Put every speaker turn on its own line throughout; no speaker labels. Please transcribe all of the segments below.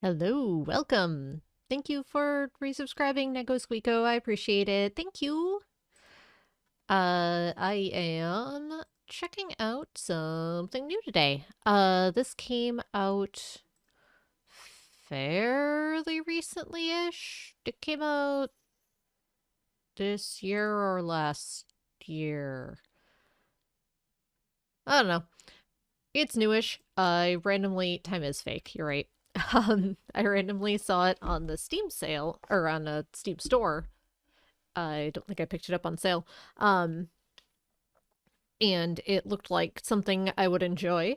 Hello, welcome. Thank you for resubscribing, Nego Squeako. I appreciate it. Thank you. I am checking out something new today. This came out fairly recently-ish. It came out this year or last year. I don't know. It's newish. Time is fake, you're right. I randomly saw it on the Steam sale, or on a Steam store. I don't think I picked it up on sale. And it looked like something I would enjoy.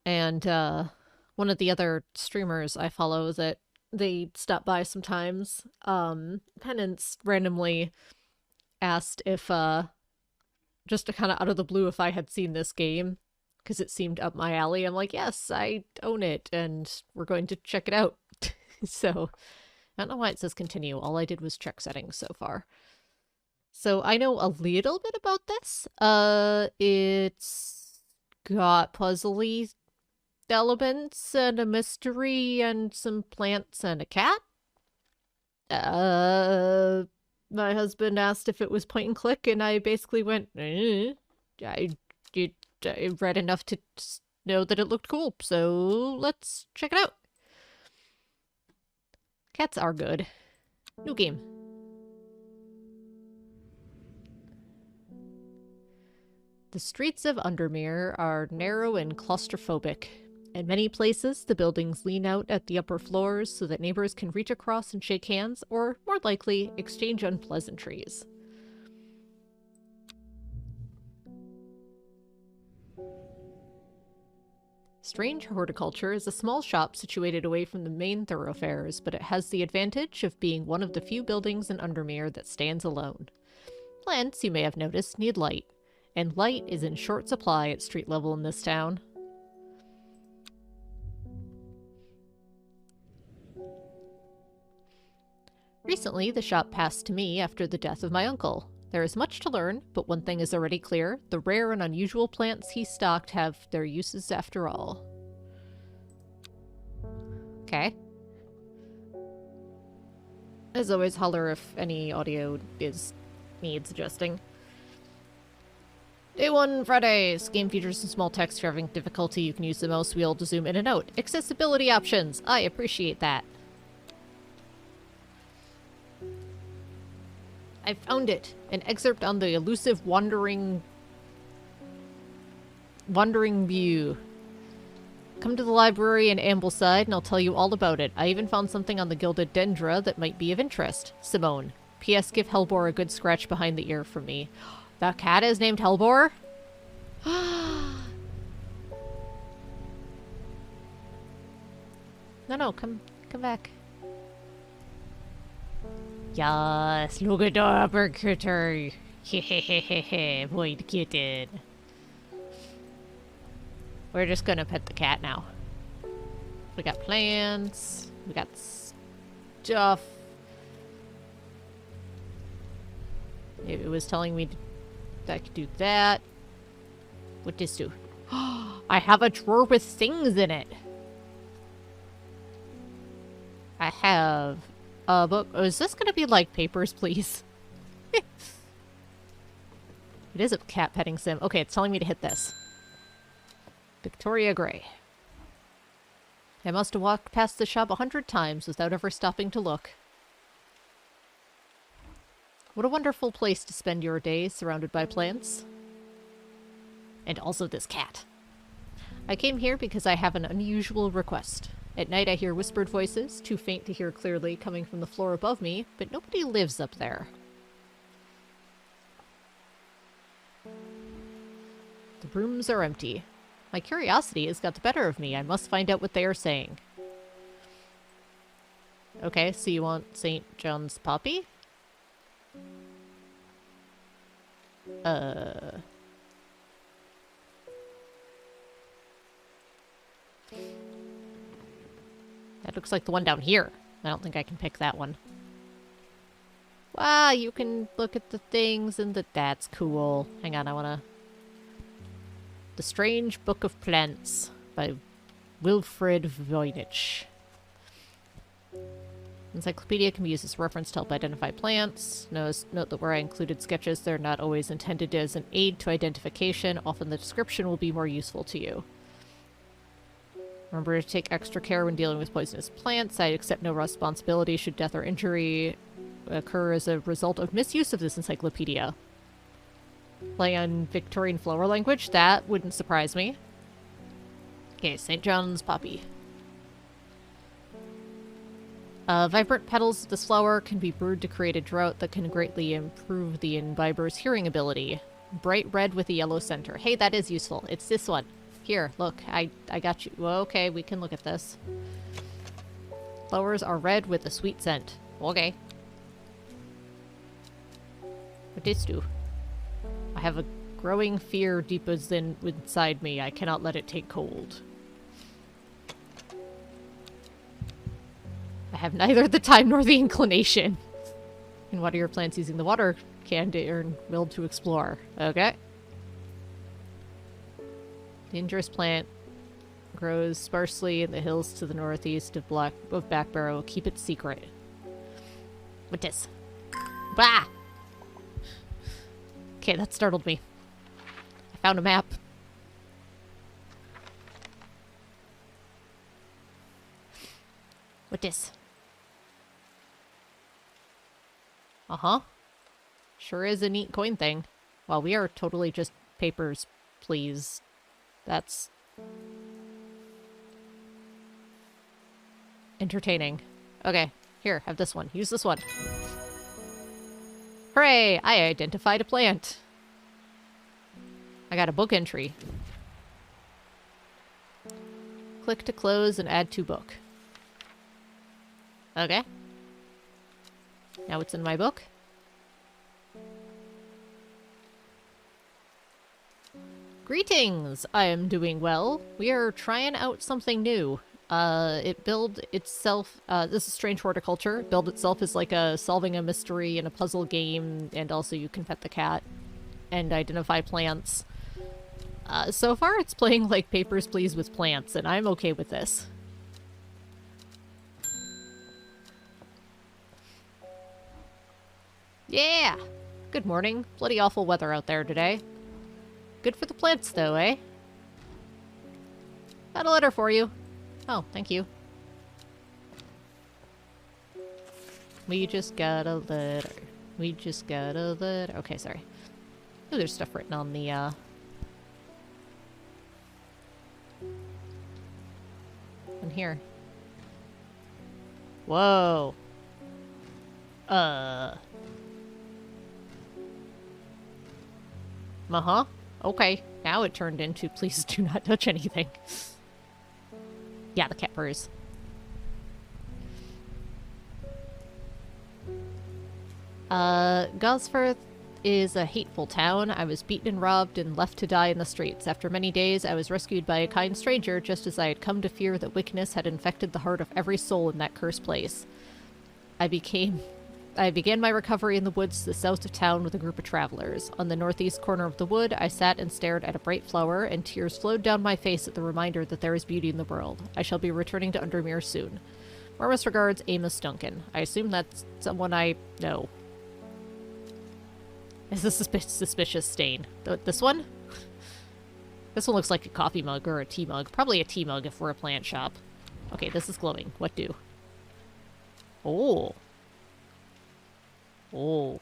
And one of the other streamers I follow that they stop by sometimes, Penance randomly asked if, just kind of out of the blue, if I had seen this game, because it seemed up my alley. I'm like, yes, I own it, and we're going to check it out. So, I don't know why it says continue. All I did was check settings so far. So I know a little bit about this. It's got puzzly elements and a mystery and some plants and a cat. My husband asked if it was point and click, and I basically went, I read enough to know that it looked cool, so let's check it out. Cats are good. New game. The streets of Undermere are narrow and claustrophobic. In many places, the buildings lean out at the upper floors so that neighbors can reach across and shake hands, or, more likely, exchange unpleasantries. Strange Horticulture is a small shop situated away from the main thoroughfares, but it has the advantage of being one of the few buildings in Undermere that stands alone. Plants, you may have noticed, need light, and light is in short supply at street level in this town. Recently, the shop passed to me after the death of my uncle. There is much to learn, but one thing is already clear. The rare and unusual plants he stocked have their uses after all. Okay. As always, holler if any audio needs adjusting. Day 1, Fridays. Game features some small text. If you're having difficulty, you can use the mouse wheel to zoom in and out. Accessibility options. I appreciate that. I found it. An excerpt on the elusive wandering view. Come to the library in Ambleside and I'll tell you all about it. I even found something on the Gilded Dendra that might be of interest. Simone. P.S. Give Hellbore a good scratch behind the ear from me. The cat is named Hellbore? No, come back. Yes, look at the upper critter. Hehehehe, void kitten. We're just gonna pet the cat now. We got plants. We got stuff. It was telling me that I could do that. What does this do? I have a drawer with things in it. I have a book. Oh, is this gonna be like Papers, Please? It is a cat petting sim. Okay, it's telling me to hit this. Victoria Gray. I must have walked past the shop 100 times without ever stopping to look. What a wonderful place to spend your day, surrounded by plants. And also this cat. I came here because I have an unusual request. At night I hear whispered voices, too faint to hear clearly, coming from the floor above me, but nobody lives up there. The rooms are empty. My curiosity has got the better of me. I must find out what they are saying. Okay, so you want St. John's Poppy? That looks like the one down here. I don't think I can pick that one. Wow, you can look at the things and that's cool. Hang on, I wanna... The Strange Book of Plants by Wilfred Voynich. Encyclopedia can be used as a reference to help identify plants. Note that where I included sketches, they're not always intended as an aid to identification. Often the description will be more useful to you. Remember to take extra care when dealing with poisonous plants. I accept no responsibility should death or injury occur as a result of misuse of this encyclopedia. Play on Victorian flower language? That wouldn't surprise me. Okay, St. John's poppy. Vibrant petals of this flower can be brewed to create a draught that can greatly improve the imbiber's hearing ability. Bright red with a yellow center. Hey, that is useful. It's this one. Here, look. I got you. Well, okay, we can look at this. Flowers are red with a sweet scent. Okay. What this do? I have a growing fear deep inside me. I cannot let it take hold. I have neither the time nor the inclination. And water your plants using the water can to earn will to explore. Okay. Dangerous plant grows sparsely in the hills to the northeast of Backbarrow. Keep it secret. What this? Bah! Okay, that startled me. I found a map. What this? Uh-huh. Sure is a neat coin thing. Well, we are totally just papers, please. That's entertaining. Okay, here, have this one. Use this one. Hooray! I identified a plant. I got a book entry. Click to close and add to book. Okay. Now it's in my book. Greetings! I am doing well. We are trying out something new. It build itself, this is Strange Horticulture. Build itself is like solving a mystery in a puzzle game, and also you can pet the cat and identify plants. So far it's playing like Papers, Please with plants, and I'm okay with this. Yeah! Good morning. Bloody awful weather out there today. Good for the plants, though, eh? Got a letter for you. Oh, thank you. We just got a letter. We just got a letter. Okay, sorry. Oh, there's stuff written on the, in here. Whoa. Uh-huh. Okay. Now it turned into please do not touch anything. Yeah, the cat purrs. Gosforth is a hateful town. I was beaten and robbed and left to die in the streets. After many days, I was rescued by a kind stranger, just as I had come to fear that wickedness had infected the heart of every soul in that cursed place. I began my recovery in the woods to the south of town with a group of travelers. On the northeast corner of the wood, I sat and stared at a bright flower, and tears flowed down my face at the reminder that there is beauty in the world. I shall be returning to Undermere soon. Warmest regards, Amos Duncan. I assume that's someone I know. Is this a suspicious stain? This one? This one looks like a coffee mug or a tea mug. Probably a tea mug if we're a plant shop. Okay, this is glowing. What do? Oh. Oh.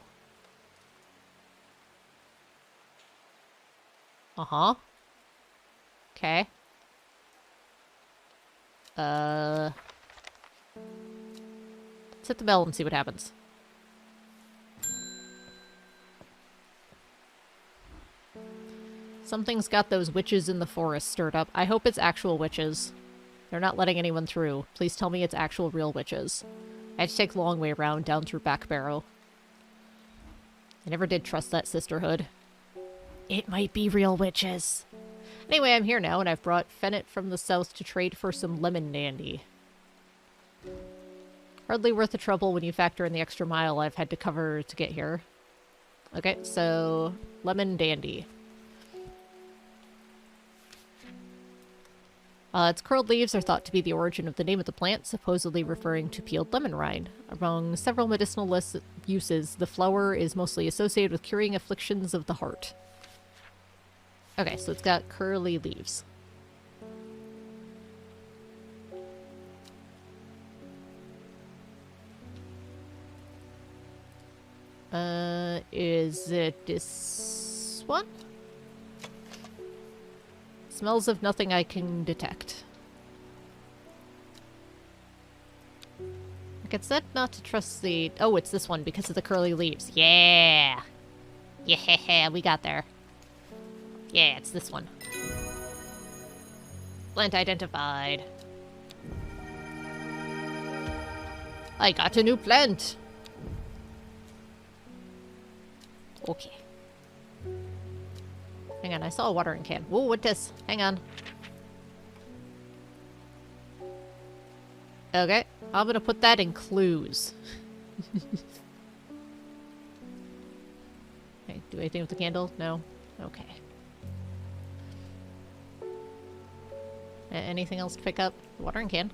Uh-huh. Okay. Let's hit the bell and see what happens. Something's got those witches in the forest stirred up. I hope it's actual witches. They're not letting anyone through. Please tell me it's actual real witches. I had to take the long way around down through Backbarrow. I never did trust that sisterhood. It might be real witches. Anyway, I'm here now, and I've brought Fennett from the south to trade for some lemon dandy. Hardly worth the trouble when you factor in the extra mile I've had to cover to get here. Okay, so lemon dandy. Its curled leaves are thought to be the origin of the name of the plant, supposedly referring to peeled lemon rind. Among several medicinal uses, the flower is mostly associated with curing afflictions of the heart. Okay, so it's got curly leaves. Is it this one? Smells of nothing I can detect. Like, it said not to trust the... Oh, it's this one because of the curly leaves. Yeah! Yeah, we got there. Yeah, it's this one. Plant identified. I got a new plant! Okay. Hang on, I saw a watering can. Whoa, what this? Hang on. Okay, I'm gonna put that in clues. Okay, do anything with the candle? No? Okay. Anything else to pick up? Watering can.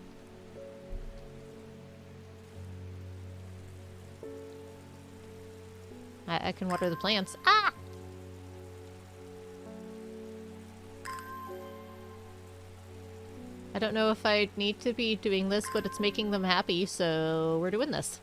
I can water the plants. Ah! I don't know if I need to be doing this, but it's making them happy, so we're doing this.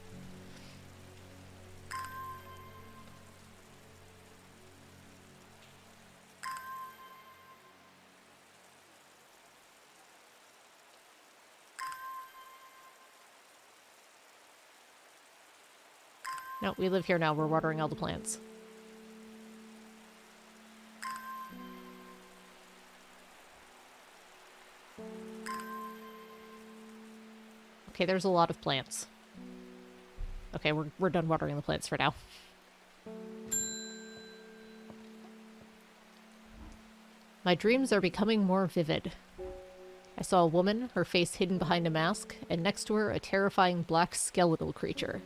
No, we live here now. We're watering all the plants. Okay, there's a lot of plants. Okay, we're done watering the plants for now. My dreams are becoming more vivid. I saw a woman, her face hidden behind a mask, and next to her a terrifying black skeletal creature.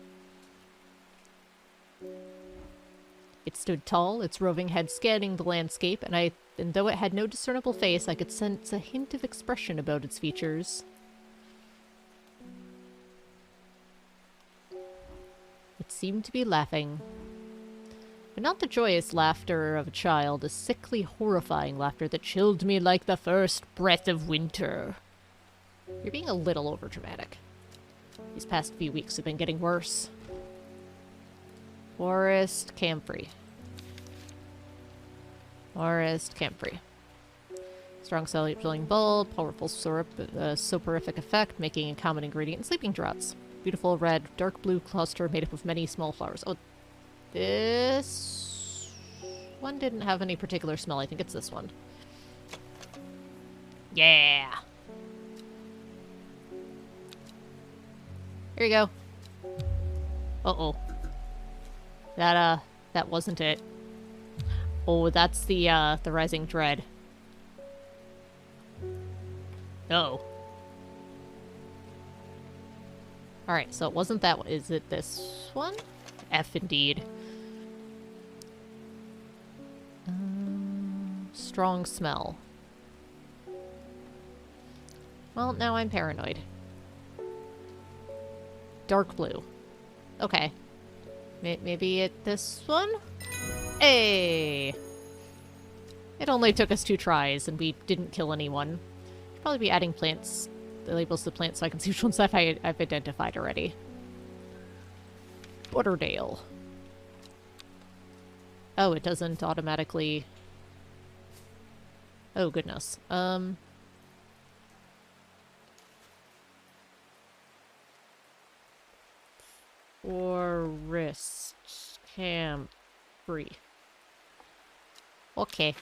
It stood tall, its roving head scanning the landscape, and though it had no discernible face, I could sense a hint of expression about its features. It seemed to be laughing. But not the joyous laughter of a child, a sickly, horrifying laughter that chilled me like the first breath of winter. You're being a little overdramatic. These past few weeks have been getting worse. Forest Camphor. Forest Camphor. Strong selling bulb, powerful soporific effect, making a common ingredient in sleeping draughts. Beautiful red, dark blue cluster made up of many small flowers. Oh, this one didn't have any particular smell. I think it's this one. Yeah! Here you go. Uh-oh. That wasn't it. Oh, that's the Rising Dread. Oh. Alright, so it wasn't that one. Is it this one? F indeed. Strong smell. Well, now I'm paranoid. Dark blue. Okay. Maybe this one? Hey! It only took us 2 tries, and we didn't kill anyone. Should probably be adding plants, the labels to plants, so I can see which ones I've identified already. Butterdale. Oh, it doesn't automatically... Oh, goodness. Forest Camphor. Okay.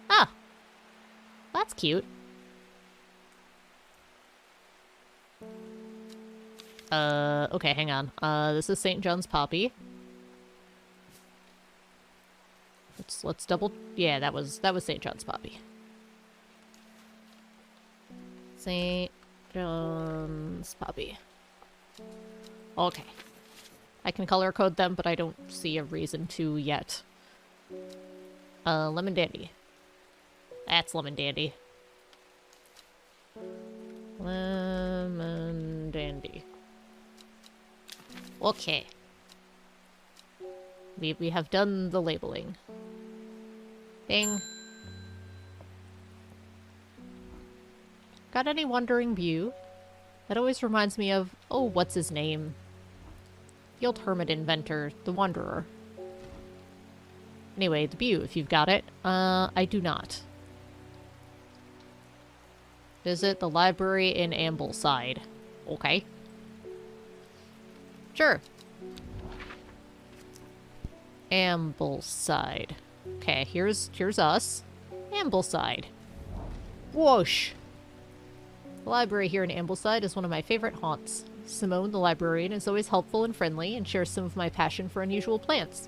Ah! That's cute. Okay, hang on. This is St. John's Poppy. Let's double... Yeah, that was St. John's Poppy. St. John's Poppy. Okay. I can color code them, but I don't see a reason to yet. Lemon Dandy. That's lemon dandy. Lemon dandy. Okay. We have done the labeling. Ding. Got any wandering view? That always reminds me of, oh, what's his name? The old hermit inventor, the Wanderer. Anyway, the view, if you've got it. I do not. Visit the library in Ambleside. Okay. Sure. Ambleside. Okay, here's us. Ambleside. Whoosh! The library here in Ambleside is one of my favorite haunts. Simone, the librarian, is always helpful and friendly and shares some of my passion for unusual plants.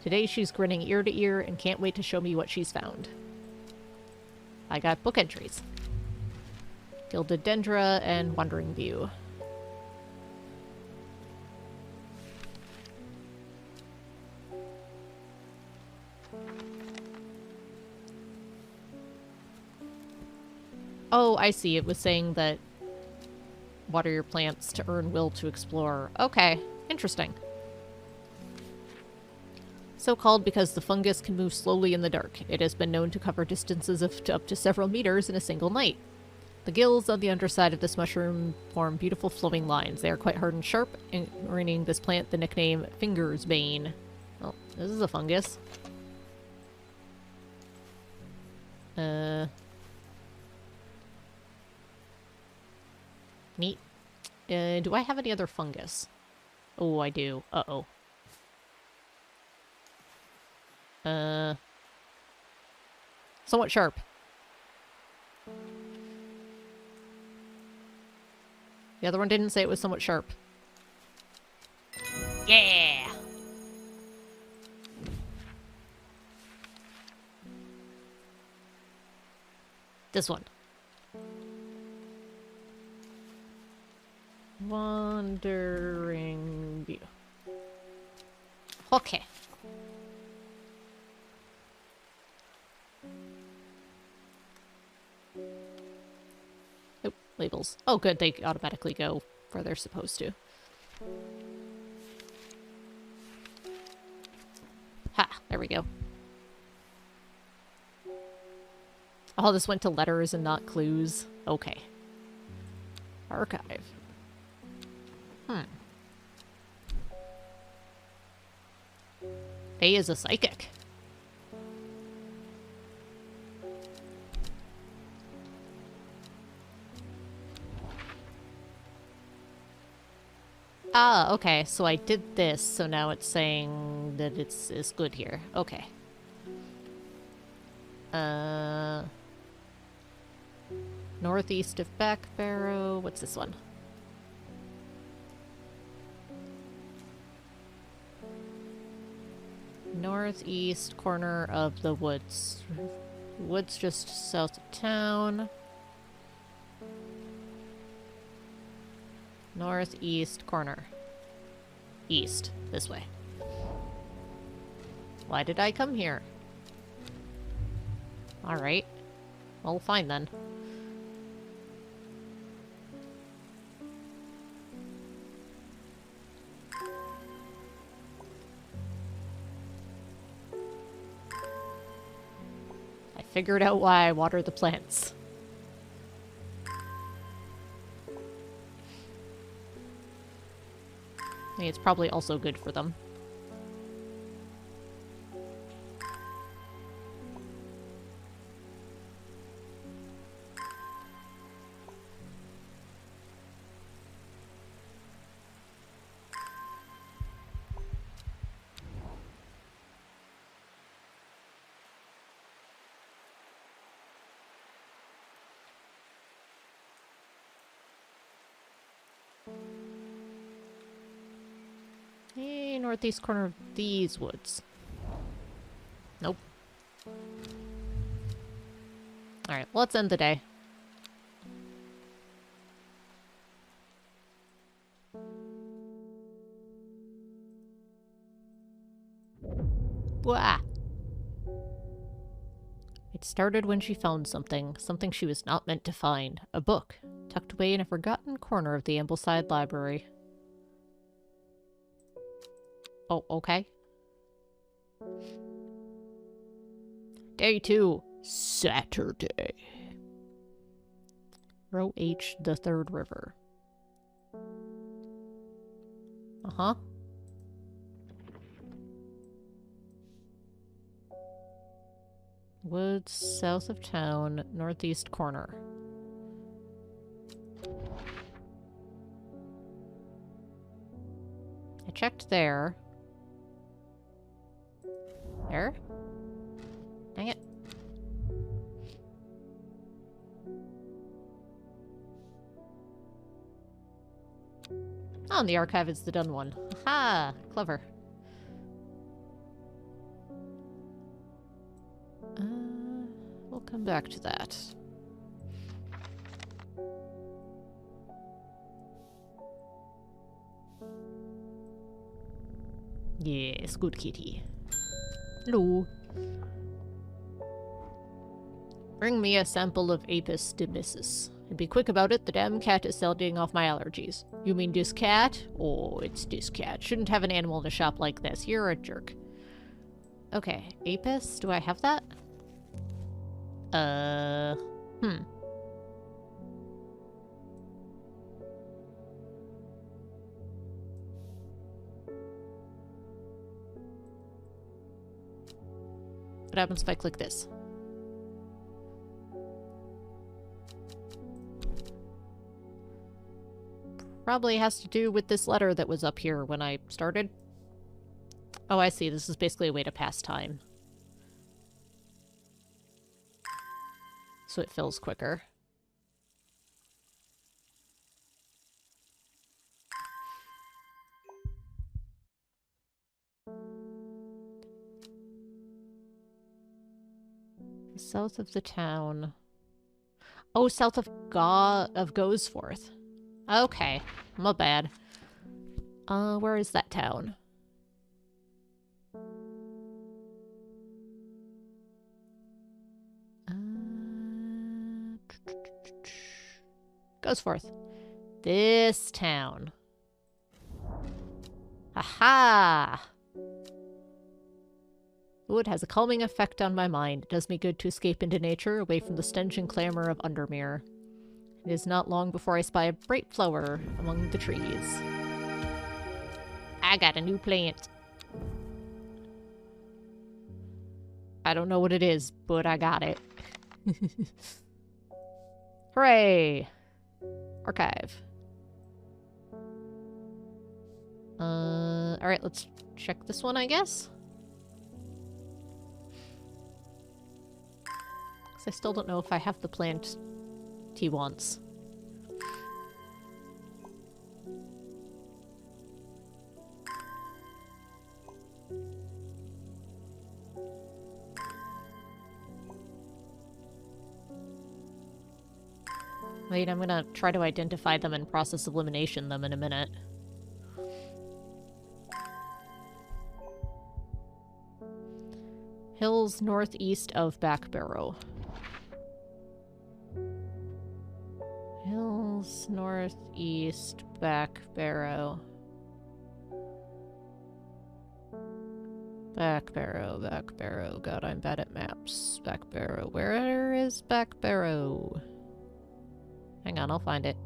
Today she's grinning ear to ear and can't wait to show me what she's found. I got book entries. Gilded Dendra and Wandering View. Oh, I see. It was saying that water your plants to earn will to explore. Okay, interesting. So called because the fungus can move slowly in the dark. It has been known to cover distances of up to several meters in a single night. The gills on the underside of this mushroom form beautiful flowing lines. They are quite hard and sharp, earning this plant the nickname Finger's Bane. Oh, this is a fungus. Neat. Do I have any other fungus? Oh, I do. Uh-oh. Somewhat sharp. The other one didn't say it was somewhat sharp. Yeah! This one. Wandering View. Okay. Oh, labels. Oh, good. They automatically go where they're supposed to. Ha! There we go. Oh, this went to letters and not clues. Okay. Archive. Faye is a psychic. Ah, okay. So I did this, so now it's saying that it's good here. Okay. Northeast of Backbarrow. What's this one? Northeast corner of the woods. Woods just south of town. Northeast corner. East. This way. Why did I come here? Alright. Well, fine then. I figured out why I water the plants. I mean, it's probably also good for them. Hey, northeast corner of these woods. Nope. Alright, well, let's end the day. Wah! I It started when she found something she was not meant to find. A book, tucked away in a forgotten corner of the Ambleside Library. Oh, okay. Day 2. Saturday. Row H, the Third River. Uh-huh. Woods, south of town, northeast corner. I checked there. There? Dang it. Oh, and the archive is the done one. Ha! Clever. We'll come back to that. Yes, good kitty. Hello. Bring me a sample of Apis demyssus. And be quick about it, the damn cat is setting off my allergies. You mean this cat? Oh, it's this cat. Shouldn't have an animal in a shop like this. You're a jerk. Okay, Apis? Do I have that? What happens if I click this? Probably has to do with this letter that was up here when I started. Oh, I see. This is basically a way to pass time. So it fills quicker. South of the town. Oh, south of Goesforth. Okay, my bad. Where is that town? Goesforth. This town. Aha! The wood has a calming effect on my mind. It does me good to escape into nature, away from the stench and clamor of Undermere. It is not long before I spy a bright flower among the trees. I got a new plant. I don't know what it is, but I got it. Hooray! Archive. Alright, let's check this one, I guess. Because I still don't know if I have the plant he wants. Wait, I'm gonna try to identify them and process elimination them in a minute. Hills northeast of Backbarrow. Hills northeast Backbarrow. Backbarrow. God, I'm bad at maps. Backbarrow. Where is Backbarrow? Hang on, I'll find it.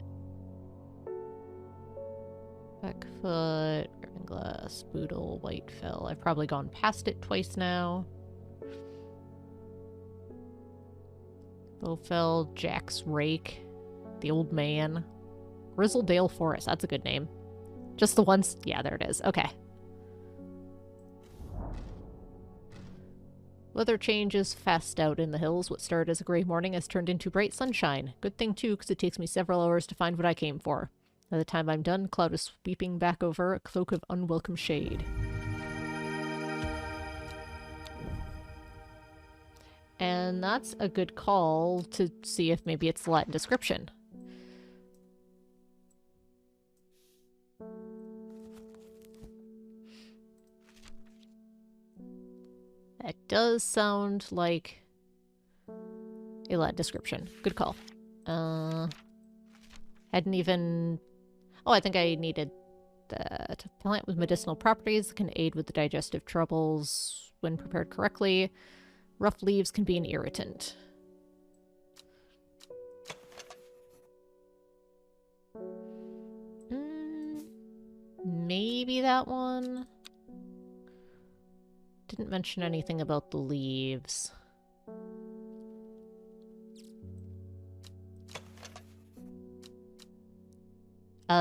Backfoot, Gravenglass, Boodle, Whitefell. I've probably gone past it twice now. Bowfell, Jack's Rake, The Old Man. Grizzledale Forest, that's a good name. Just the ones? Yeah, there it is. Okay. Weather changes fast out in the hills. What started as a grey morning has turned into bright sunshine. Good thing, too, because it takes me several hours to find what I came for. By the time I'm done, cloud is sweeping back over, a cloak of unwelcome shade. And that's a good call to see if maybe it's the Latin description. That does sound like A lot description. Good call. Hadn't even... Oh, I think I needed that. A plant with medicinal properties that can aid with the digestive troubles when prepared correctly. Rough leaves can be an irritant. Maybe that one? Didn't mention anything about the leaves.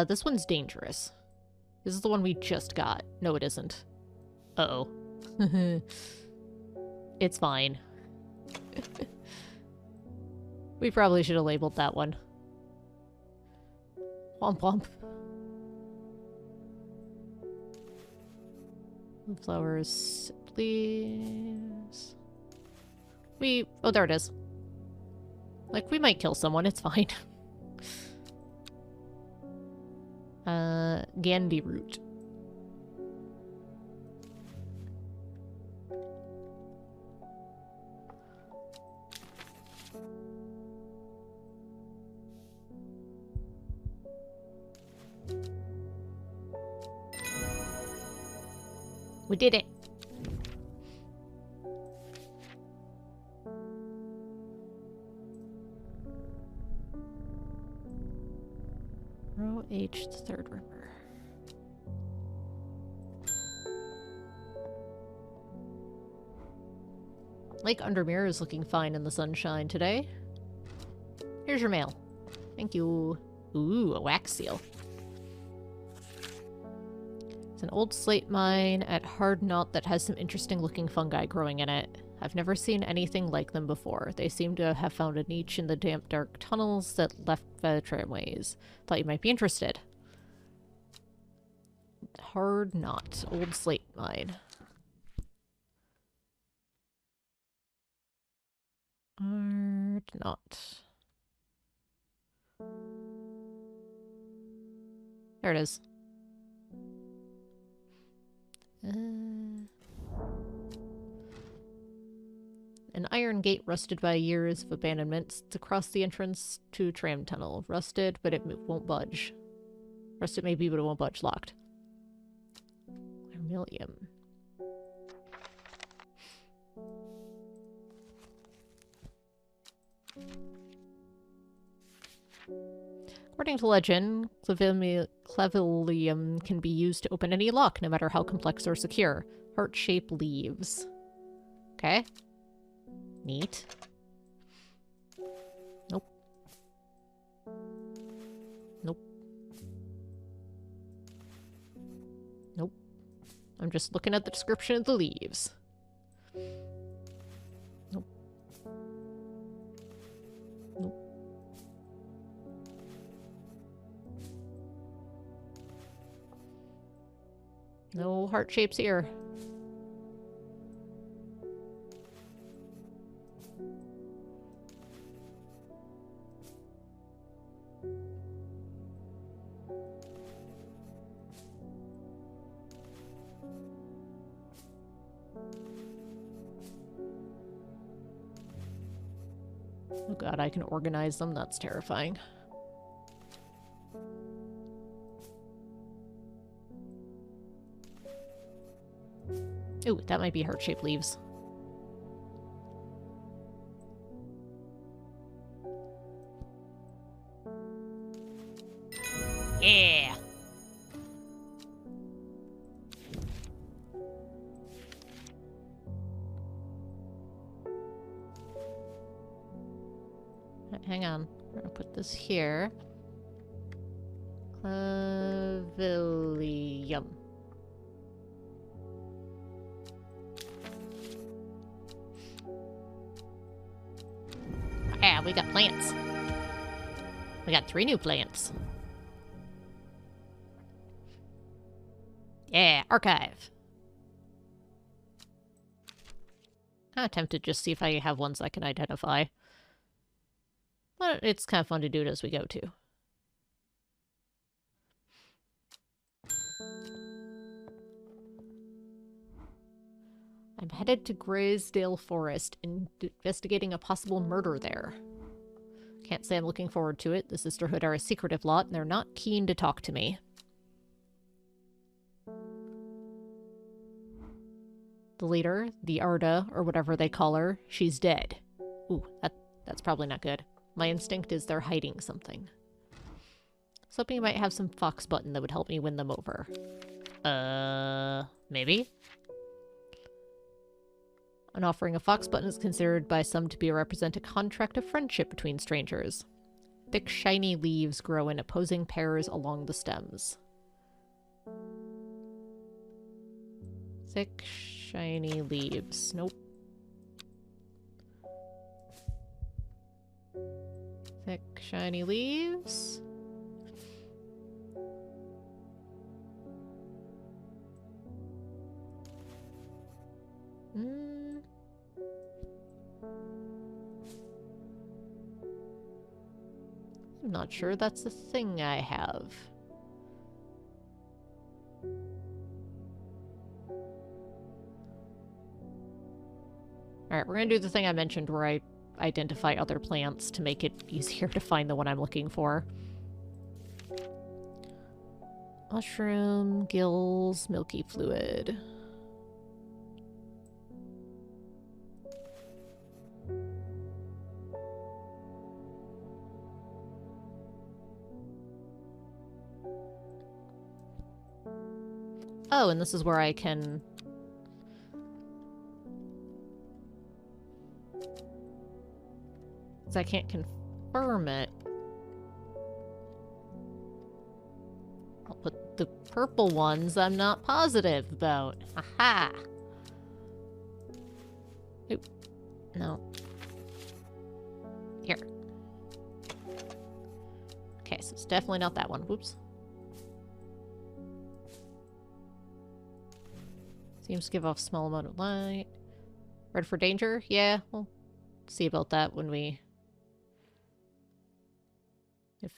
This one's dangerous. This is the one we just got. No, it isn't. Uh-oh. It's fine. We probably should have labeled that one. Womp womp. Flowers, leaves. Oh, there it is. Like, we might kill someone, it's fine. Gandhi root. We did it. Row H, the third river. Lake Undermere is looking fine in the sunshine today. Here's your mail. Thank you. Ooh, a wax seal. It's an old slate mine at Hard Knot that has some interesting looking fungi growing in it. I've never seen anything like them before. They seem to have found a niche in the damp, dark tunnels that left by the tramways. Thought you might be interested. Hard Knot, old slate mine. Hard Knot. There it is. An iron gate rusted by years of abandonment. It's across the entrance to tram tunnel. Rusted, but it won't budge. Rusted maybe, but it won't budge. Locked. Vermilion. According to legend, clavilium can be used to open any lock, no matter how complex or secure. Heart-shaped leaves. Okay. Neat. Nope. Nope. Nope. I'm just looking at the description of the leaves. Nope. Nope. No heart shapes here. Oh god, I can organize them. That's terrifying. Ooh, that might be heart-shaped leaves. Yeah! Hang on. We're gonna put this here. Clavilium. Yeah, we got plants. We got 3 new plants. Yeah, archive. I'm tempted to just see if I have ones I can identify. But it's kind of fun to do it as we go, too. I'm headed to Graysdale Forest, investigating a possible murder there. Can't say I'm looking forward to it. The Sisterhood are a secretive lot, and they're not keen to talk to me. The leader, the Arda, or whatever they call her, she's dead. Ooh, that's probably not good. My instinct is they're hiding something. I was hoping you might have some fox button that would help me win them over. Maybe? An offering of fox button is considered by some to represent a contract of friendship between strangers. Thick, shiny leaves grow in opposing pairs along the stems. Thick, shiny leaves. Nope. Thick, shiny leaves. I'm not sure that's the thing I have. Alright, we're gonna do the thing I mentioned where I identify other plants to make it easier to find the one I'm looking for. Mushroom, gills, milky fluid. Oh, and this is where I can... I can't confirm it. I'll put the purple ones I'm not positive about. Aha! Oop. No. Here. Okay, so it's definitely not that one. Whoops. Seems to give off a small amount of light. Ready for danger? Yeah, we'll see about that when we...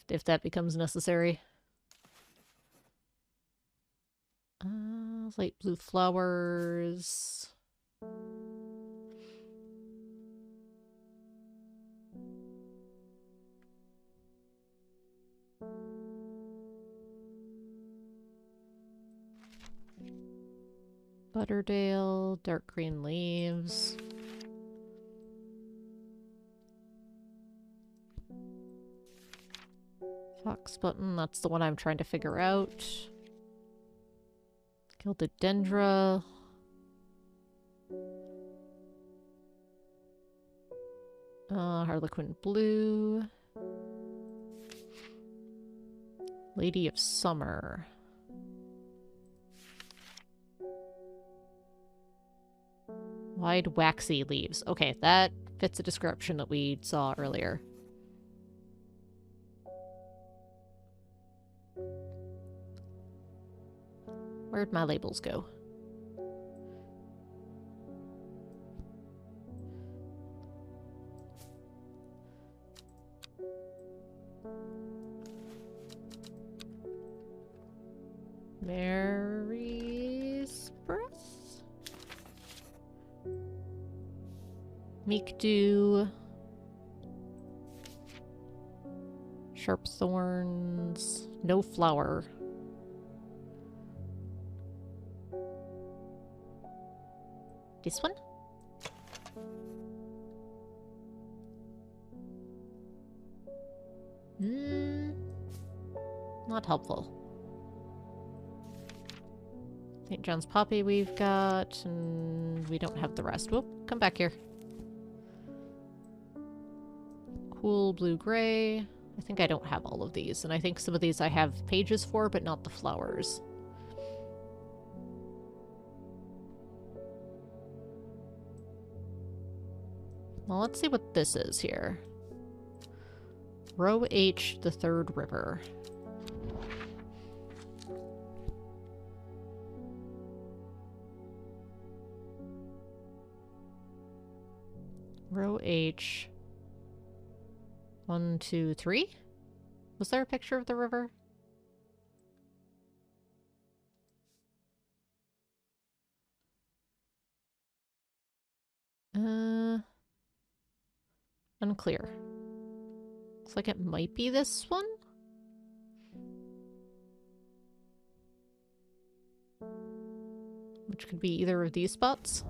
If that becomes necessary. Light blue flowers. Butterdale, dark green leaves. Fox button, that's the one I'm trying to figure out. Gildedendra. Harlequin blue. Lady of Summer. Wide waxy leaves. Okay, that fits the description that we saw earlier. Where'd my labels go? Mary's breath? Meek dew. Sharp thorns. No flower. This one? Not helpful. St. John's poppy we've got, and we don't have the rest. Whoop, come back here. Cool blue-gray. I think I don't have all of these, and I think some of these I have pages for, but not the flowers. Well, let's see what this is here. Row H, the Third River. Row H. 1, 2, 3? Was there a picture of the river? Unclear. Looks like it might be this one? Which could be either of these spots.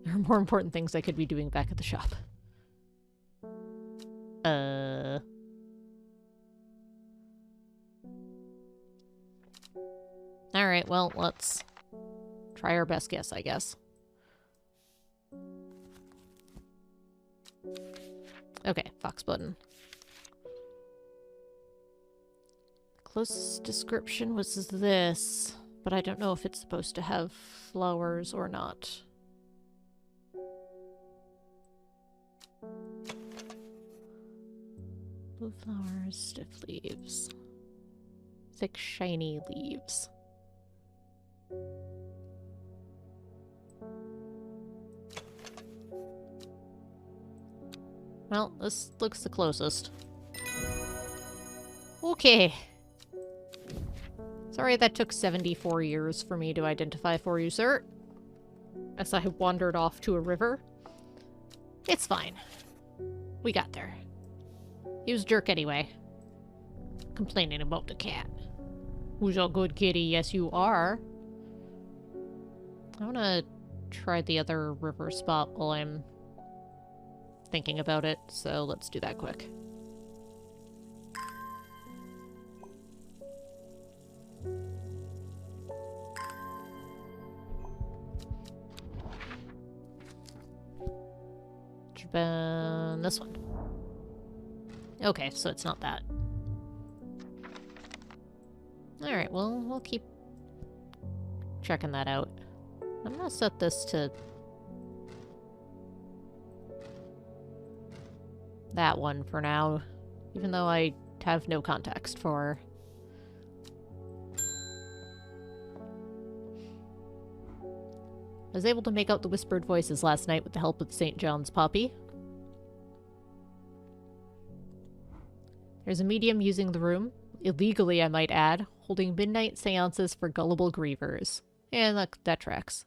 There are more important things I could be doing back at the shop. Alright, well, let's try our best guess, I guess. Okay, fox button. Closest description was this, but I don't know if it's supposed to have flowers or not. Blue flowers, stiff leaves. Thick, shiny leaves. Well, this looks the closest. Okay. Sorry that took 74 years for me to identify for you, sir. As I wandered off to a river. It's fine. We got there. He was a jerk anyway. Complaining about the cat. Who's a good kitty? Yes, you are. I want to try the other river spot while I'm thinking about it, so let's do that quick. This one. Okay, so it's not that. Alright, well, we'll keep checking that out. I'm gonna set this to that one for now, even though I have no context for... I was able to make out the whispered voices last night with the help of St. John's Poppy. There's a medium using the room, illegally I might add, holding midnight seances for gullible grievers. And that tracks.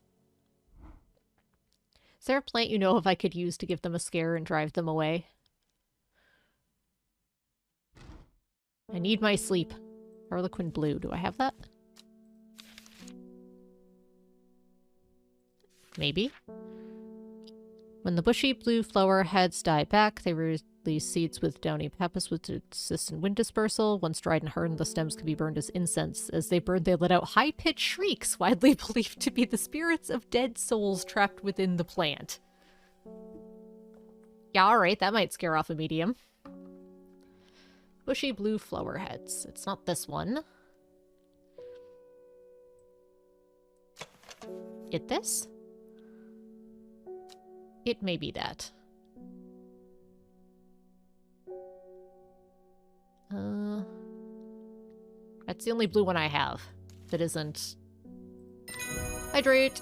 Is there a plant you know of I could use to give them a scare and drive them away? I need my sleep. Harlequin blue, do I have that? Maybe. When the bushy blue flower heads die back, they release seeds with downy pappus which assist in wind dispersal. Once dried and hardened, the stems can be burned as incense. As they burn, they let out high-pitched shrieks, widely believed to be the spirits of dead souls trapped within the plant. Yeah, alright, that might scare off a medium. Bushy blue flower heads. It's not this one. It this? It may be that. That's the only blue one I have that isn't... Hydrate!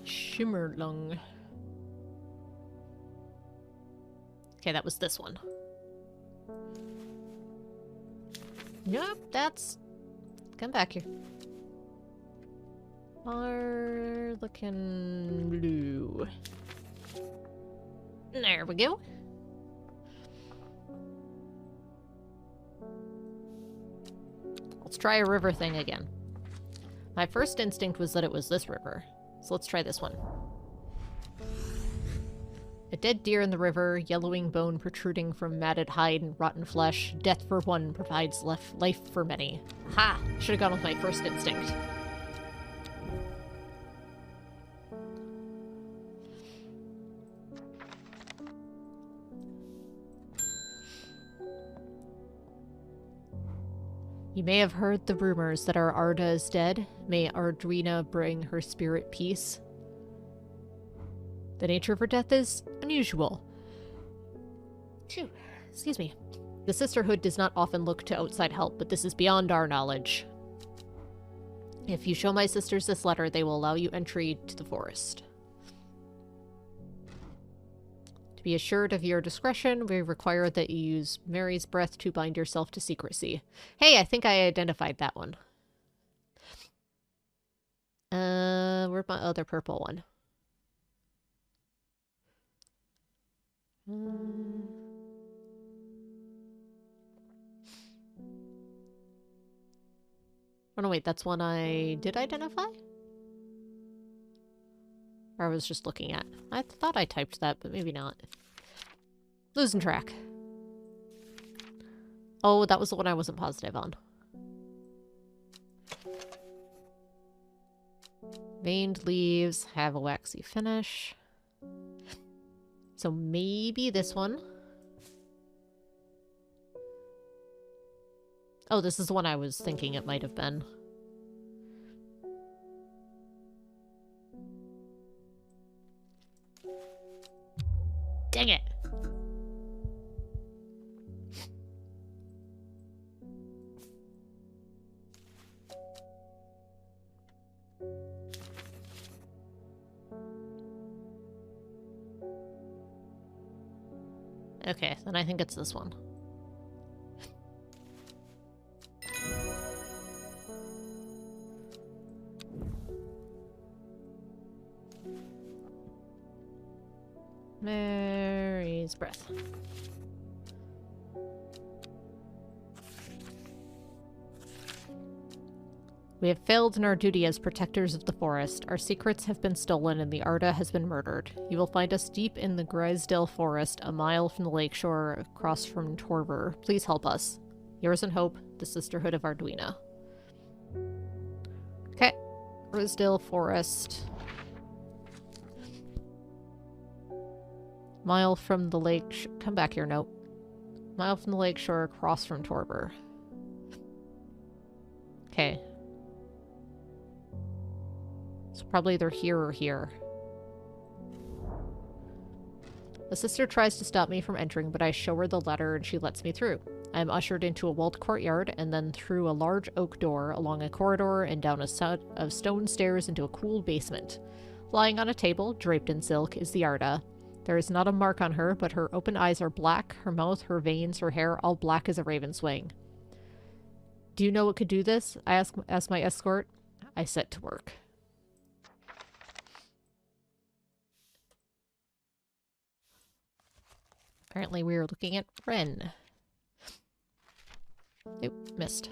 Shimmerlung. Okay, that was this one. Yep, that's... Come back here. Are looking blue. There we go. Let's try a river thing again. My first instinct was that it was this river. So let's try this one. A dead deer in the river, yellowing bone protruding from matted hide and rotten flesh. Death for one provides life for many. Ha! Should have gone with my first instinct. You may have heard the rumors that our Arda is dead. May Ardrina bring her spirit peace. The nature of her death is unusual. Phew, excuse me. The Sisterhood does not often look to outside help, but this is beyond our knowledge. If you show my sisters this letter, they will allow you entry to the forest. To be assured of your discretion, we require that you use Mary's breath to bind yourself to secrecy. Hey, I think I identified that one. Where's my other purple one? Oh no, wait, that's one I did identify? Or I was just looking at. I thought I typed that, but maybe not. Losing track. Oh, that was the one I wasn't positive on. Veined leaves have a waxy finish. So maybe this one. Oh, this is the one I was thinking it might have been. Dang it! Okay, then I think it's this one. Mary's breath. We have failed in our duty as protectors of the forest. Our secrets have been stolen and the Arda has been murdered. You will find us deep in the Grisdale forest, a mile from the lakeshore across from Torver. Please help us. Yours in hope, the Sisterhood of Arduina. Okay. Grisdale forest. Mile from the lake. Come back here, note. Mile from the lakeshore across from Torver. Okay. So probably either here or here. The sister tries to stop me from entering, but I show her the letter and she lets me through. I am ushered into a walled courtyard and then through a large oak door, along a corridor, and down a set of stone stairs into a cool basement. Lying on a table, draped in silk, is the Arda. There is not a mark on her, but her open eyes are black, her mouth, her veins, her hair, all black as a raven's wing. Do you know what could do this? I ask my escort. I set to work. Apparently we are looking at Wren. Nope, missed.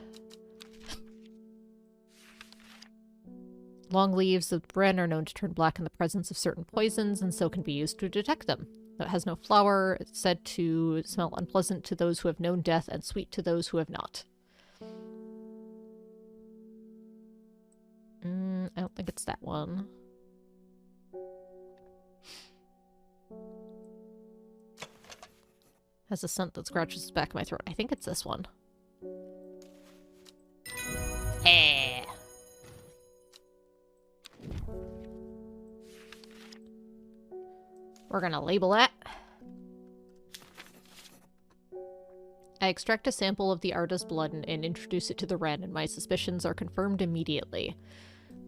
Long leaves of Wren are known to turn black in the presence of certain poisons, and so can be used to detect them. It has no flower. It's said to smell unpleasant to those who have known death and sweet to those who have not. I don't think it's that one. Has a scent that scratches the back of my throat. I think it's this one. Hey. We're gonna label that. I extract a sample of the Arda's blood and introduce it to the Wren, and my suspicions are confirmed immediately.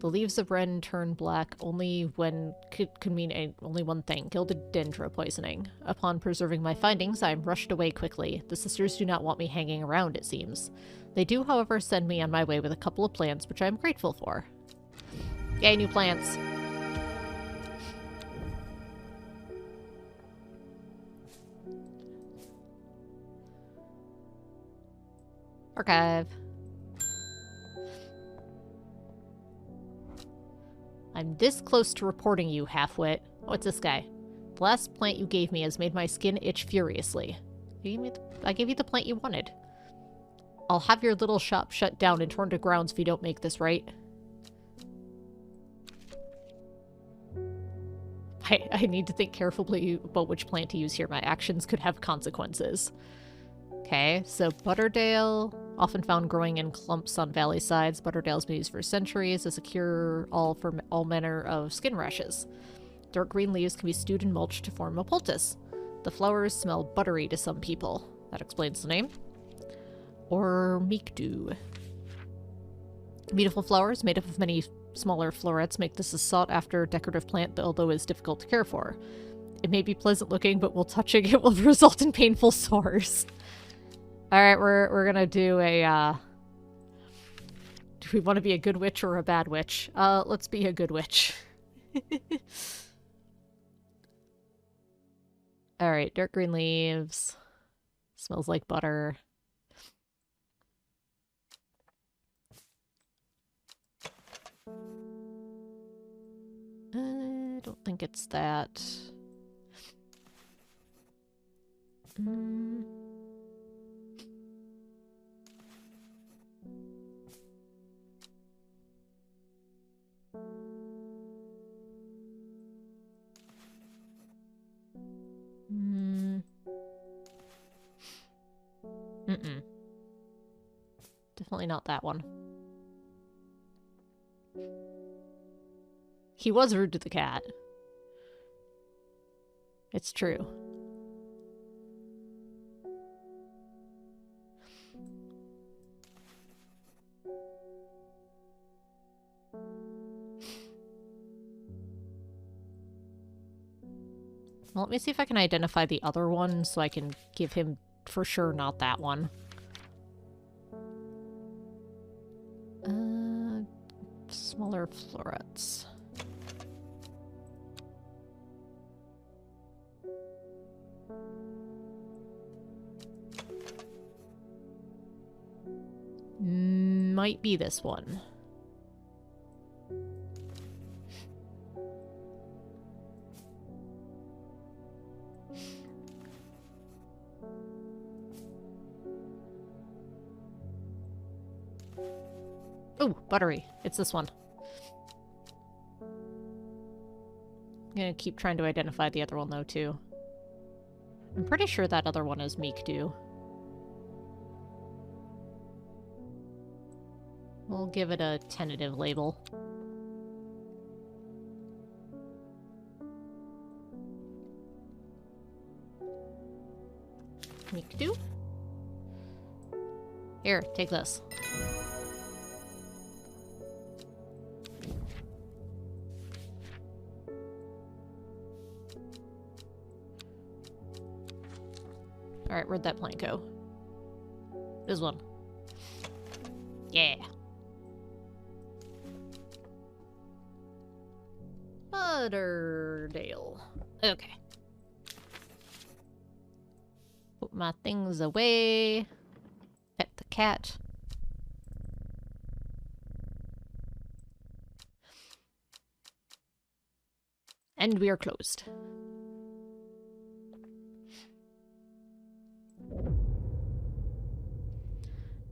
The leaves of Wren turn black only when could mean only one thing, gilded dendra poisoning. Upon preserving my findings, I am rushed away quickly. The sisters do not want me hanging around, it seems. They do, however, send me on my way with a couple of plants, which I am grateful for. Yay, new plants! Archive. I'm this close to reporting you, halfwit. What's this guy? The last plant you gave me has made my skin itch furiously. I gave you the plant you wanted. I'll have your little shop shut down and torn to grounds if you don't make this right. I need to think carefully about which plant to use here. My actions could have consequences. Okay, so Butterdale, often found growing in clumps on valley sides. Butterdale's been used for centuries as a cure-all for all manner of skin rashes. Dark green leaves can be stewed in mulch to form a poultice. The flowers smell buttery to some people. That explains the name. Or meekdew. Beautiful flowers made up of many smaller florets make this a sought-after decorative plant, although it is difficult to care for. It may be pleasant looking, but while touching it will result in painful sores. Alright, we're gonna do a, do we want to be a good witch or a bad witch? Let's be a good witch. Alright, dark green leaves. Smells like butter. I don't think it's that. Definitely not that one. He was rude to the cat. It's true. Well, let me see if I can identify the other one so I can give him for sure not that one. Smaller florets. Might be this one. Oh, buttery. It's this one. I'm gonna keep trying to identify the other one, though, too. I'm pretty sure that other one is Meek Dew. We'll give it a tentative label. Meek Dew? Here, take this. Alright, where'd that plant go? This one. Yeah. Butterdale. Okay. Put my things away. Pet the cat. And we are closed.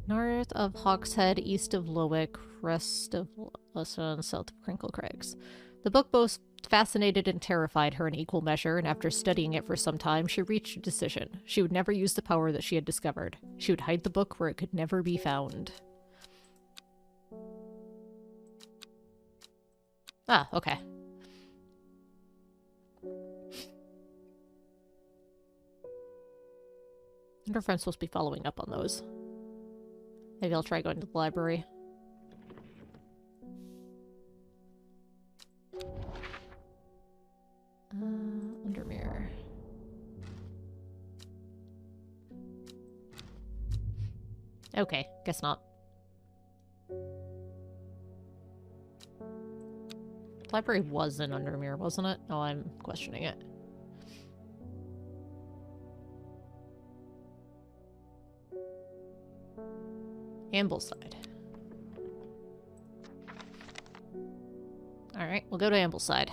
North of Hawkshead, east of Lowick, west of Lesson, and south of Crinkle Crags. The book both fascinated and terrified her in equal measure, and after studying it for some time, she reached a decision. She would never use the power that she had discovered. She would hide the book where it could never be found. Ah, okay. I wonder if I'm supposed to be following up on those. Maybe I'll try going to the library. Undermere. Okay, guess not. The library was in Undermere, wasn't it? Oh, I'm questioning it. Ambleside. Alright, we'll go to Ambleside.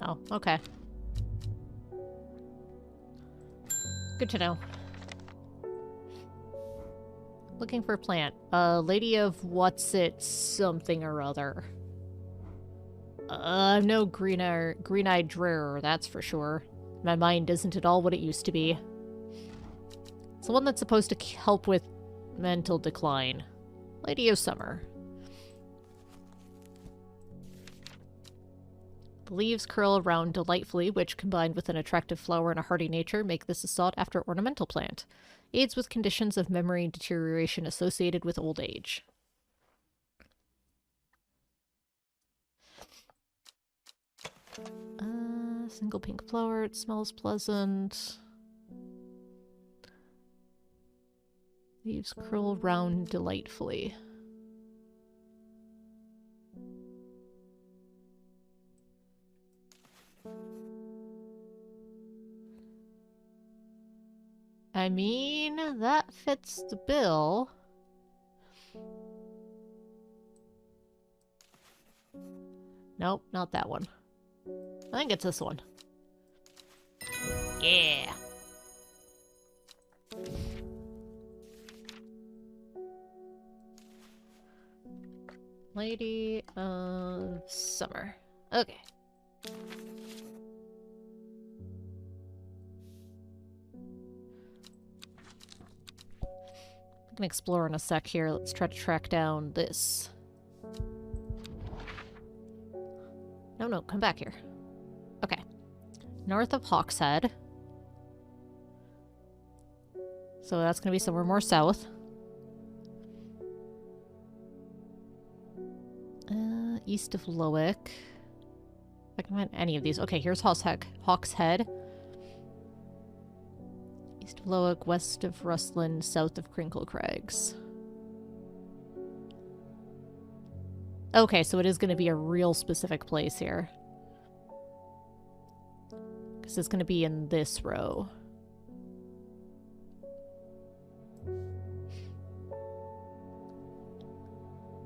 Oh, okay. Good to know. Looking for a plant. Lady of what's it something or other. No green-eyed drearer, that's for sure. My mind isn't at all what it used to be. It's the one that's supposed to help with mental decline. Lady of Summer. The leaves curl around delightfully, which, combined with an attractive flower and a hardy nature, make this a sought-after ornamental plant. Aids with conditions of memory deterioration associated with old age. Single pink flower, it smells pleasant. Leaves curl round delightfully. I mean, that fits the bill. Nope, not that one. I think it's this one. Yeah. Lady of Summer. Okay. I can explore in a sec here. Let's try to track down this. No, come back here. Okay. North of Hawkshead. So that's going to be somewhere more south. East of Lowick. I can find any of these. Okay, here's Hawkshead. East of Lowick, west of Rustland, south of Crinkle Crags. Okay, so it is going to be a real specific place here. Because it's going to be in this row.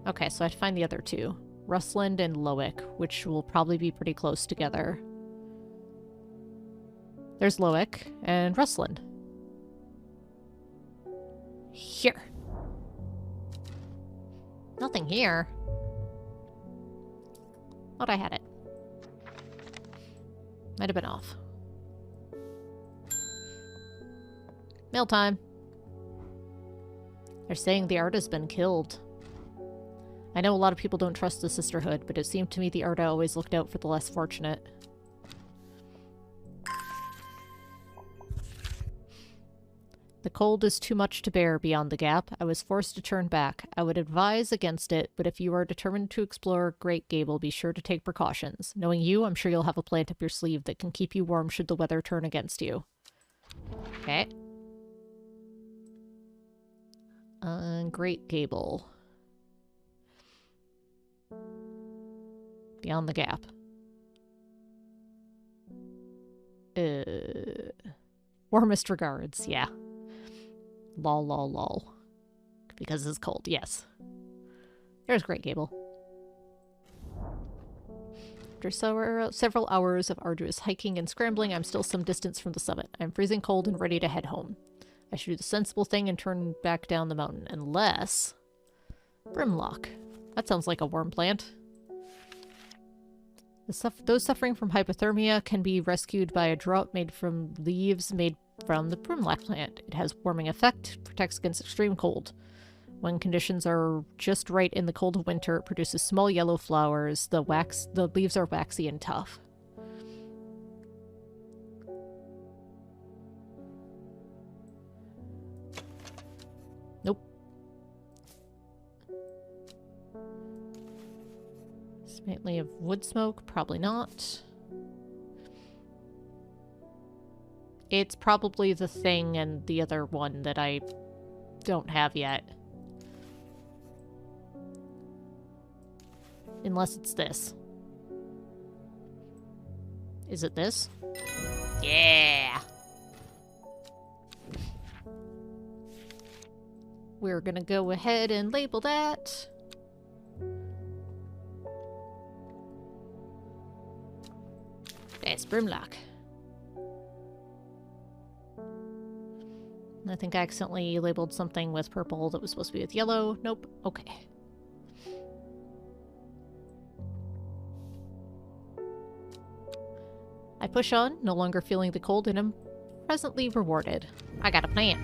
Okay, so I have to find the other two. Rustland and Lowick, which will probably be pretty close together. There's Lowick and Rustland. Here. Nothing here. Thought I had it. Might have been off. Mail time. They're saying the artist has been killed. I know a lot of people don't trust the Sisterhood, but it seemed to me the Arda always looked out for the less fortunate. The cold is too much to bear beyond the gap. I was forced to turn back. I would advise against it, but if you are determined to explore Great Gable, be sure to take precautions. Knowing you, I'm sure you'll have a plant up your sleeve that can keep you warm should the weather turn against you. Okay. Great Gable. Beyond the gap. Warmest regards, yeah. Lol. Because it's cold, yes. There's Great Gable. After several hours of arduous hiking and scrambling, I'm still some distance from the summit. I'm freezing cold and ready to head home. I should do the sensible thing and turn back down the mountain, unless... Brimlock. That sounds like a worm plant. Those suffering from hypothermia can be rescued by a draught made from leaves made from the brimlock plant. It has warming effect, protects against extreme cold. When conditions are just right in the cold of winter, it produces small yellow flowers. The leaves are waxy and tough. Nope. Slightly of wood smoke? Probably not. It's probably the thing and the other one that I don't have yet. Unless it's this. Is it this? Yeah! We're gonna go ahead and label that. That's Brimlock. I think I accidentally labeled something with purple that was supposed to be with yellow. Nope. Okay. I push on, no longer feeling the cold, and am presently rewarded. I got a plant.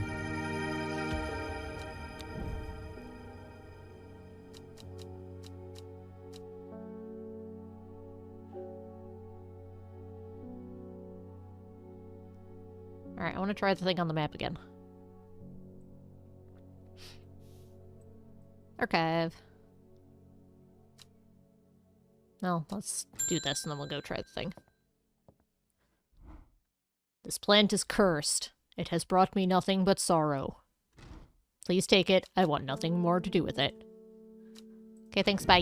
Alright, I want to try the thing on the map again. Archive. No, let's do this and then we'll go try the thing. This plant is cursed. It has brought me nothing but sorrow. Please take it. I want nothing more to do with it. Okay, thanks, bye.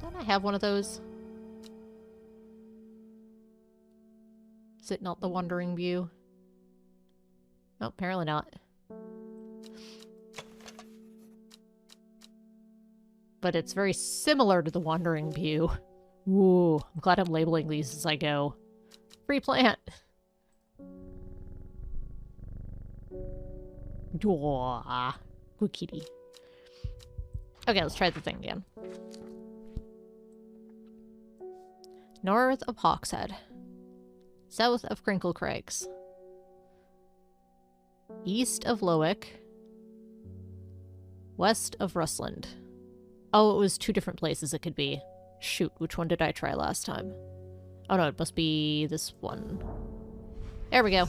Don't I have one of those? Is it not the Wandering View? No, apparently not. But it's very similar to the Wandering View. Ooh, I'm glad I'm labeling these as I go. Free plant! Dwah. Good kitty. Okay, let's try the thing again. North of Hawkshead. South of Crinkle Craigs. East of Lowick. West of Rustland. Oh, it was 2 different places it could be. Shoot, which one did I try last time? Oh no, it must be this one. There we go.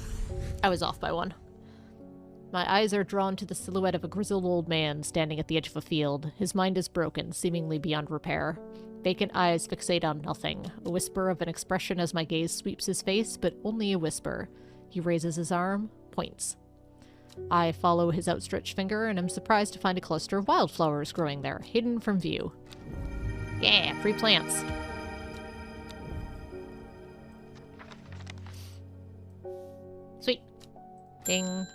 I was off by 1. My eyes are drawn to the silhouette of a grizzled old man standing at the edge of a field. His mind is broken, seemingly beyond repair. Vacant eyes fixate on nothing. A whisper of an expression as my gaze sweeps his face, but only a whisper. He raises his arm, points. I follow his outstretched finger and am surprised to find a cluster of wildflowers growing there, hidden from view. Yeah, free plants. Sweet. Ding.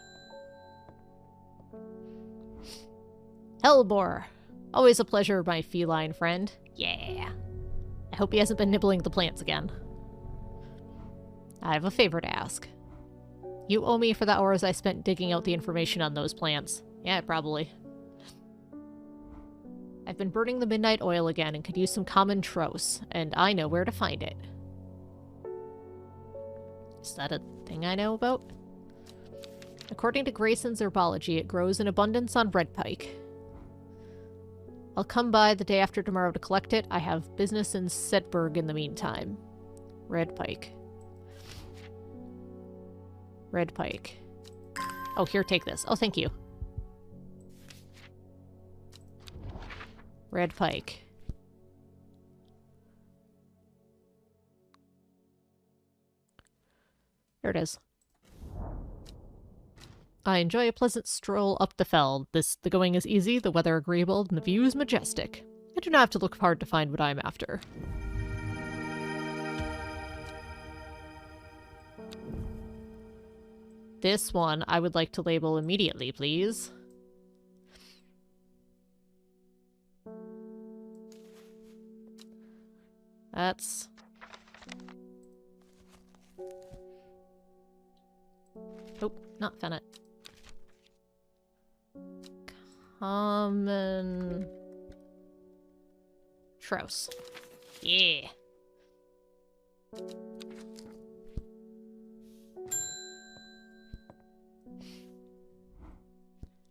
Hellbore. Always a pleasure, my feline friend. Yeah. I hope he hasn't been nibbling the plants again. I have a favor to ask. You owe me for the hours I spent digging out the information on those plants. Yeah, probably. I've been burning the midnight oil again and could use some common trouse, and I know where to find it. Is that a thing I know about? According to Grayson's herbology, it grows in abundance on red pike. I'll come by the day after tomorrow to collect it. I have business in Sedberg in the meantime. Red pike. Red pike. Oh, here, take this. Oh, thank you. Red pike. There it is. I enjoy a pleasant stroll up the fell. The going is easy, the weather agreeable, and the view is majestic. I do not have to look hard to find what I'm after. This one I would like to label immediately, please. That's... Nope, not Fennec. Common... Trouse. Yeah.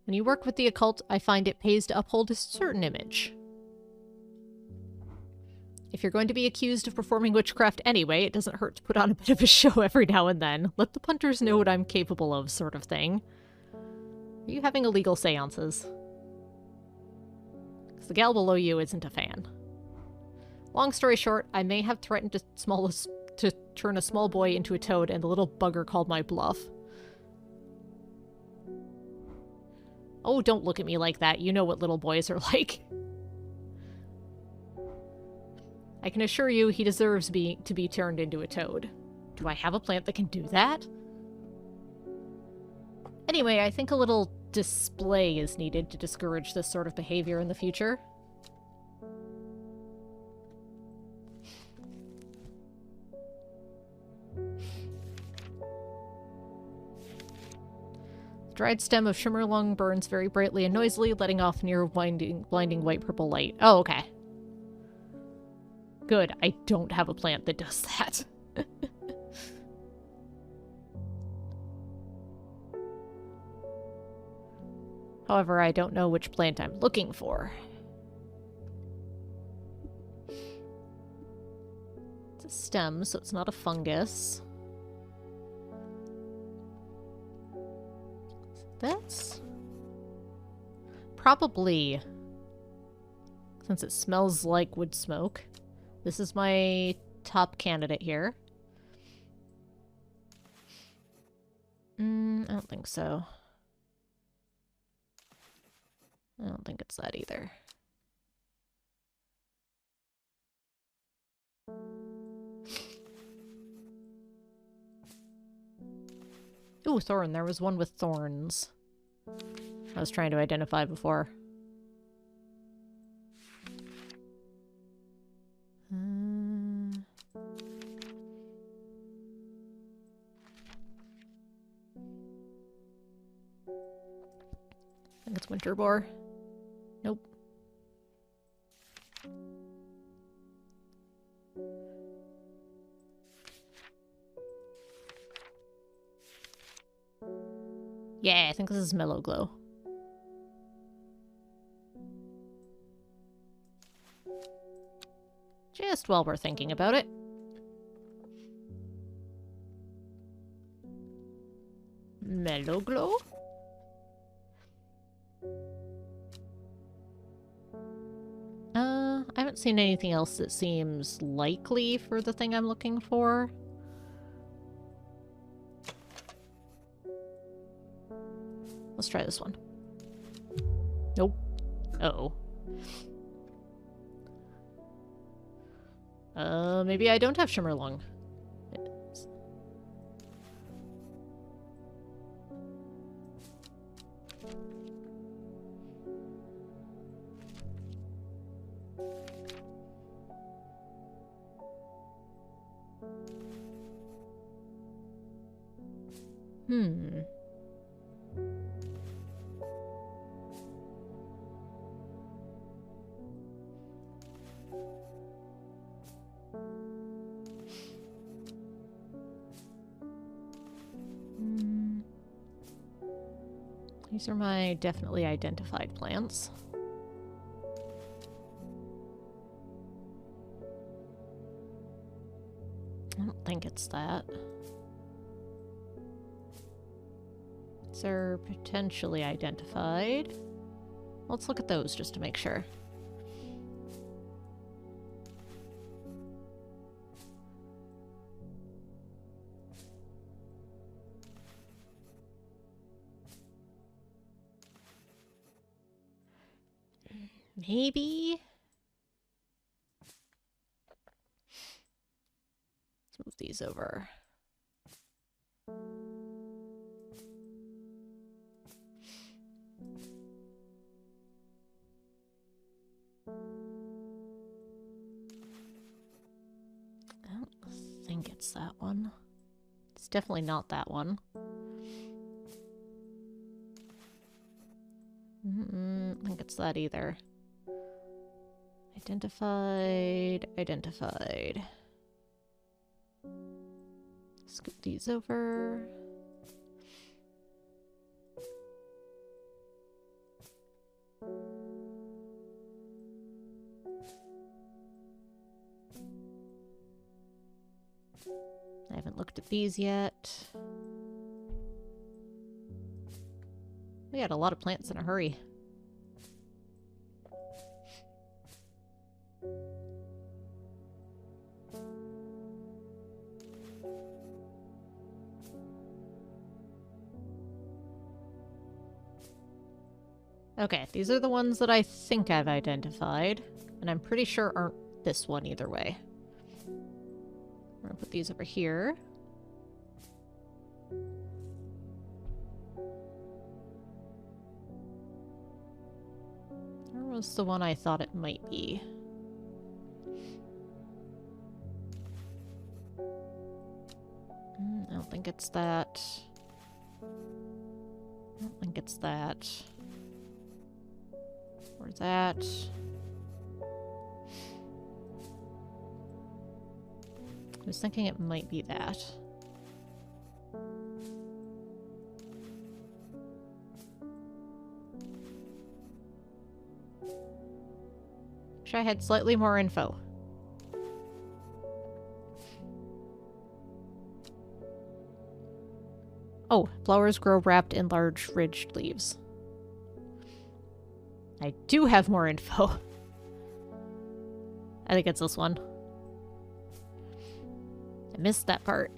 When you work with the occult, I find it pays to uphold a certain image. If you're going to be accused of performing witchcraft anyway, it doesn't hurt to put on a bit of a show every now and then. Let the punters know what I'm capable of, sort of thing. Are you having illegal seances? Because the gal below you isn't a fan. Long story short, I may have threatened to turn a small boy into a toad, and the little bugger called my bluff. Oh, don't look at me like that. You know what little boys are like. I can assure you he deserves to be turned into a toad. Do I have a plant that can do that? Anyway, I think a little display is needed to discourage this sort of behavior in the future. The dried stem of Shimmerlung burns very brightly and noisily, letting off near blinding white-purple light. Oh, okay. Good. I don't have a plant that does that. However, I don't know which plant I'm looking for. It's a stem, so it's not a fungus. That's probably, since it smells like wood smoke, this is my top candidate here. I don't think so. I don't think it's that either. Ooh, thorn. There was one with thorns I was trying to identify before. I think it's winter boar. Nope. Yeah, I think this is Mellow Glow. Just while we're thinking about it. Mellow Glow? I haven't seen anything else that seems likely for the thing I'm looking for. Let's try this one. Nope. Uh-oh. Maybe I don't have Shimmerlung. These are my definitely identified plants. I don't think it's that. These are potentially identified. Let's look at those just to make sure. Maybe? Let's move these over. I don't think it's that one. It's definitely not that one. I don't think it's that either. Identified. Scoop these over. I haven't looked at these yet. We had a lot of plants in a hurry. Okay, these are the ones that I think I've identified, and I'm pretty sure aren't this one either way. I'm gonna put these over here. Where was the one I thought it might be? I don't think it's that. I don't think it's that. Or that. I was thinking it might be that. Wish I had slightly more info. Oh, flowers grow wrapped in large ridged leaves. I do have more info. I think it's this one. I missed that part.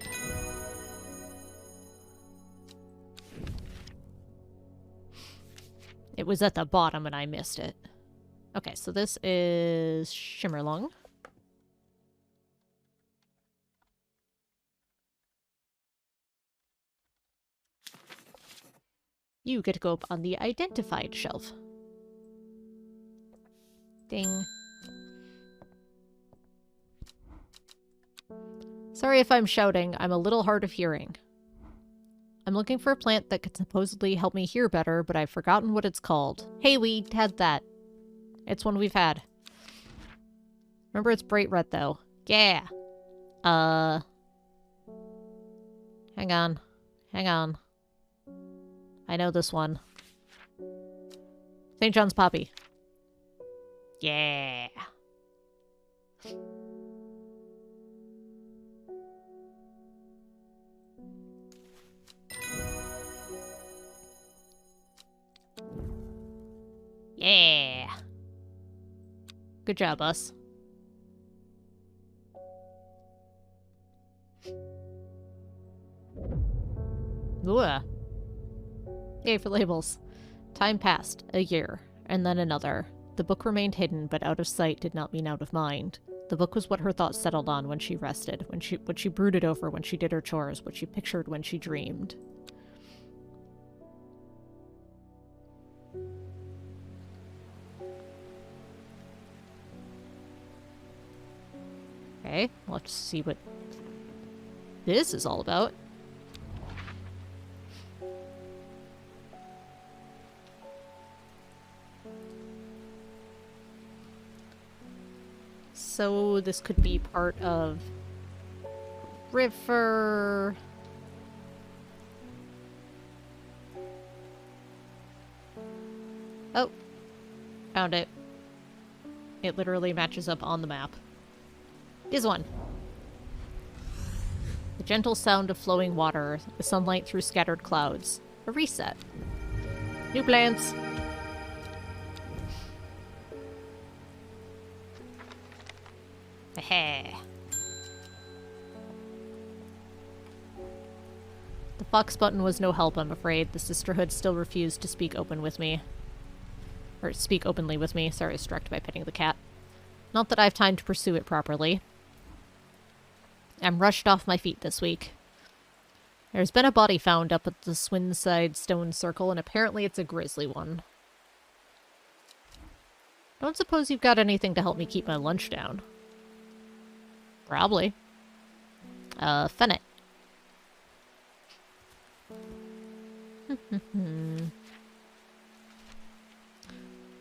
It was at the bottom and I missed it. Okay, so this is Shimmerlung. You get to go up on the identified shelf. Ding. Sorry if I'm shouting, I'm a little hard of hearing. I'm looking for a plant that could supposedly help me hear better, but I've forgotten what it's called. Hey, we had that. It's one we've had. Remember, it's bright red, though. Yeah. Hang on. Hang on. I know this one. St. John's Poppy. Yeah. Yeah. Good job, us. Ooh. Yay for labels. Time passed. A year. And then another. The book remained hidden, but out of sight did not mean out of mind. The book was what her thoughts settled on when she rested, what she brooded over when she did her chores, what she pictured when she dreamed. Okay, let's see what this is all about. So this could be part of river. Oh, found it. It literally matches up on the map. This one. The gentle sound of flowing water, the sunlight through scattered clouds. A reset. New plants. Heh. The fox button was no help, I'm afraid. The sisterhood still refused to speak openly with me. Sorry, distracted by petting the cat. Not that I have time to pursue it properly. I'm rushed off my feet this week. There's been a body found up at the Swinside Stone Circle, and apparently it's a grisly one. Don't suppose you've got anything to help me keep my lunch down. Probably. Fennec.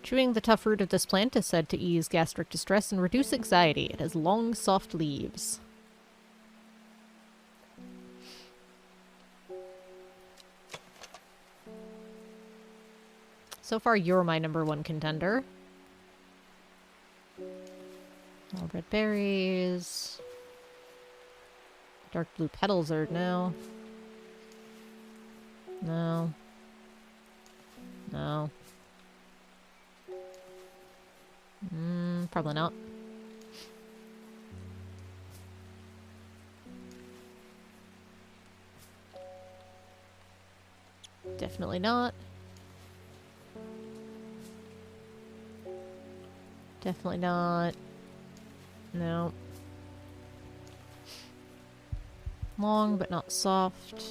Chewing the tough root of this plant is said to ease gastric distress and reduce anxiety. It has long, soft leaves. So far, you're my #1 contender. All red berries. Dark blue petals are no. No. No. Probably not. Definitely not. Definitely not. No. Long, but not soft.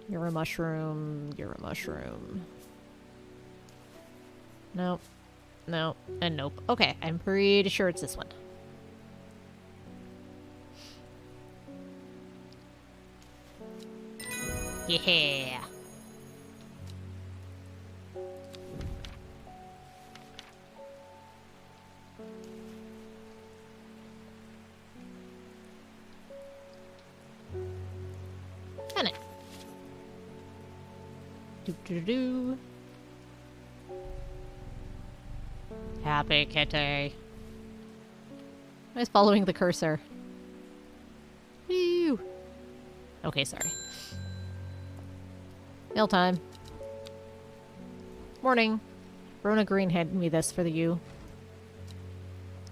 You're a mushroom. You're a mushroom. Nope. No. And nope. Okay, I'm pretty sure it's this one. Yeah. Done it. Do. Happy kitty. I was following the cursor. Woo! Okay, sorry. Meal time. Morning. Rona Green handed me this for you.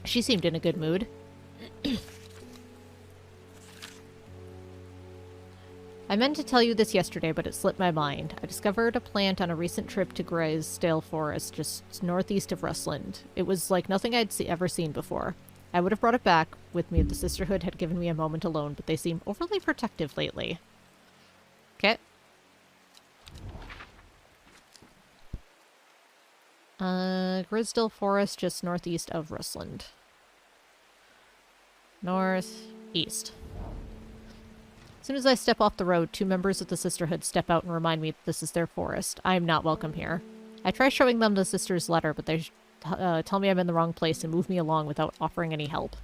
She seemed in a good mood. I meant to tell you this yesterday, but it slipped my mind. I discovered a plant on a recent trip to Graysdale Forest, just northeast of Rustland. It was like nothing I'd ever seen before. I would have brought it back with me if the Sisterhood had given me a moment alone, but they seem overly protective lately. Okay. Graysdale Forest, just northeast of Rustland. Northeast. As soon as I step off the road, 2 members of the Sisterhood step out and remind me that this is their forest. I am not welcome here. I try showing them the sister's letter, but they tell me I'm in the wrong place and move me along without offering any help.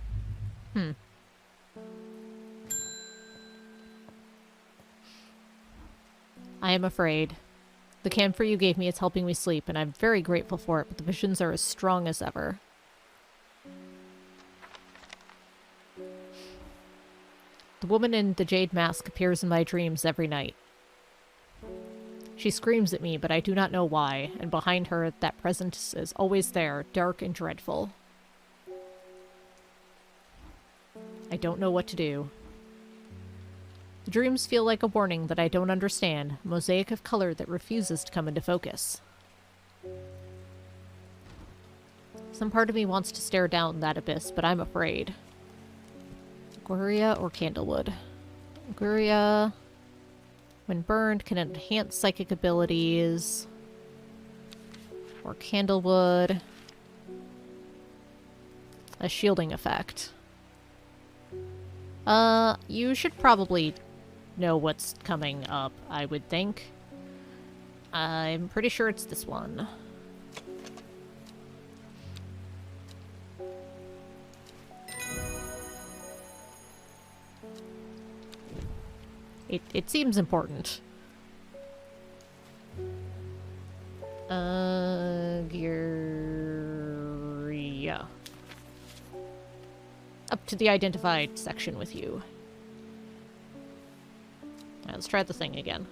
I am afraid. The camphor you gave me is helping me sleep, and I'm very grateful for it, but the visions are as strong as ever. The woman in the jade mask appears in my dreams every night. She screams at me, but I do not know why, and behind her, that presence is always there, dark and dreadful. I don't know what to do. The dreams feel like a warning that I don't understand, a mosaic of color that refuses to come into focus. Some part of me wants to stare down that abyss, but I'm afraid. Guria or Candlewood? Guria, when burned, can enhance psychic abilities. Or Candlewood, a shielding effect. You should probably know what's coming up, I would think. I'm pretty sure it's this one. It seems important. Yeah. Up to the identified section with you. Right, let's try the thing again.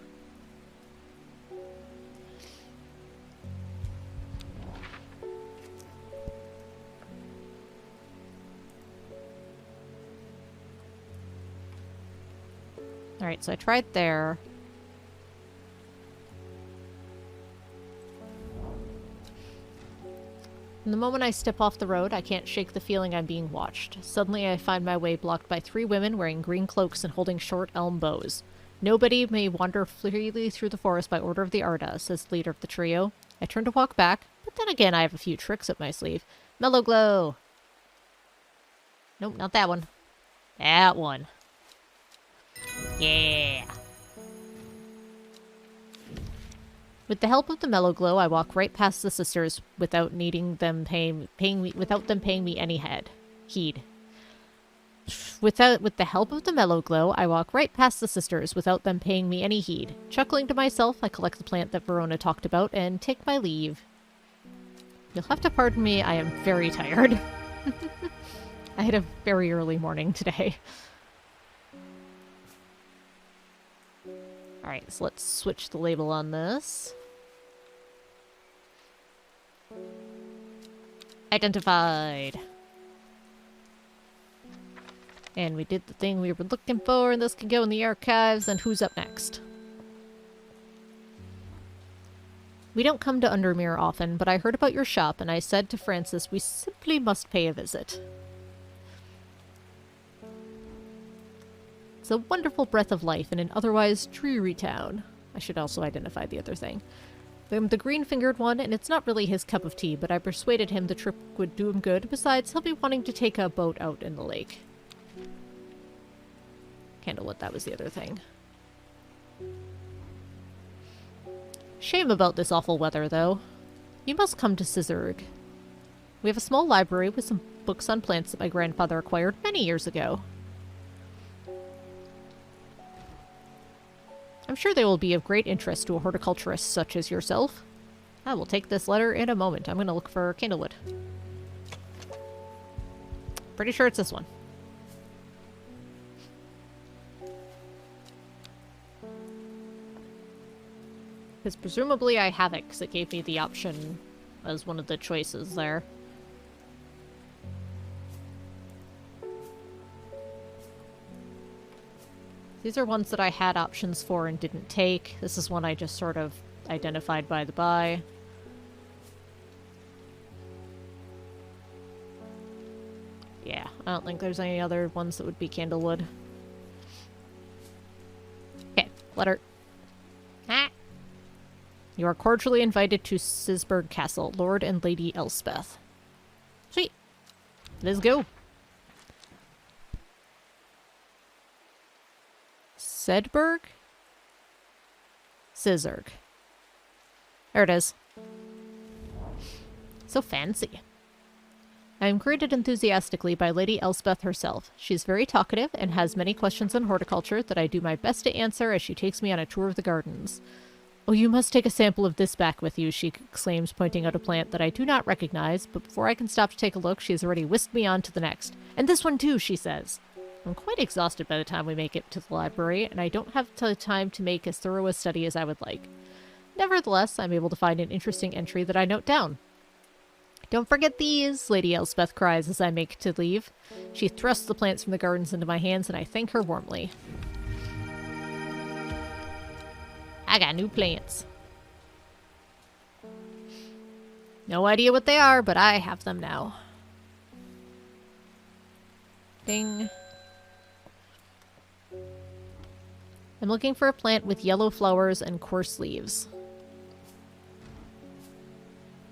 Alright, so I tried there. And the moment I step off the road, I can't shake the feeling I'm being watched. Suddenly I find my way blocked by 3 women wearing green cloaks and holding short elm bows. Nobody may wander freely through the forest by order of the Arda, says the leader of the trio. I turn to walk back, but then again I have a few tricks up my sleeve. Mellow Glow! Nope, not that one. That one. Yeah! With the help of the Mellow Glow, I walk right past the sisters without needing them without them paying me any heed. With the help of the Mellow Glow, I walk right past the sisters without them paying me any heed. Chuckling to myself, I collect the plant that Verona talked about and take my leave. You'll have to pardon me, I am very tired. I had a very early morning today. Alright, so let's switch the label on this. Identified. And we did the thing we were looking for, and this can go in the archives, and who's up next? We don't come to Undermere often, but I heard about your shop, and I said to Francis we simply must pay a visit. It's a wonderful breath of life in an otherwise dreary town. I should also identify the other thing. I'm the green-fingered one, and it's not really his cup of tea, but I persuaded him the trip would do him good. Besides, he'll be wanting to take a boat out in the lake. Candlewood, that was the other thing. Shame about this awful weather, though. You must come to Sizurg. We have a small library with some books on plants that my grandfather acquired many years ago. I'm sure they will be of great interest to a horticulturist such as yourself. I will take this letter in a moment. I'm going to look for candlewood. Pretty sure it's this one. Because presumably I have it, because it gave me the option as one of the choices there. These are ones that I had options for and didn't take. This is one I just sort of identified by the by. Yeah, I don't think there's any other ones that would be candlewood. Okay, letter. Ah. You are cordially invited to Sisberg Castle, Lord and Lady Elspeth. Sweet. Let's go. Sedberg? Sizurg. There it is. So fancy. I am greeted enthusiastically by Lady Elspeth herself. She's very talkative and has many questions on horticulture that I do my best to answer as she takes me on a tour of the gardens. Oh, you must take a sample of this back with you, she exclaims, pointing out a plant that I do not recognize, but before I can stop to take a look, she has already whisked me on to the next. And this one too, she says. I'm quite exhausted by the time we make it to the library, and I don't have the time to make as thorough a study as I would like. Nevertheless, I'm able to find an interesting entry that I note down. Don't forget these, Lady Elspeth cries as I make to leave. She thrusts the plants from the gardens into my hands, and I thank her warmly. I got new plants. No idea what they are, but I have them now. Ding. I'm looking for a plant with yellow flowers and coarse leaves.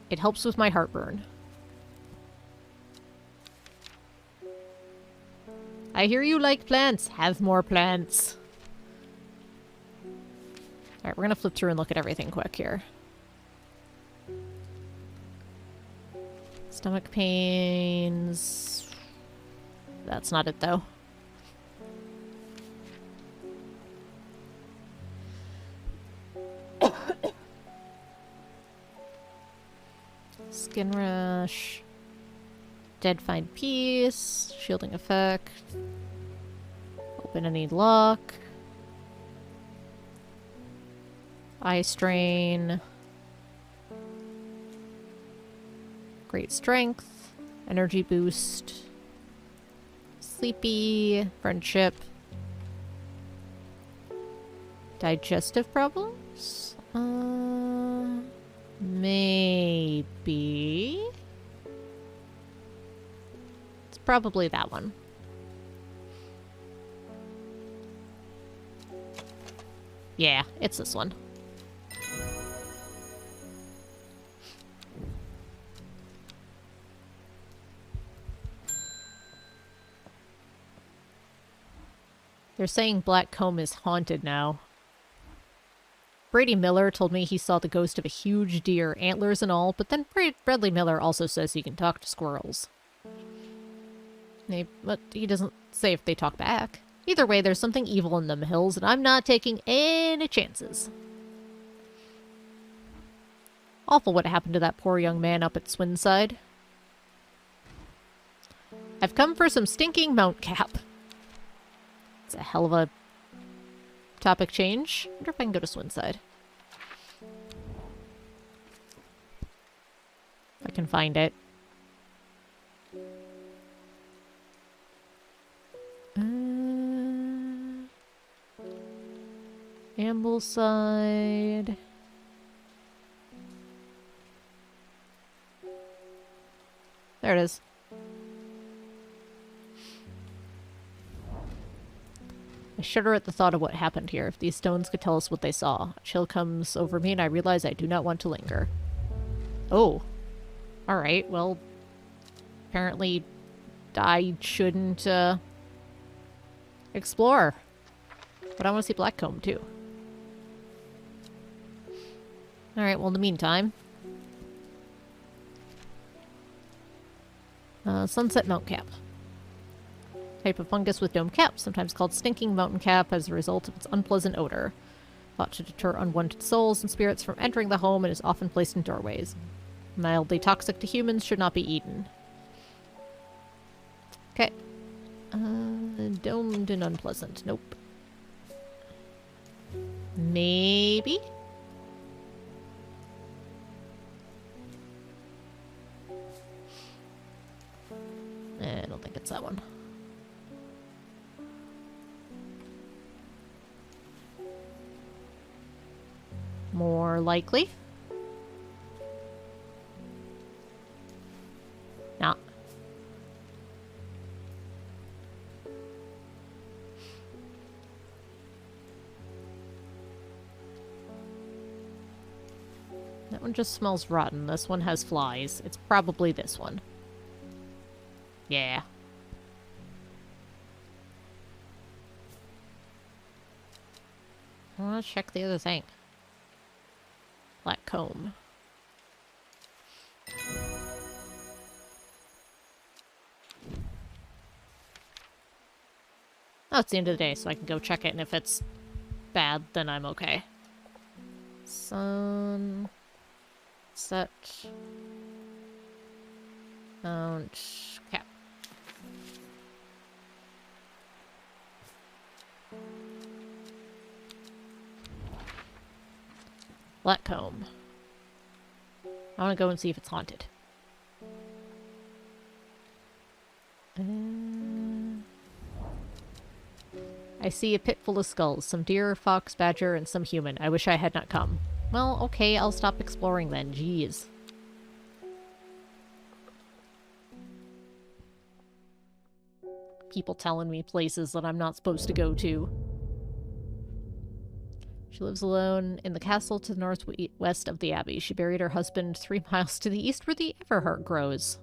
It helps with my heartburn. I hear you like plants. Have more plants. Alright, we're gonna flip through and look at everything quick here. Stomach pains. That's not it, though. Skin rash. Dead find peace. Shielding effect. Open any lock. Eye strain. Great strength. Energy boost. Sleepy. Friendship. Digestive problems? Maybe. It's probably that one. Yeah, it's this one. They're saying Black Comb is haunted now. Brady Miller told me he saw the ghost of a huge deer, antlers and all, but then Bradley Miller also says he can talk to squirrels. But he doesn't say if they talk back. Either way, there's something evil in them hills, and I'm not taking any chances. Awful what happened to that poor young man up at Swinside. I've come for some stinking Mount Cap. It's a hell of a topic change. I wonder if I can go to Swinside. If I can find it. Ambleside. There it is. I shudder at the thought of what happened here. If these stones could tell us what they saw. A chill comes over me and I realize I do not want to linger. Oh. Alright, well... apparently I shouldn't, explore. But I want to see Blackcomb, too. Alright, well, in the meantime... Sunset Mount Cap. Type of fungus with dome cap, sometimes called stinking mountain cap as a result of its unpleasant odor. Thought to deter unwanted souls and spirits from entering the home and is often placed in doorways. Mildly toxic to humans, should not be eaten. Okay. Domed and unpleasant. Nope. Maybe? I don't think it's that one. More likely. Nah. That one just smells rotten. This one has flies. It's probably this one. Yeah. Let's check the other thing. Black comb. Oh, it's the end of the day, so I can go check it, and if it's bad, then I'm okay. Sun... Set... Mount... Cap. Black comb. I want to go and see if it's haunted. I see a pit full of skulls. Some deer, fox, badger, and some human. I wish I had not come. Well, okay, I'll stop exploring then. Jeez. People telling me places that I'm not supposed to go to. She lives alone in the castle to the northwest of the abbey. She buried her husband 3 miles to the east where the Everheart grows.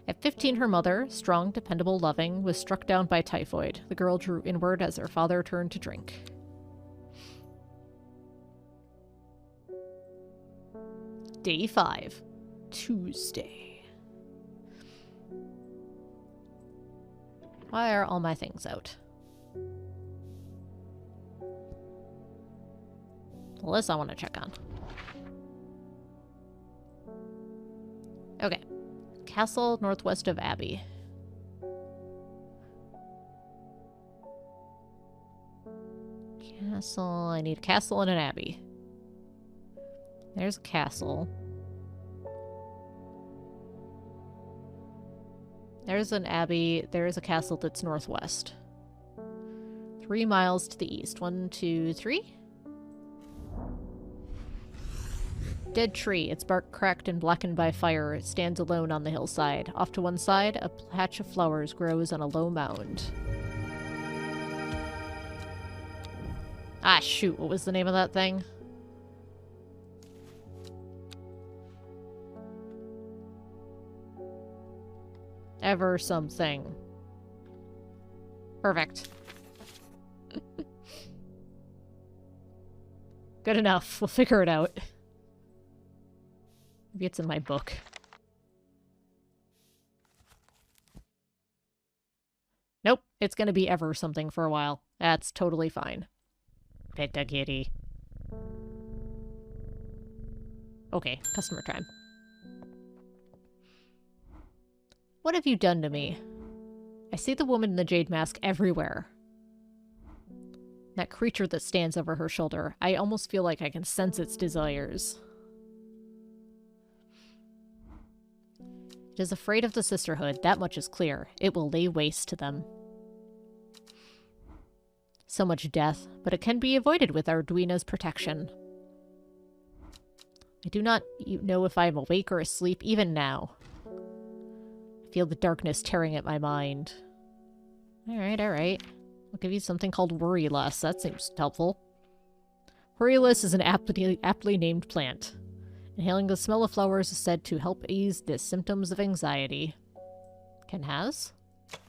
At 15, her mother, strong, dependable, loving, was struck down by typhoid. The girl drew inward as her father turned to drink. Day 5. Tuesday. Why are all my things out? Well, this I want to check on. Okay. Castle northwest of Abbey. Castle. I need a castle and an abbey. There's a castle. There's an abbey. There's a castle that's northwest. 3 miles to the east. 1, 2, 3. Dead tree, its bark cracked and blackened by fire. It stands alone on the hillside. Off to one side, a patch of flowers grows on a low mound. Ah, shoot, what was the name of that thing? Ever something. Perfect. Good enough. We'll figure it out. Maybe it's in my book. Nope, it's gonna be ever something for a while. That's totally fine. Pet the kitty. Okay, customer time. What have you done to me? I see the woman in the jade mask everywhere. That creature that stands over her shoulder. I almost feel like I can sense its desires. It is afraid of the sisterhood, that much is clear. It will lay waste to them. So much death, but it can be avoided with Arduino's protection. I do not know if I am awake or asleep, even now. I feel the darkness tearing at my mind. Alright, alright. I'll give you something called Worry Less. That seems helpful. Worry Less is an aptly named plant. Inhaling the smell of flowers is said to help ease the symptoms of anxiety. Can has?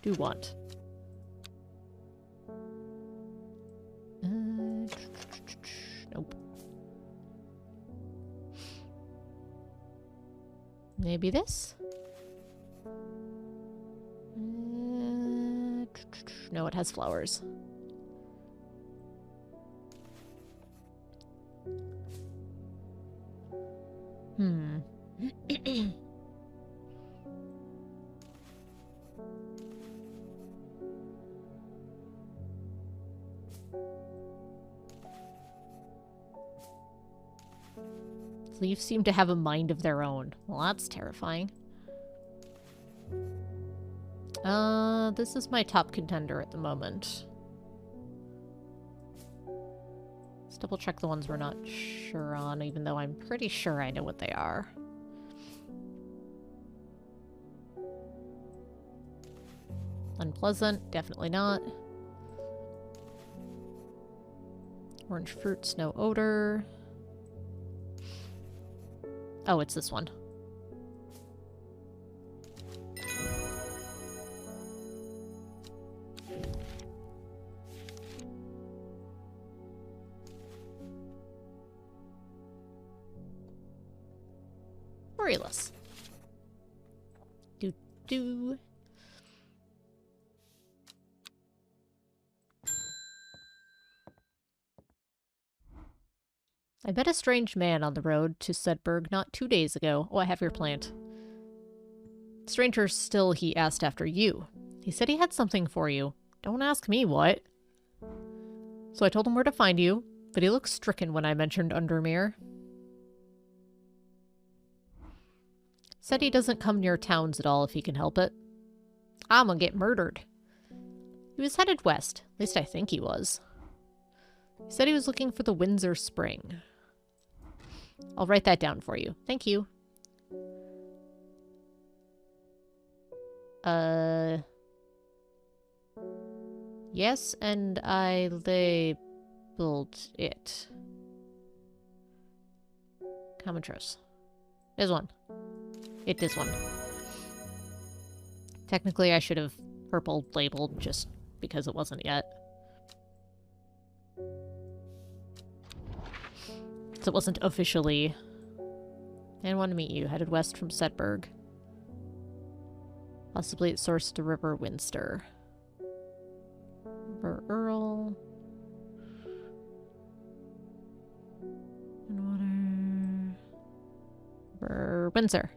Do want. Nope. Maybe this? No, it has flowers. Hmm. Leaves seem to have a mind of their own. Well, that's terrifying. This is my top contender at the moment. Let's double check the ones we're not sure on, even though I'm pretty sure I know what they are. Unpleasant, definitely not. Orange fruits, no odor. Oh, it's this one. Aurelus. Do. I met a strange man on the road to Sudburg not 2 days ago. Oh, I have your plant. Stranger still, he asked after you. He said he had something for you. Don't ask me what. So I told him where to find you, but he looked stricken when I mentioned Undermere. Said he doesn't come near towns at all if he can help it. I'm gonna get murdered. He was headed west. At least I think he was. He said he was looking for the Windsor Spring. I'll write that down for you. Thank you. Yes, and I labeled it. Common truce. There's one. It is one. Technically, I should have purple labeled just because it wasn't yet. So it wasn't officially. I want to meet you. Headed west from Setberg. Possibly at source to River Winster. River Earl. And water. River Windsor.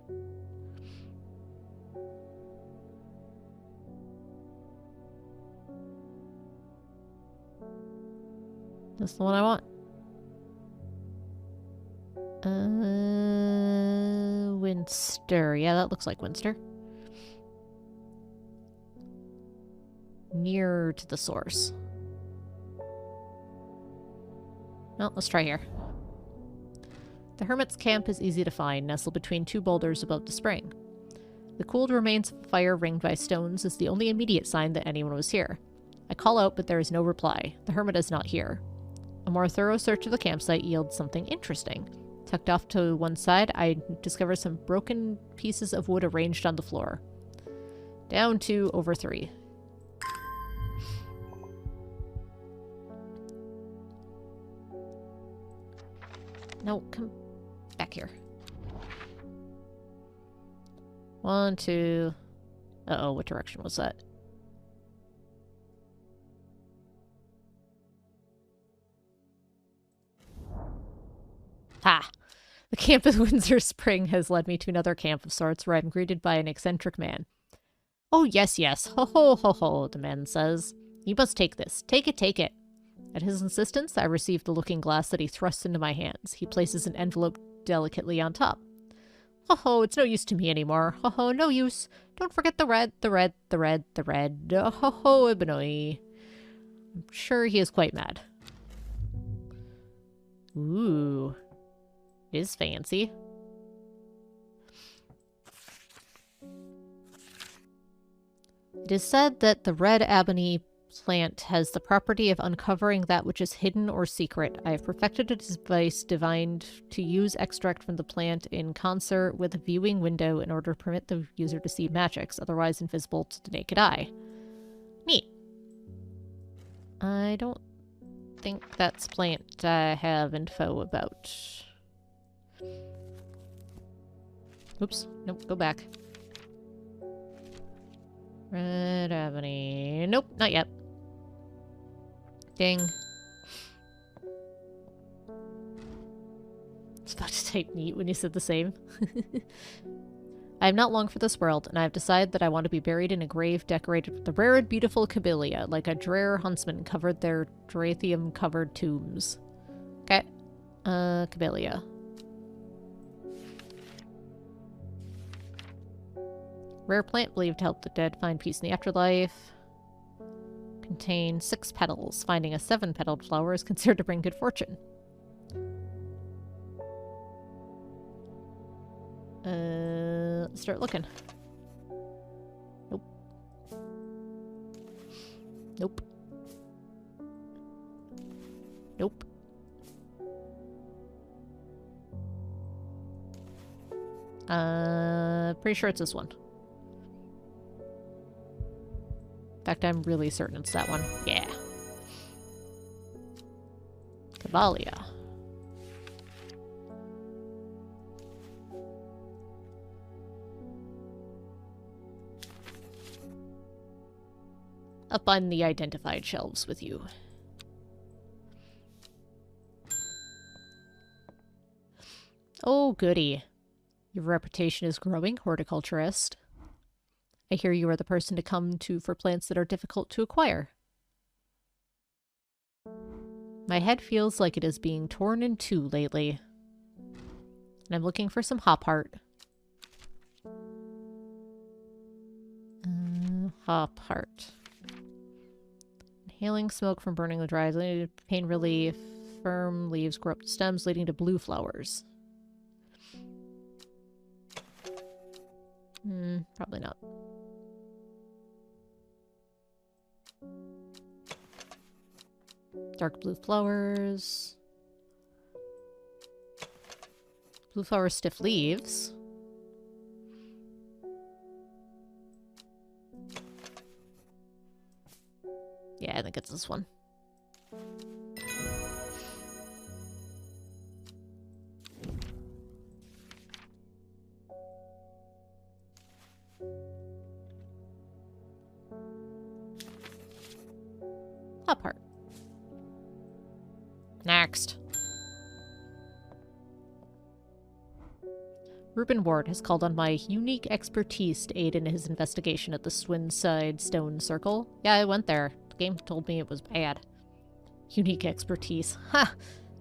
That's the one I want. Winster. Yeah, that looks like Winster. Near to the source. Well, let's try here. The hermit's camp is easy to find, nestled between 2 boulders above the spring. The cooled remains of a fire ringed by stones is the only immediate sign that anyone was here. I call out, but there is no reply. The hermit is not here. A more thorough search of the campsite yields something interesting. Tucked off to one side, I discover some broken pieces of wood arranged on the floor. Down to over 3. No, come back here. 1, 2... Uh-oh, what direction was that? Ha! The camp of Windsor Spring has led me to another camp of sorts where I'm greeted by an eccentric man. Oh, yes, yes. Ho, ho, ho, ho, the man says. You must take this. Take it, take it. At his insistence, I receive the looking glass that he thrusts into my hands. He places an envelope delicately on top. Ho, ho, it's no use to me anymore. Ho, ho, no use. Don't forget the red, the red, the red, the red. Ho, ho, Ibnoi. I'm sure he is quite mad. Ooh. It is fancy. It is said that the red ebony plant has the property of uncovering that which is hidden or secret. I have perfected a device designed to use extract from the plant in concert with a viewing window in order to permit the user to see magics, otherwise invisible to the naked eye. Neat. I don't think that's plant I have info about. Oops. Nope, go back. Red Ebony. Nope, not yet. Ding. I was about to type neat when you said the same. I am not long for this world, and I have decided that I want to be buried in a grave decorated with the rare and beautiful camellia, like a drear huntsman covered their Drathium-covered tombs. Okay. Camellia. Rare plant believed to help the dead find peace in the afterlife. Contain 6 petals. Finding a 7-petaled flower is considered to bring good fortune. Let's start looking. Nope. Nope. Nope. Pretty sure it's this one. In fact, I'm really certain it's that one. Yeah. Camellia. Up on the identified shelves with you. Oh, goody. Your reputation is growing, horticulturist. I hear you are the person to come to for plants that are difficult to acquire. My head feels like it is being torn in two lately. And I'm looking for some hop heart. Hop heart. Inhaling smoke from burning the dry pain relief. Firm leaves grow up to stems, leading to blue flowers. Probably not. Dark blue flowers. Blue flowers, stiff leaves. Yeah, I think it's this one. Hop heart. Next. Reuben Ward has called on my unique expertise to aid in his investigation at the Swinside Stone Circle. Yeah, I went there. The game told me it was bad. Unique expertise. Ha!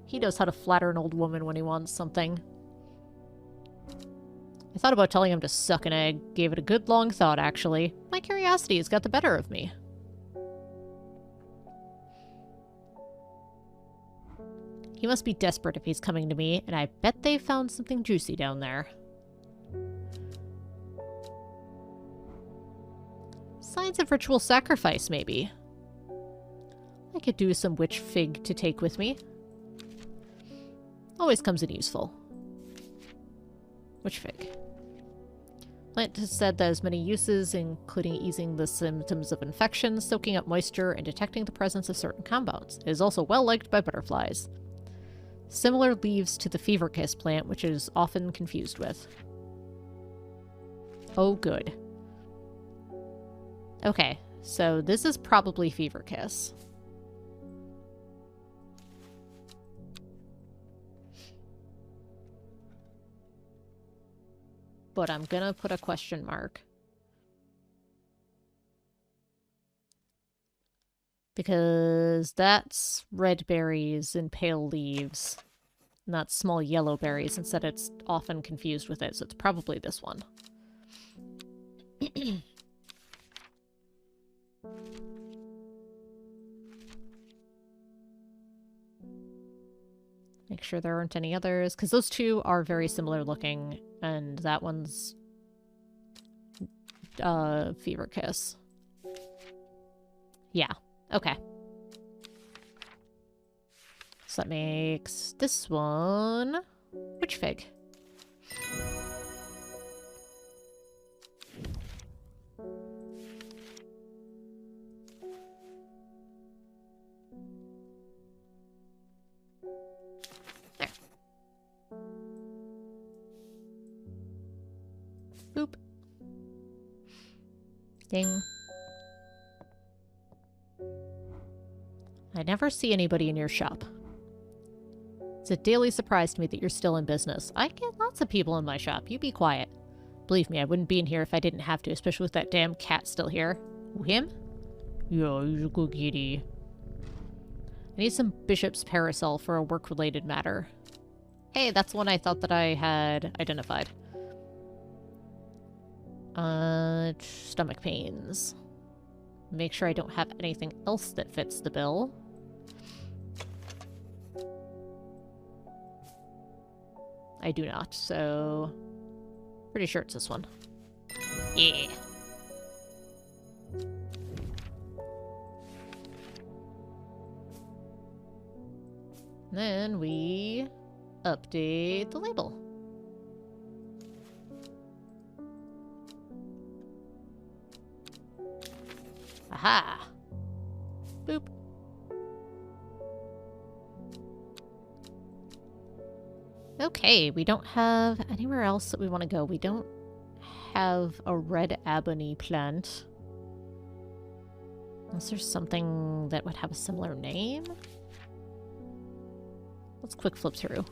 He knows how to flatter an old woman when he wants something. I thought about telling him to suck an egg. Gave it a good long thought, actually. My curiosity has got the better of me. He must be desperate if he's coming to me, and I bet they found something juicy down there. Signs of ritual sacrifice, maybe. I could do some witch fig to take with me. Always comes in useful. Witch fig. Plant has said that has many uses, including easing the symptoms of infection, soaking up moisture, and detecting the presence of certain compounds. It is also well liked by butterflies. Similar leaves to the fever kiss plant, which is often confused with. Oh, good. Okay, so this is probably fever kiss. But I'm gonna put a question mark. Because that's red berries and pale leaves. Not small yellow berries. Instead, it's often confused with it, so it's probably this one. Make sure there aren't any others, because those two are very similar looking, and that one's fever kiss. Yeah. Okay. So that makes this one witch fig. There. Boop. Ding. I never see anybody in your shop. It's a daily surprise to me that you're still in business. I get lots of people in my shop. You be quiet. Believe me, I wouldn't be in here if I didn't have to, especially with that damn cat still here. Who, him? Yeah, he's a good kitty. I need some bishop's parasol for a work-related matter. Hey, that's one I thought that I had identified. Stomach pains. Make sure I don't have anything else that fits the bill. I do not, so... Pretty sure it's this one. Yeah. Then we update the label. Aha! Boop. Okay, we don't have anywhere else that we want to go. We don't have a red ebony plant. Unless there's something that would have a similar name. Let's quick flip through.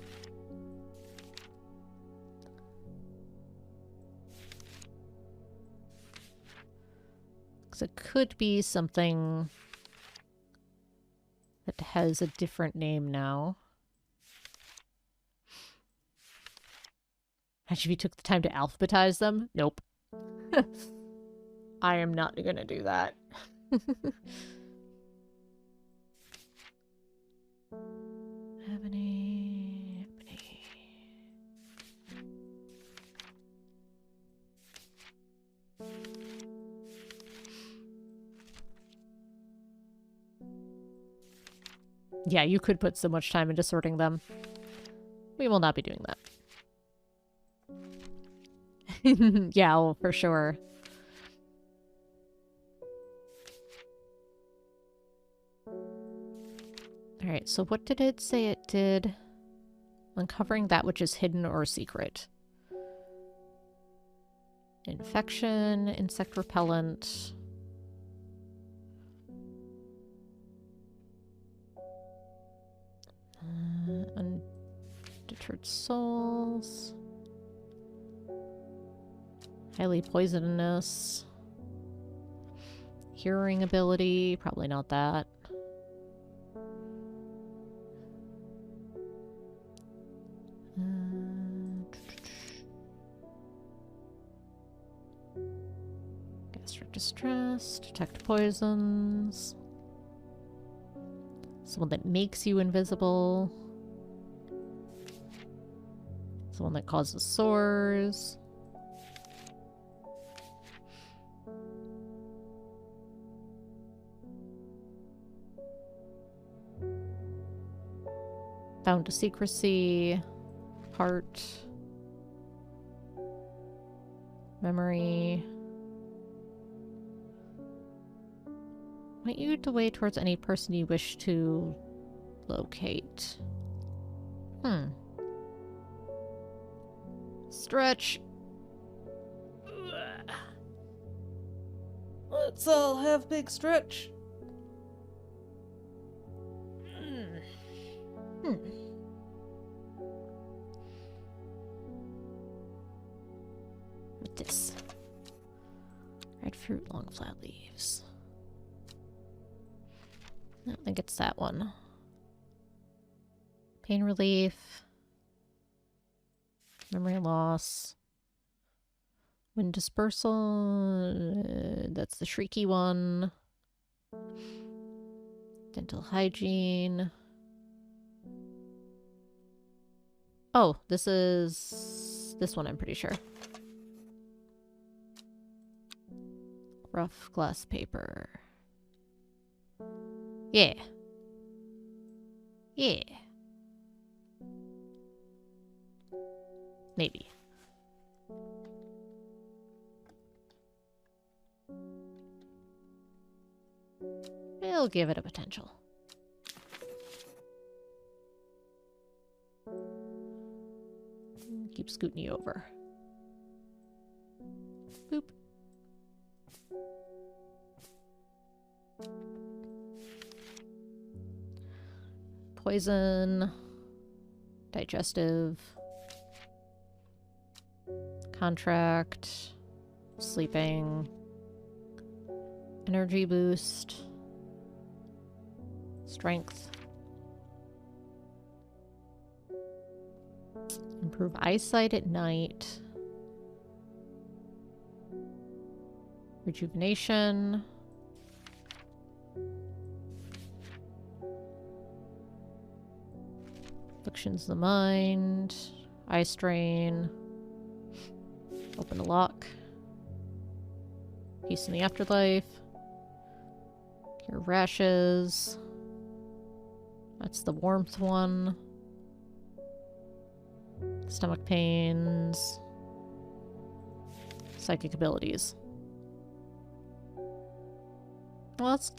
Because it could be something that has a different name now. Actually, if you took the time to alphabetize them, nope. I am not gonna do that. Ebony, ebony. Yeah, you could put so much time into sorting them. We will not be doing that. Yeah, well, for sure. Alright, so what did it say it did? Uncovering that which is hidden or secret. Infection, insect repellent. Undeterred souls. Highly poisonous. Hearing ability, probably not that. Gastric distress, detect poisons. Someone that makes you invisible. Someone that causes sores. Bound to secrecy. Heart. Memory. Point you the way towards any person you wish to locate. Stretch. Let's all have big stretch. With this. Red fruit, long flat leaves. I don't think it's that one. Pain relief. Memory loss. Wind dispersal. That's the shrieky one. Dental hygiene. Oh, this is this one, I'm pretty sure. Rough glass paper. Yeah. Yeah. Maybe. We'll give it a potential. Keep scooting you over. Boop. Poison. Digestive. Contract. Sleeping. Energy boost. Strength. Improve eyesight at night. Rejuvenation. Afflictions of the mind. Eye strain. Open a lock. Peace in the afterlife. Cure rashes. That's the warmth one. Stomach pains. Psychic abilities. Well, let's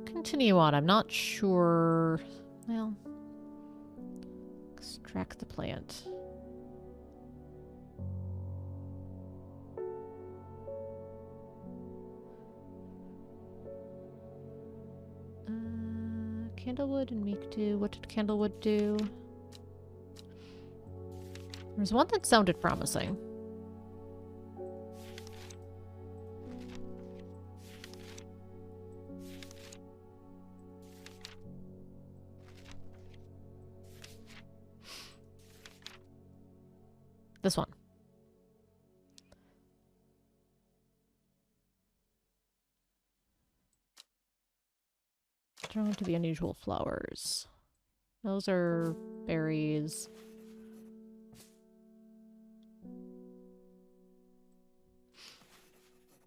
continue on. I'm not sure. Well, extract the plant. Candlewood and Meek do. What did Candlewood do? There's one that sounded promising. This one. Drawn to the unusual flowers. Those are berries.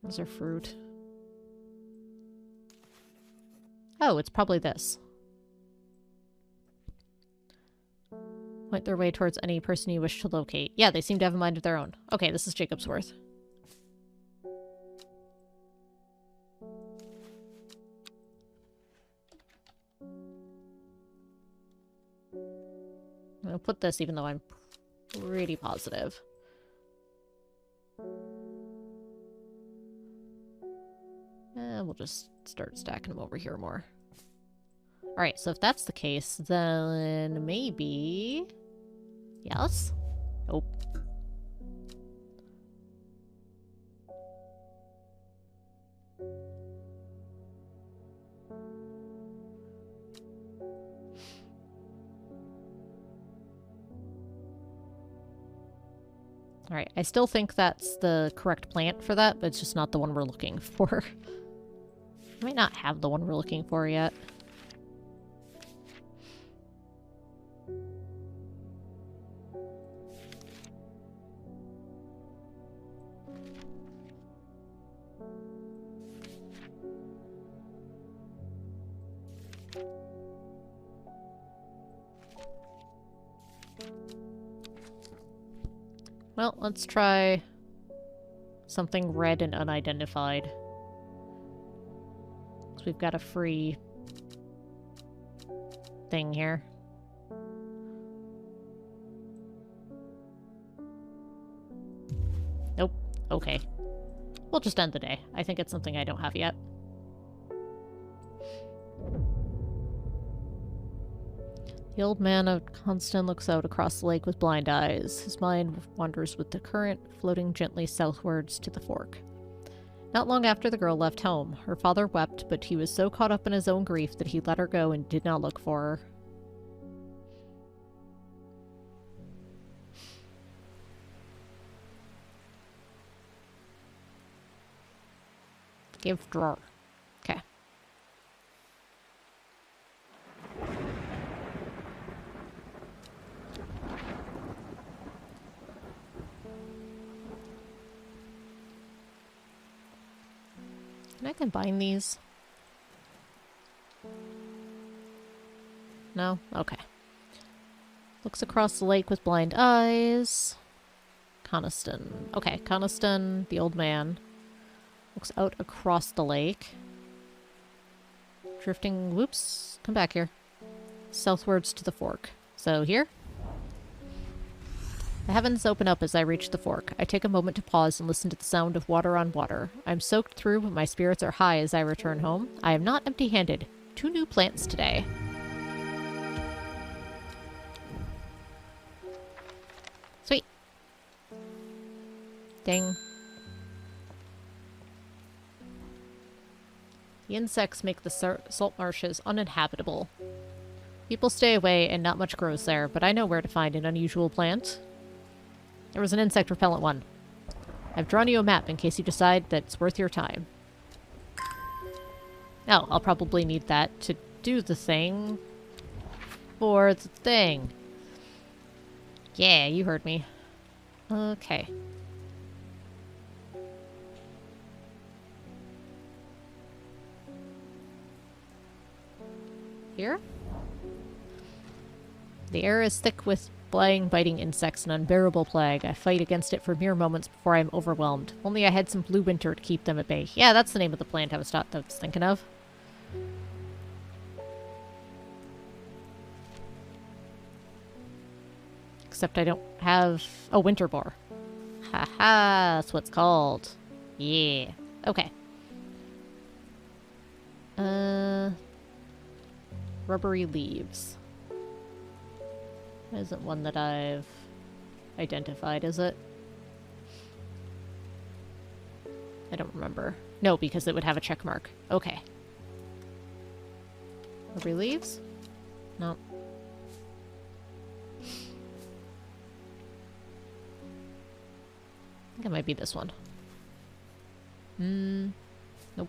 Those are fruit. Oh, it's probably this. Point their way towards any person you wish to locate. Yeah, they seem to have a mind of their own. Okay, this is Jacobsworth. I'll put this even though I'm pretty positive. We'll just start stacking them over here more. Alright, so if that's the case, then maybe... Yes? Nope. Alright, I still think that's the correct plant for that, but it's just not the one we're looking for. I might not have the one we're looking for yet. Well, let's try something red and unidentified. So we've got a free thing here. Nope. Okay. We'll just end the day. I think it's something I don't have yet. The old man of Constant looks out across the lake with blind eyes. His mind wanders with the current, floating gently southwards to the fork. Not long after the girl left home, her father wept, but he was so caught up in his own grief that he let her go and did not look for her. Gift drawer. Okay. Can I combine these? No? Okay. Looks across the lake with blind eyes. Coniston. Okay, Coniston, the old man. Looks out across the lake. Drifting, whoops, come back here. Southwards to the fork. So here? The heavens open up as I reach the fork. I take a moment to pause and listen to the sound of water on water. I'm soaked through, but my spirits are high as I return home. I am not empty-handed. 2 new plants today. Sweet. Ding. The insects make the salt marshes uninhabitable. People stay away and not much grows there, but I know where to find an unusual plant. There was an insect repellent one. I've drawn you a map in case you decide that it's worth your time. Oh, I'll probably need that to do the thing for the thing. Yeah, you heard me. Okay. Here? The air is thick with flying, biting insects, an unbearable plague. I fight against it for mere moments before I am overwhelmed. If only I had some blue winter to keep them at bay. Yeah, that's the name of the plant I was thinking of. Except I don't have a winter boar. Haha, that's what it's called. Yeah. Okay. Rubbery leaves. Isn't one that I've identified, is it? I don't remember. No, because it would have a check mark. Okay. Rubbery leaves? No. I think it might be this one. Nope.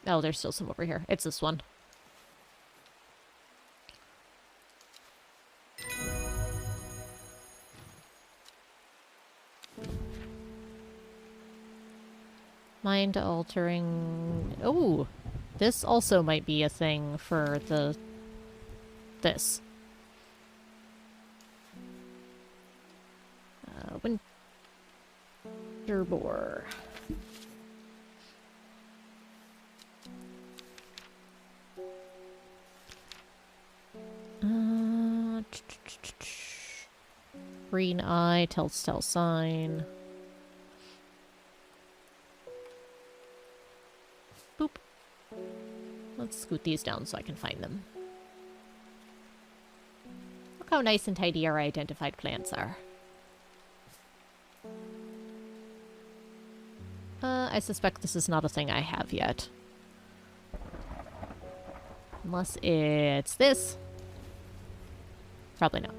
Oh, there's still some over here. It's this one. Mind altering... Oh! This also might be a thing for this. Winter boar. Green eye, telltale sign. Boop. Let's scoot these down so I can find them. Look how nice and tidy our identified plants are. I suspect this is not a thing I have yet. Unless it's this. Probably not.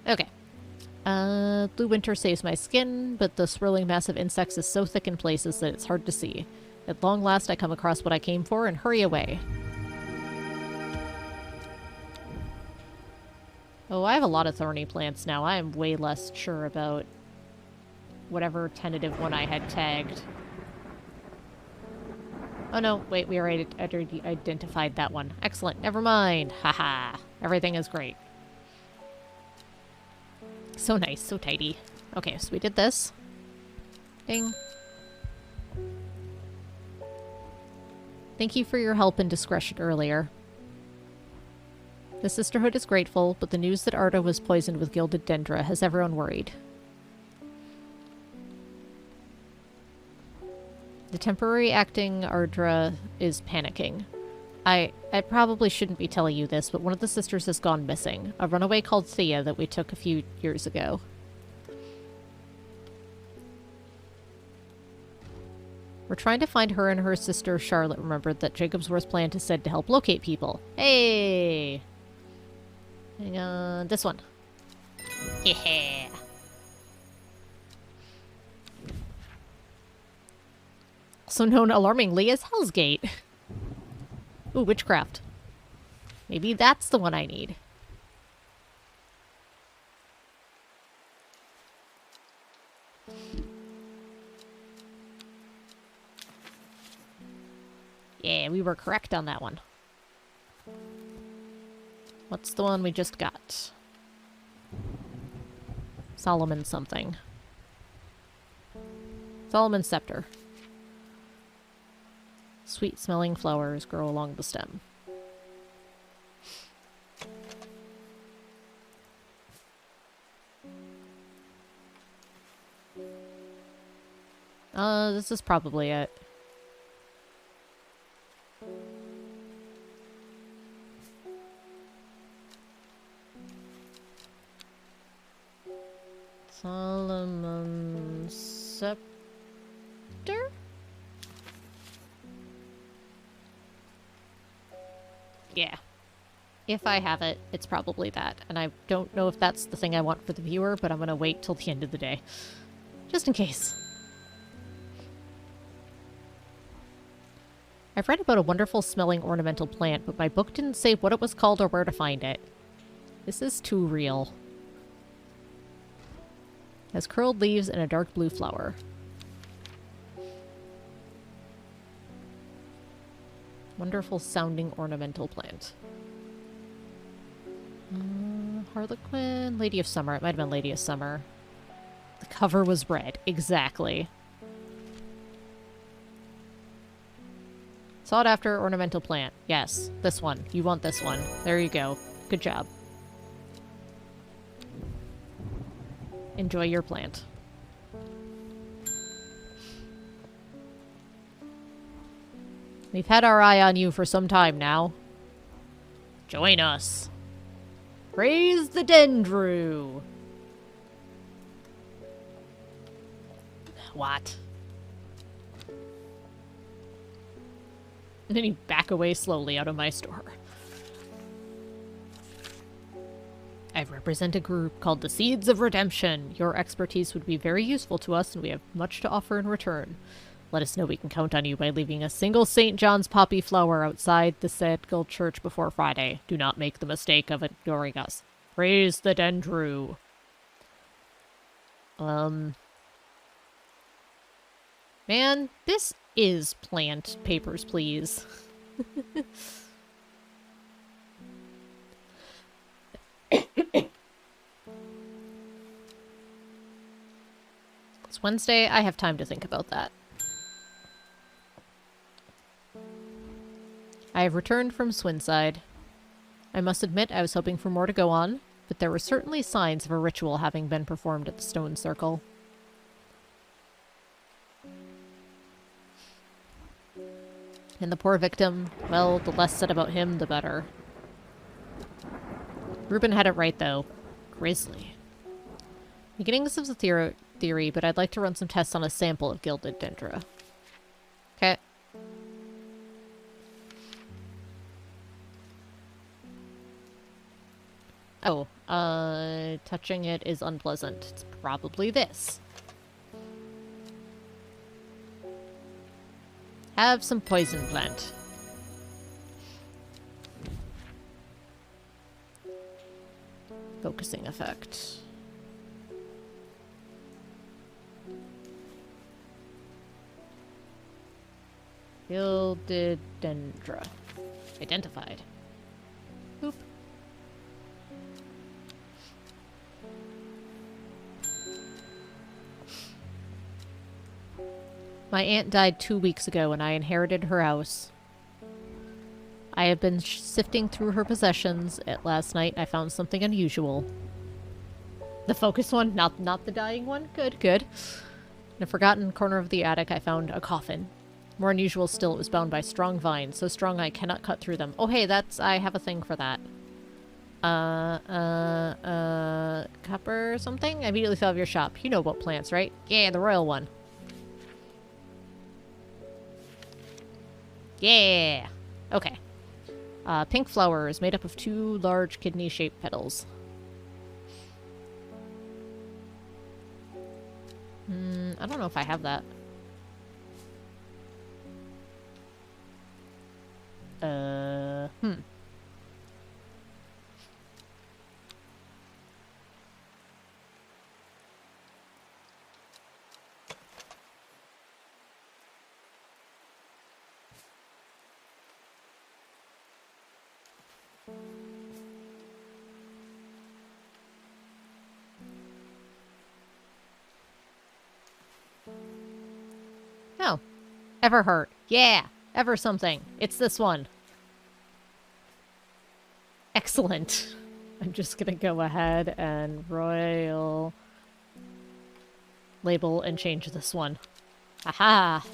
Okay. Blue winter saves my skin, but the swirling mass of insects is so thick in places that it's hard to see. At long last, I come across what I came for and hurry away. Oh, I have a lot of thorny plants now. I am way less sure about whatever tentative one I had tagged. Oh no, wait, we already identified that one. Excellent, never mind. Haha, everything is great. So nice, so tidy. Okay, so we did this. Ding. Thank you for your help and discretion earlier. The Sisterhood is grateful, but the news that Arda was poisoned with gilded dendra has everyone worried. The temporary acting Ardra is panicking. I probably shouldn't be telling you this, but one of the sisters has gone missing. A runaway called Thea that we took a few years ago. We're trying to find her, and her sister Charlotte remembered that Jacobsworth's plan is said to help locate people. Hey! Hang on, this one. Yeah! Also known alarmingly as Hell's Gate. Ooh, witchcraft. Maybe that's the one I need. Yeah, we were correct on that one. What's the one we just got? Solomon something. Solomon's Scepter. Sweet-smelling flowers grow along the stem. This is probably it. Solomon Scepter? Yeah. If I have it, it's probably that. And I don't know if that's the thing I want for the viewer, but I'm gonna wait till the end of the day. Just in case. I've read about a wonderful smelling ornamental plant, but my book didn't say what it was called or where to find it. This is too real. It has curled leaves and a dark blue flower. Wonderful sounding ornamental plant. Harlequin, Lady of Summer. It might have been Lady of Summer. The cover was red. Exactly. Sought after ornamental plant. Yes, this one. You want this one. There you go. Good job. Enjoy your plant. We've had our eye on you for some time now. Join us. Praise the Dendru. What? And then you back away slowly out of my store. I represent a group called the Seeds of Redemption. Your expertise would be very useful to us, and we have much to offer in return. Let us know we can count on you by leaving a single St. John's poppy flower outside the Sedgel Church before Friday. Do not make the mistake of ignoring us. Praise the Dendru. Man, this is plant papers, please. It's Wednesday. I have time to think about that. I have returned from Swinside. I must admit I was hoping for more to go on, but there were certainly signs of a ritual having been performed at the stone circle. And the poor victim, well, the less said about him, the better. Reuben had it right, though. Grisly. Beginnings of the theory, but I'd like to run some tests on a sample of gilded dendra. Okay. Oh, touching it is unpleasant. It's probably this. Have some poison plant. Focusing effect. Gilded dendra. Identified. Boop. My aunt died 2 weeks ago and I inherited her house. I have been sifting through her possessions. Last night I found something unusual. The focus one? Not the dying one? Good, good. In a forgotten corner of the attic I found a coffin. More unusual still, it was bound by strong vines. So strong I cannot cut through them. Oh hey, I have a thing for that. Copper something? I immediately thought of your shop. You know about plants, right? Yeah, the royal one. Yeah! Okay. Pink flower is made up of 2 large kidney-shaped petals. I don't know if I have that. Oh. Ever hurt. Yeah! Ever something. It's this one. Excellent. I'm just gonna go ahead and royal label and change this one. Aha!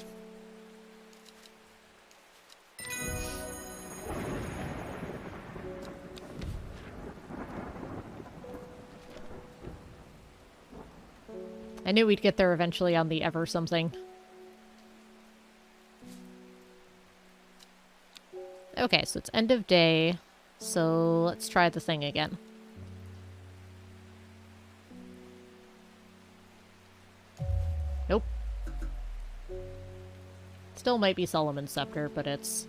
I knew we'd get there eventually on the ever something. Okay, so it's end of day. So let's try the thing again. Nope. Still might be Solomon's Scepter, but it's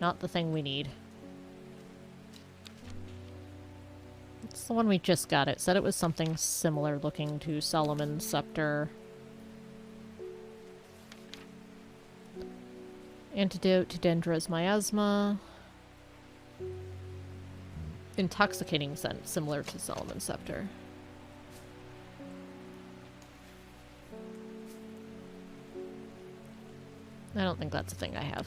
not the thing we need. It's the one we just got. It said it was something similar looking to Solomon's Scepter. Antidote to Dendra's miasma. Intoxicating scent, similar to Solomon's Scepter. I don't think that's a thing I have.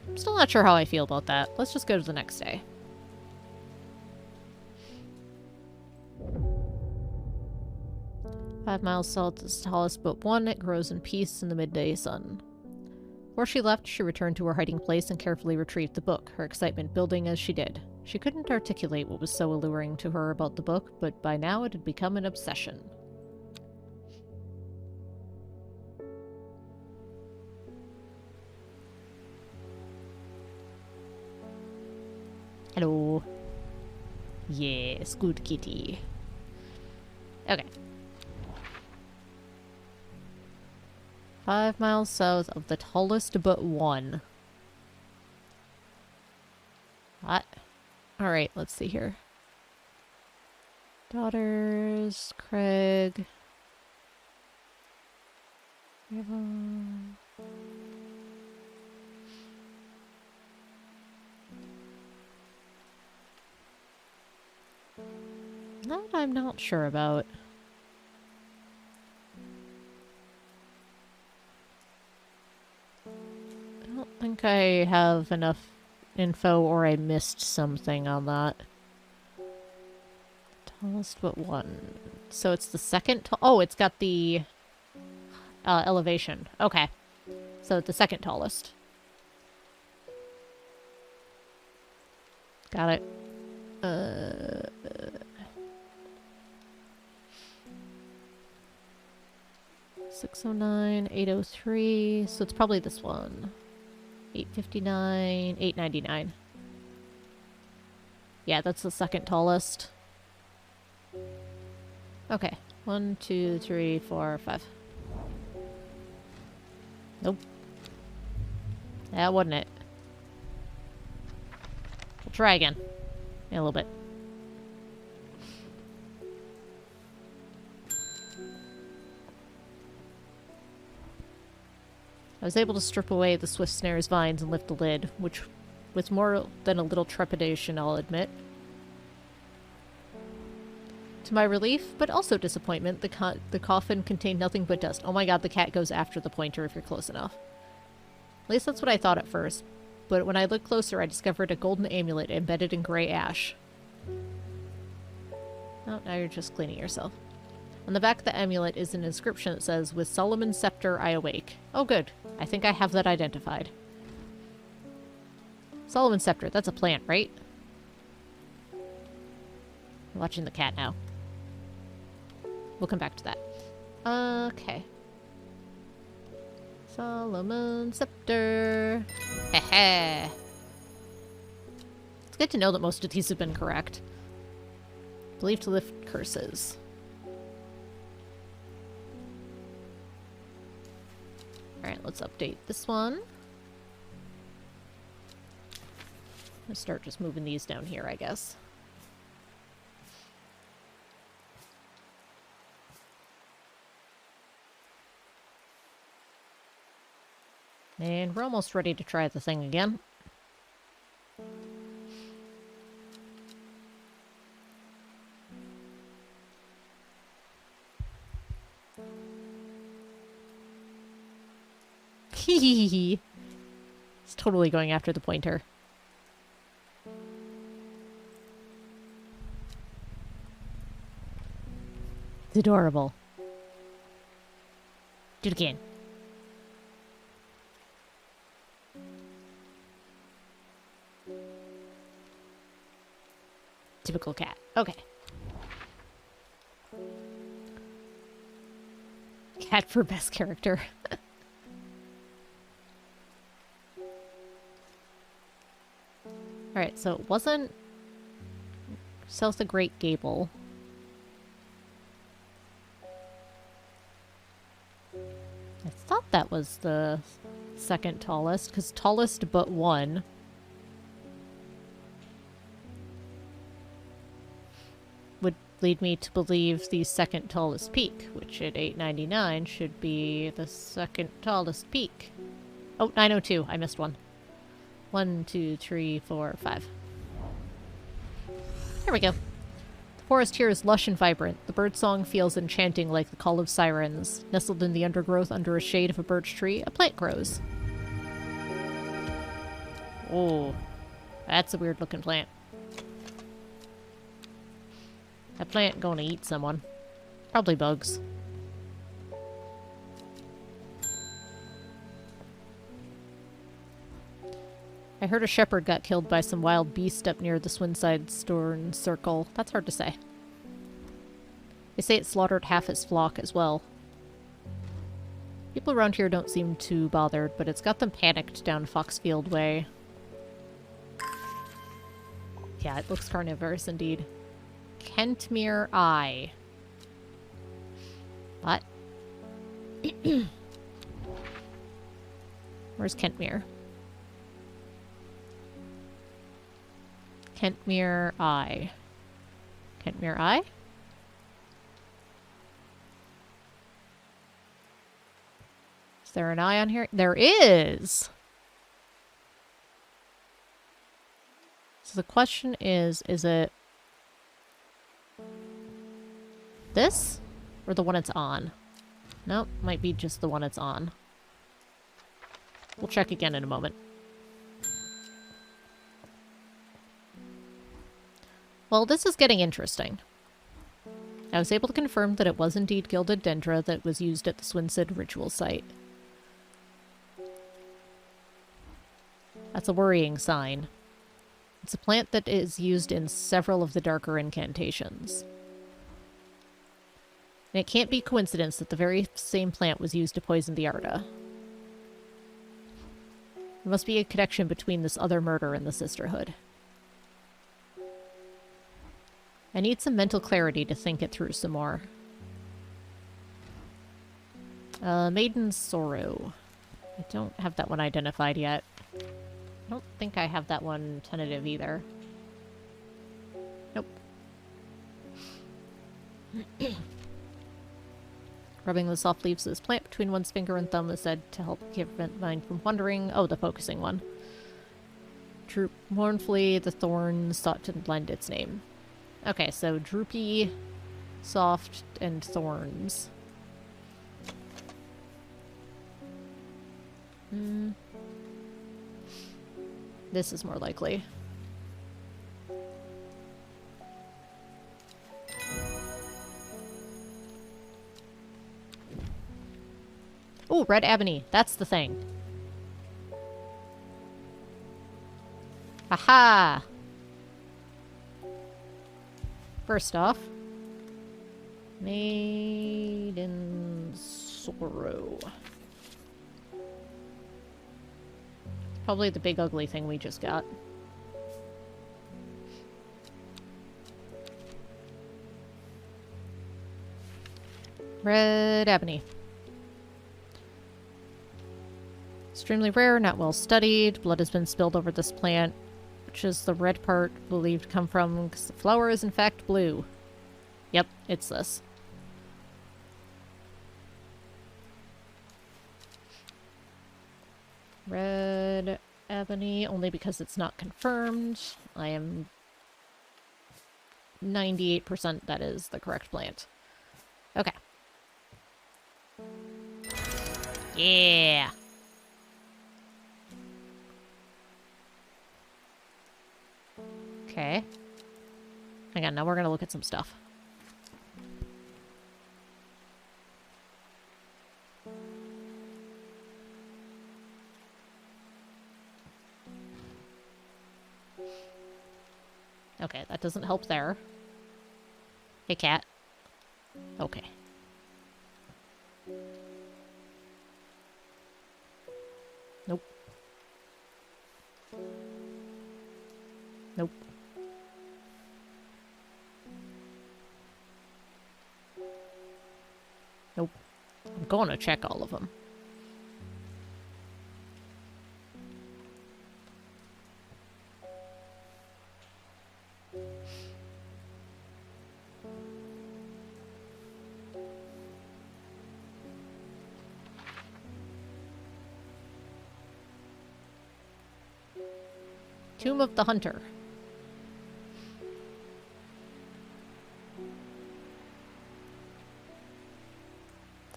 I'm still not sure how I feel about that. Let's just go to the next day. "5 miles south is the tallest but one. It grows in peace in the midday sun." Before she left, she returned to her hiding place and carefully retrieved the book, her excitement building as she did. She couldn't articulate what was so alluring to her about the book, but by now it had become an obsession. Hello. Yes, good kitty. Okay. 5 miles south of the tallest but one. What? Alright, let's see here. Daughters, Craig. That I'm not sure about. I don't think I have enough info or I missed something on that. Tallest but one. So it's the second oh, it's got the elevation. Okay. So it's the second tallest. Got it. 609, 803. So it's probably this one. 859, 899. Yeah, that's the second tallest. Okay. 1, 2, 3, 4, 5. Nope. That wasn't it. We'll try again. In a little bit. I was able to strip away the swift snare's vines and lift the lid, which was more than a little trepidation, I'll admit. To my relief, but also disappointment, the coffin contained nothing but dust. Oh my god, the cat goes after the pointer if you're close enough. At least that's what I thought at first. But when I looked closer, I discovered a golden amulet embedded in gray ash. Oh, now you're just cleaning yourself. On the back of the amulet is an inscription that says, "With Solomon's Scepter I awake." Oh good. I think I have that identified. Solomon's Scepter, that's a plant, right? I'm watching the cat now. We'll come back to that. Okay. Solomon's Scepter. Heh. It's good to know that most of these have been correct. Believed to lift curses. Alright, let's update this one. Let's start just moving these down here, I guess. And we're almost ready to try the thing again. He's totally going after the pointer. It's adorable. Do it again. Typical cat. Okay. Cat for best character. Alright, so it wasn't south of Great Gable. I thought that was the second tallest, because tallest but one. Would lead me to believe the second tallest peak, which at 899 should be the second tallest peak. Oh, 902. I missed one. 1, 2, 3, 4, 5. There we go. The forest here is lush and vibrant. The birdsong feels enchanting like the call of sirens. Nestled in the undergrowth under a shade of a birch tree, a plant grows. Oh, that's a weird looking plant. That plant gonna eat someone. Probably bugs. I heard a shepherd got killed by some wild beast up near the Swinside Storn Circle. That's hard to say. They say it slaughtered half its flock as well. People around here don't seem too bothered, but it's got them panicked down Foxfield Way. Yeah, it looks carnivorous indeed. Kentmere Eye. What? Where's Kentmere? Kentmere Eye. Kentmere Eye? Is there an eye on here? There is! So the question is it this? Or the one it's on? Nope, might be just the one it's on. We'll check again in a moment. Well, this is getting interesting. I was able to confirm that it was indeed gilded dendra that was used at the Swinsid ritual site. That's a worrying sign. It's a plant that is used in several of the darker incantations. And it can't be coincidence that the very same plant was used to poison the Arda. There must be a connection between this other murder and the Sisterhood. I need some mental clarity to think it through some more. Maiden's Sorrow. I don't have that one identified yet. I don't think I have that one tentative either. Nope. Rubbing the soft leaves of this plant between one's finger and thumb is said to help prevent mind from wandering. Oh, the focusing one. Droop mournfully, the thorns sought to blend its name. Okay, so droopy, soft, and thorns. This is more likely. Oh, red ebony. That's the thing. Aha! First off, Maiden's Sorrow. Probably the big ugly thing we just got. Red ebony. Extremely rare, not well studied. Blood has been spilled over this plant, which is the red part believed to come from, because the flower is in fact blue. Yep, it's this. Red ebony, only because it's not confirmed. I am 98% that is the correct plant. Okay. Yeah! Okay. Hang on, now we're gonna look at some stuff. Okay, that doesn't help there. Hey, cat. Okay. Nope. Nope. Nope. I'm going to check all of them. Tomb of the Hunter.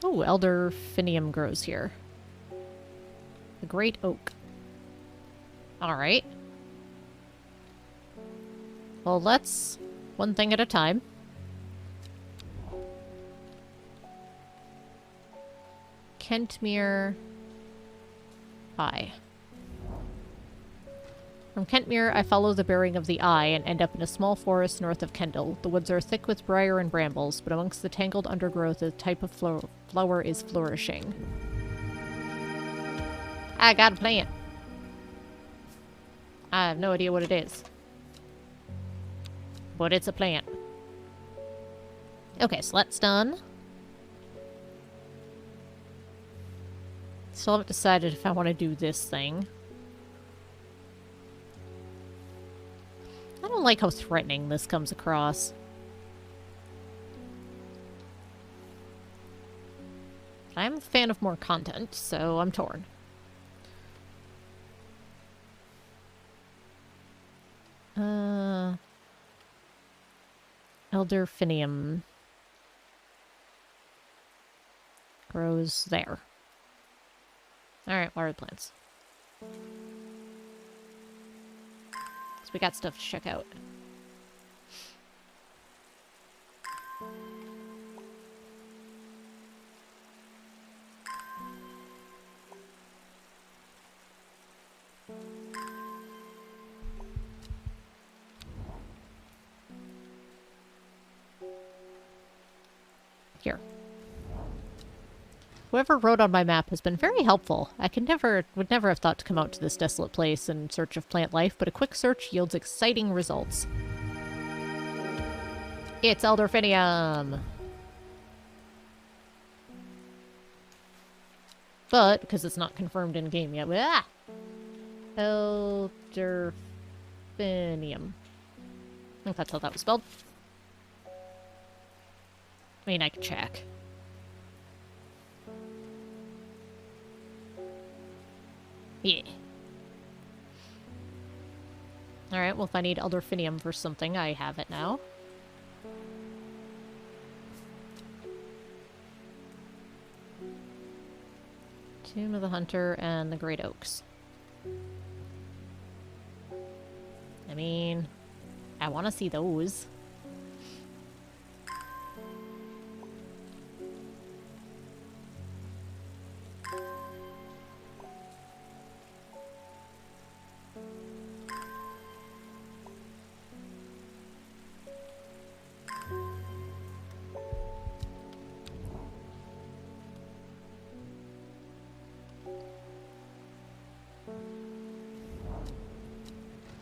Oh, Elder Finium grows here. The Great Oak. Alright. Well, let's one thing at a time. Kentmere Eye. From Kentmere, I follow the bearing of the eye and end up in a small forest north of Kendal. The woods are thick with briar and brambles, but amongst the tangled undergrowth, a type of flower is flourishing. I got a plant. I have no idea what it is. But it's a plant. Okay, so that's done. Still haven't decided if I want to do this thing. I don't like how threatening this comes across. I'm a fan of more content, so I'm torn. Elder Finium grows there. Alright, water plants. So we got stuff to check out. Here. Whoever wrote on my map has been very helpful. I would never have thought to come out to this desolate place in search of plant life, but a quick search yields exciting results. It's Elderfinium! But, because it's not confirmed in-game yet, Elderfinium. I think that's how that was spelled. I mean, I can check. Yeah. Alright, well if I need Elderfinium for something, I have it now. Tomb of the Hunter and the Great Oaks. I mean, I want to see those.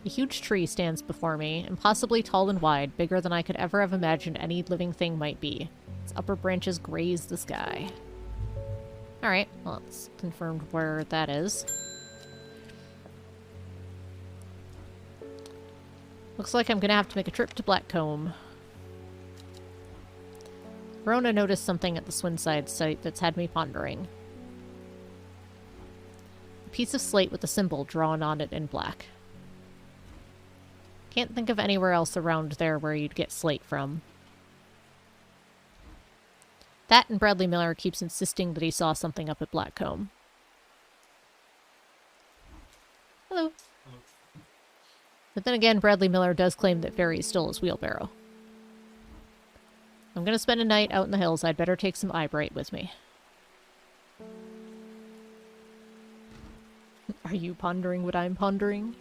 A huge tree stands before me, impossibly tall and wide, bigger than I could ever have imagined any living thing might be. Its upper branches graze the sky. Alright, well, it's confirmed where that is. Looks like I'm gonna have to make a trip to Blackcomb. Verona noticed something at the Swinside site that's had me pondering. A piece of slate with a symbol drawn on it in black. Can't think of anywhere else around there where you'd get slate from. That and Bradley Miller keeps insisting that he saw something up at Blackcomb. Hello. But then again, Bradley Miller does claim that Fairy stole his wheelbarrow. I'm gonna spend a night out in the hills. I'd better take some eyebright with me. Are you pondering what I'm pondering?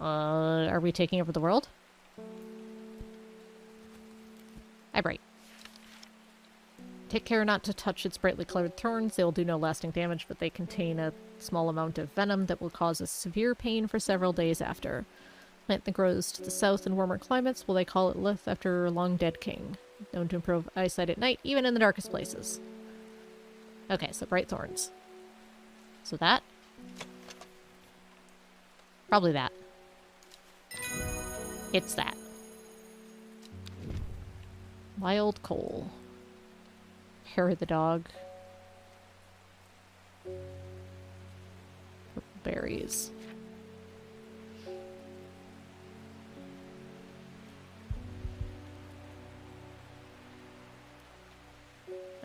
Are we taking over the world? Eyebright. Take care not to touch its brightly colored thorns. They will do no lasting damage, but they contain a small amount of venom that will cause a severe pain for several days after. Plant that grows to the south in warmer climates. Will they call it Lith after a long-dead king? Known to improve eyesight at night, even in the darkest places. Okay, so bright thorns. So that. Probably that. It's that. Wild coal. Hair of the dog. Purple berries.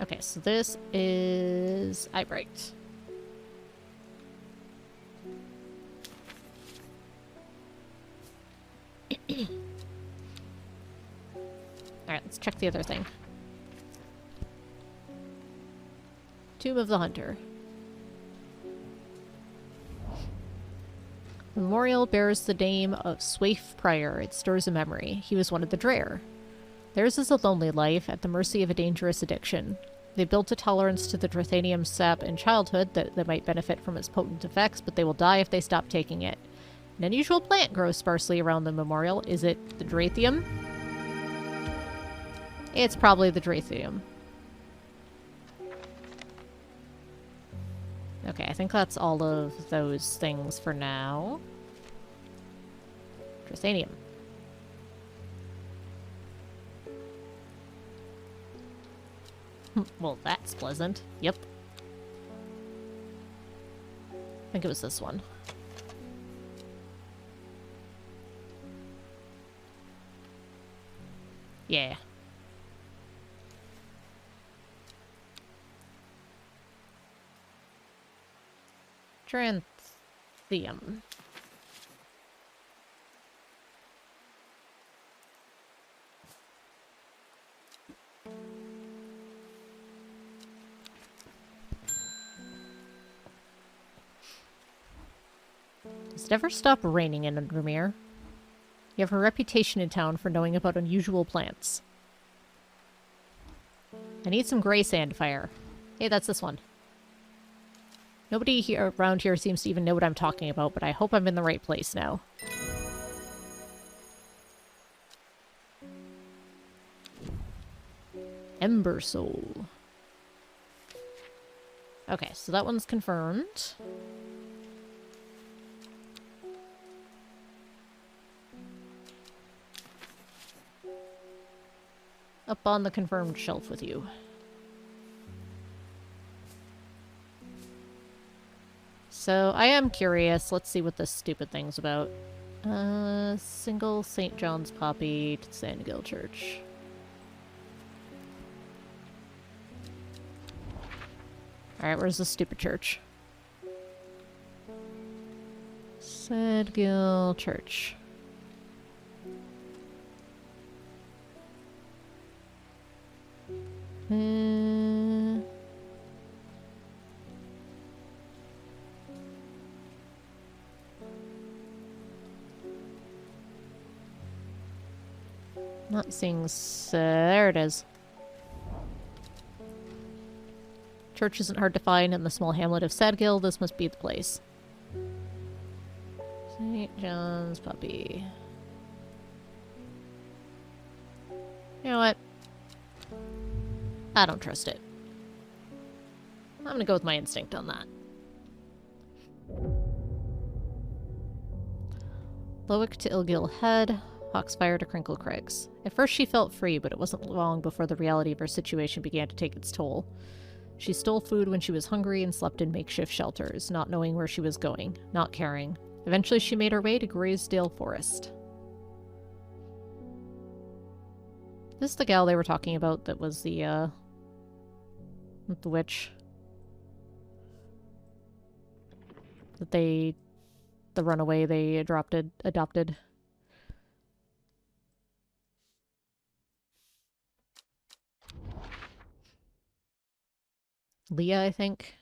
Okay, so this is eyebright. Alright, let's check the other thing. Tomb of the Hunter. The memorial bears the name of Swaif Prior. It stirs a memory. He was one of the Dreyer. Theirs is a lonely life, at the mercy of a dangerous addiction. They built a tolerance to the Drathanium sap in childhood that they might benefit from its potent effects, but they will die if they stop taking it. An unusual plant grows sparsely around the memorial. Is it the Drathium? It's probably the Drathium. Okay, I think that's all of those things for now. Drathanium. Well, that's pleasant. Yep. I think it was this one. Yeah. Tranthium. Does it ever stop raining in Undermere? You have a reputation in town for knowing about unusual plants. I need some gray sandfire. Hey, that's this one. Nobody here around here seems to even know what I'm talking about, but I hope I'm in the right place now. Ember Soul. Okay, so that one's confirmed. Up on the confirmed shelf with you. So, I am curious. Let's see what this stupid thing's about. Single St. John's Poppy to Sandgill Church. Alright, where's the stupid church? Sandgill Church. Not seeing... there it is. Church isn't hard to find in the small hamlet of Sadgill. This must be the place. St. John's Puppy. You know what? I don't trust it. I'm gonna go with my instinct on that. Lowick to Ilgil Head. Hawksfire to Crinkle Craigs. At first she felt free, but it wasn't long before the reality of her situation began to take its toll. She stole food when she was hungry and slept in makeshift shelters, not knowing where she was going, not caring. Eventually she made her way to Graysdale Forest. This is the gal they were talking about that was the witch. That they the runaway they adopted. Leah, I think.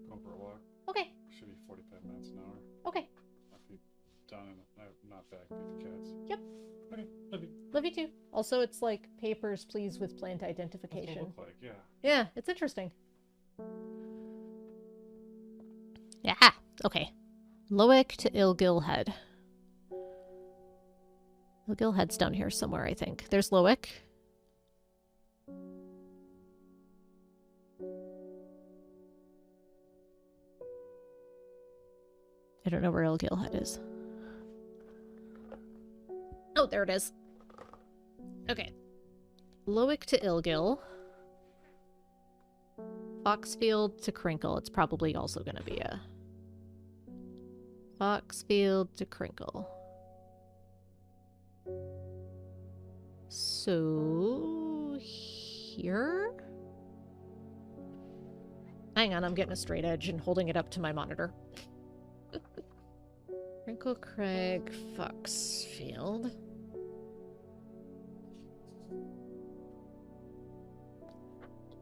Going for a walk.
Okay.
Should be 45 minutes an hour.
Okay.
I'll be done and not back with the cats.
Yep.
Okay, love you.
Love you too. Also, it's like papers, please, with plant identification.
That's what it look like, yeah.
Yeah, it's interesting. Yeah. Okay. Loic to Ilgilhead. Ilgilhead's down here somewhere, I think. There's Loic. I don't know where Ilgilhead is. Oh, there it is. Okay. Loic to Ilgil. Foxfield to Crinkle. It's probably also going to be a... Foxfield to Crinkle. So... here? Hang on, I'm getting a straight edge and holding it up to my monitor. Crinkle Crag, Foxfield.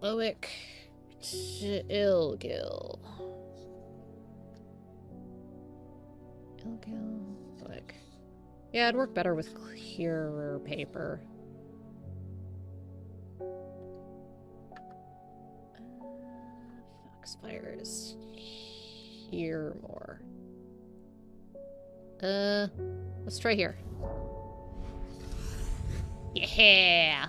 Loic to Ilgil. Ilgil, Loic. Yeah, it'd work better with clearer paper. Foxfires. Here more. Let's try here. Yeah!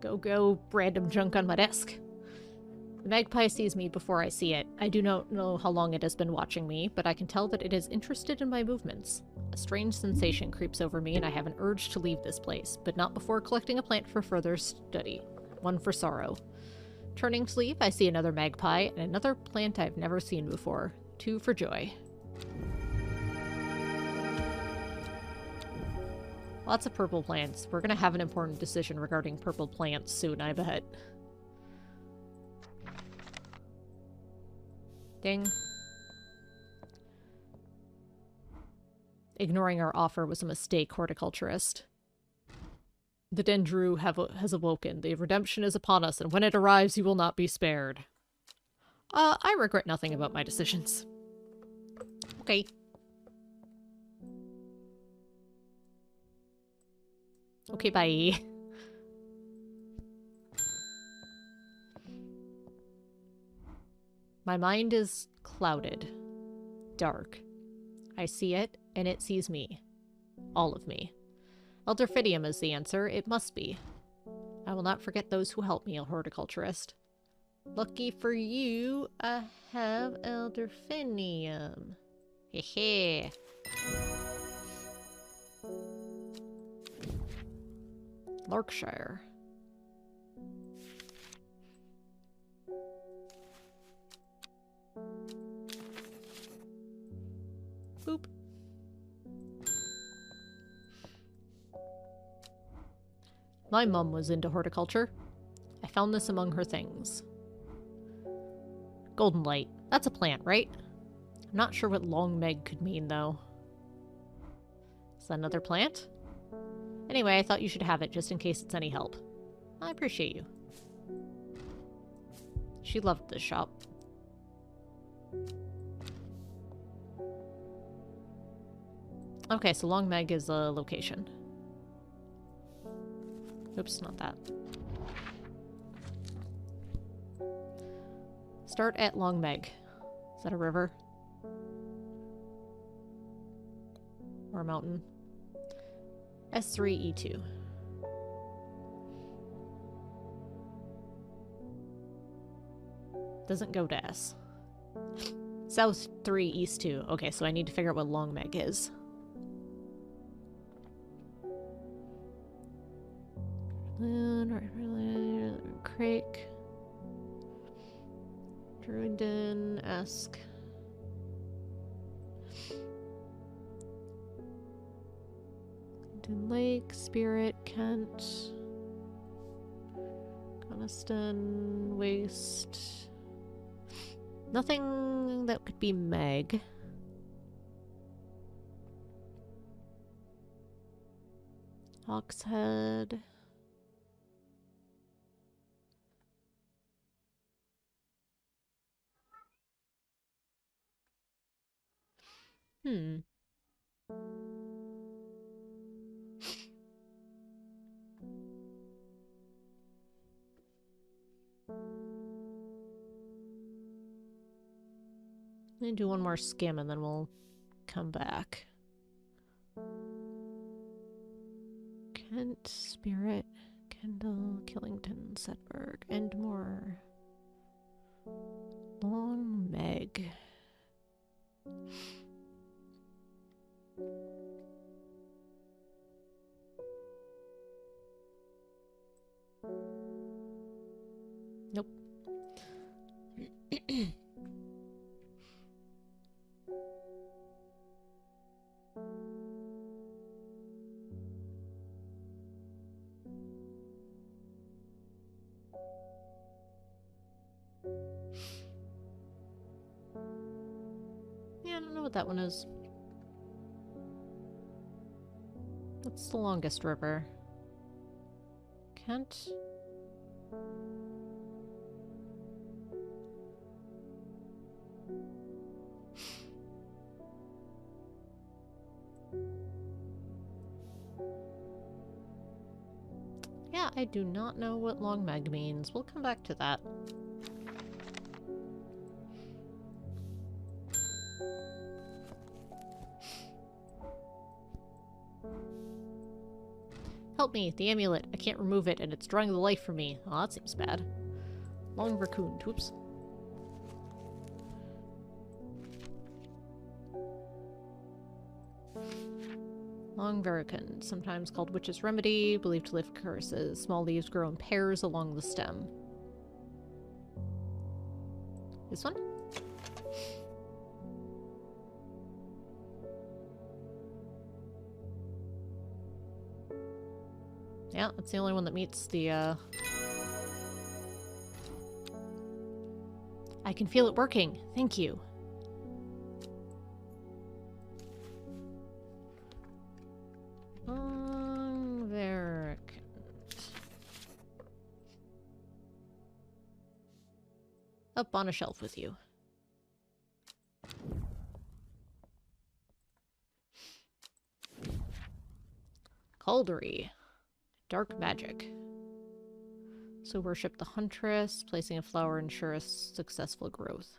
Go, random junk on my desk. The magpie sees me before I see it. I do not know how long it has been watching me, but I can tell that it is interested in my movements. A strange sensation creeps over me, and I have an urge to leave this place, but not before collecting a plant for further study. One for sorrow. Turning to leave, I see another magpie, and another plant I've never seen before. Two for joy. Lots of purple plants. We're gonna have an important decision regarding purple plants soon, I bet. Ding. Ignoring our offer was a mistake, horticulturist. The Dendru has awoken. The redemption is upon us, and when it arrives, you will not be spared. I regret nothing about my decisions. Okay. Okay, bye. My mind is clouded. Dark. I see it, and it sees me. All of me. Elderfidium is the answer. It must be. I will not forget those who helped me, a horticulturist. Lucky for you, I have Elderfinium. Hehe. Larkshire. Boop. My mum was into horticulture. I found this among her things. Golden light. That's a plant, right? I'm not sure what long meg could mean, though. Is that another plant? Anyway, I thought you should have it just in case it's any help. I appreciate you. She loved this shop. Okay, so Long Meg is a location. Oops, not that. Start at Long Meg. Is that a river? Or a mountain? S3E2. Doesn't go to S. South 3, East 2. Okay, so I need to figure out what Long Meg is. Crake. Druiden-esque. Lake, Spirit, Kent. Coniston, Waste. Nothing that could be Meg. Hawk's Head. Hmm. Let me do one more skim and then we'll come back. Kent, Spirit, Kendall, Killington, Sedberg, and more. Long Meg. Nope. Yeah, I don't know what that one is. What's the longest river? Kent? Yeah, I do not know what Long Meg means. We'll come back to that. Help me, the amulet. I can't remove it, and it's drawing the life from me. Oh, that seems bad. Long raccoon. Whoops. Long verrucon, sometimes called witch's remedy, believed to lift curses. Small leaves grow in pairs along the stem. This one? Yeah, that's the only one that meets the, I can feel it working. Thank you. Verrucon. Up on a shelf with you. Caldery. Dark magic. So worship the huntress. Placing a flower ensures successful growth.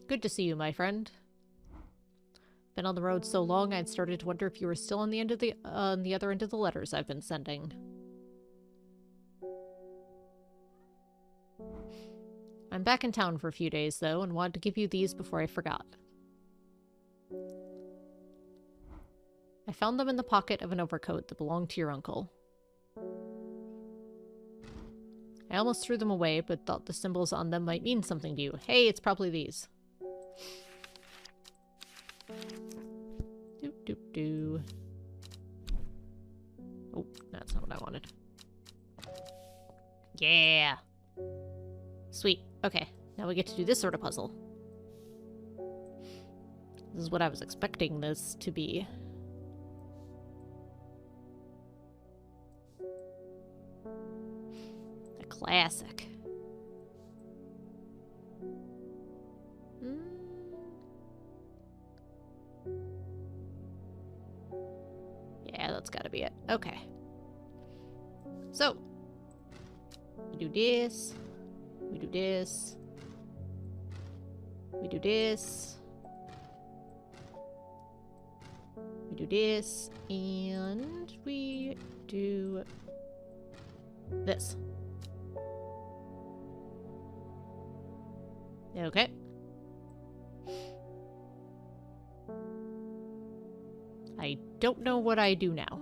Good to see you, my friend. Been on the road so long, I'd started to wonder if you were still on the end of the other end of the letters I've been sending. I'm back in town for a few days, though, and wanted to give you these before I forgot. I found them in the pocket of an overcoat that belonged to your uncle. I almost threw them away, but thought the symbols on them might mean something to you. Hey, it's probably these. Doop doop doo. Oh, that's not what I wanted. Yeah! Sweet. Okay, now we get to do this sort of puzzle. This is what I was expecting this to be. A classic. Yeah, that's gotta be it. Okay. So, we do this. We do this. We do this. We do this. And we do this. Okay. I don't know what I do now.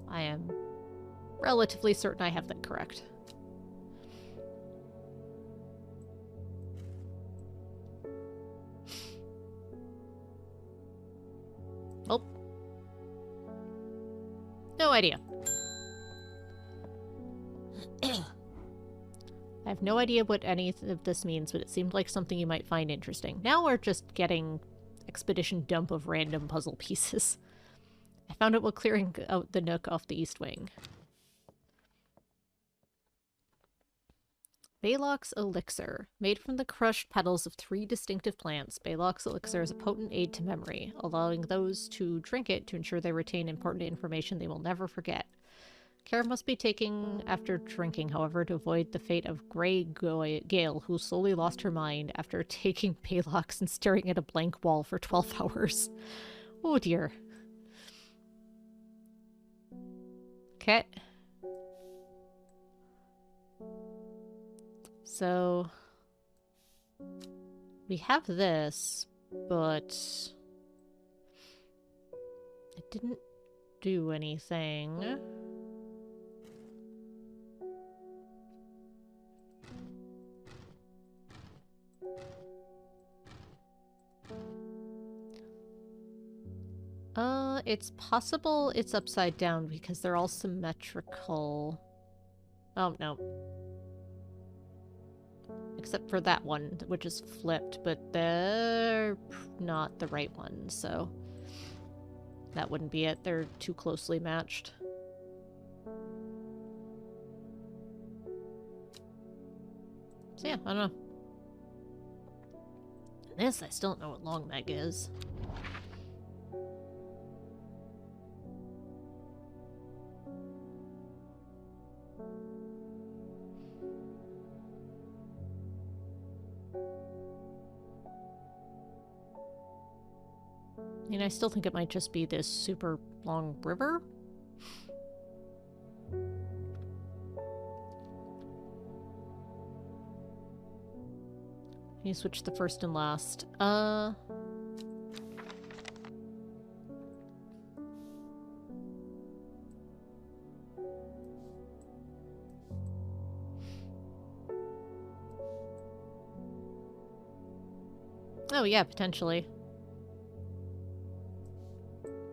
I am relatively certain I have that correct. No idea. I have no idea what any of this means, but it seemed like something you might find interesting. Now we're just getting expedition dump of random puzzle pieces. I found it while clearing out the nook off the east wing. Baylock's Elixir. Made from the crushed petals of 3 distinctive plants, Baylock's Elixir is a potent aid to memory, allowing those to drink it to ensure they retain important information they will never forget. Care must be taken after drinking, however, to avoid the fate of Grey Gale, who slowly lost her mind after taking Baylock's and staring at a blank wall for 12 hours. Oh dear. Okay. So, we have this, but it didn't do anything. It's possible it's upside down because they're all symmetrical. Oh, no. Except for that one, which is flipped, but they're not the right one, so that wouldn't be it. They're too closely matched. So yeah, I don't know. This, I still don't know what long meg is. I mean, I still think it might just be this super long river. You switch the first and last. Oh yeah, potentially.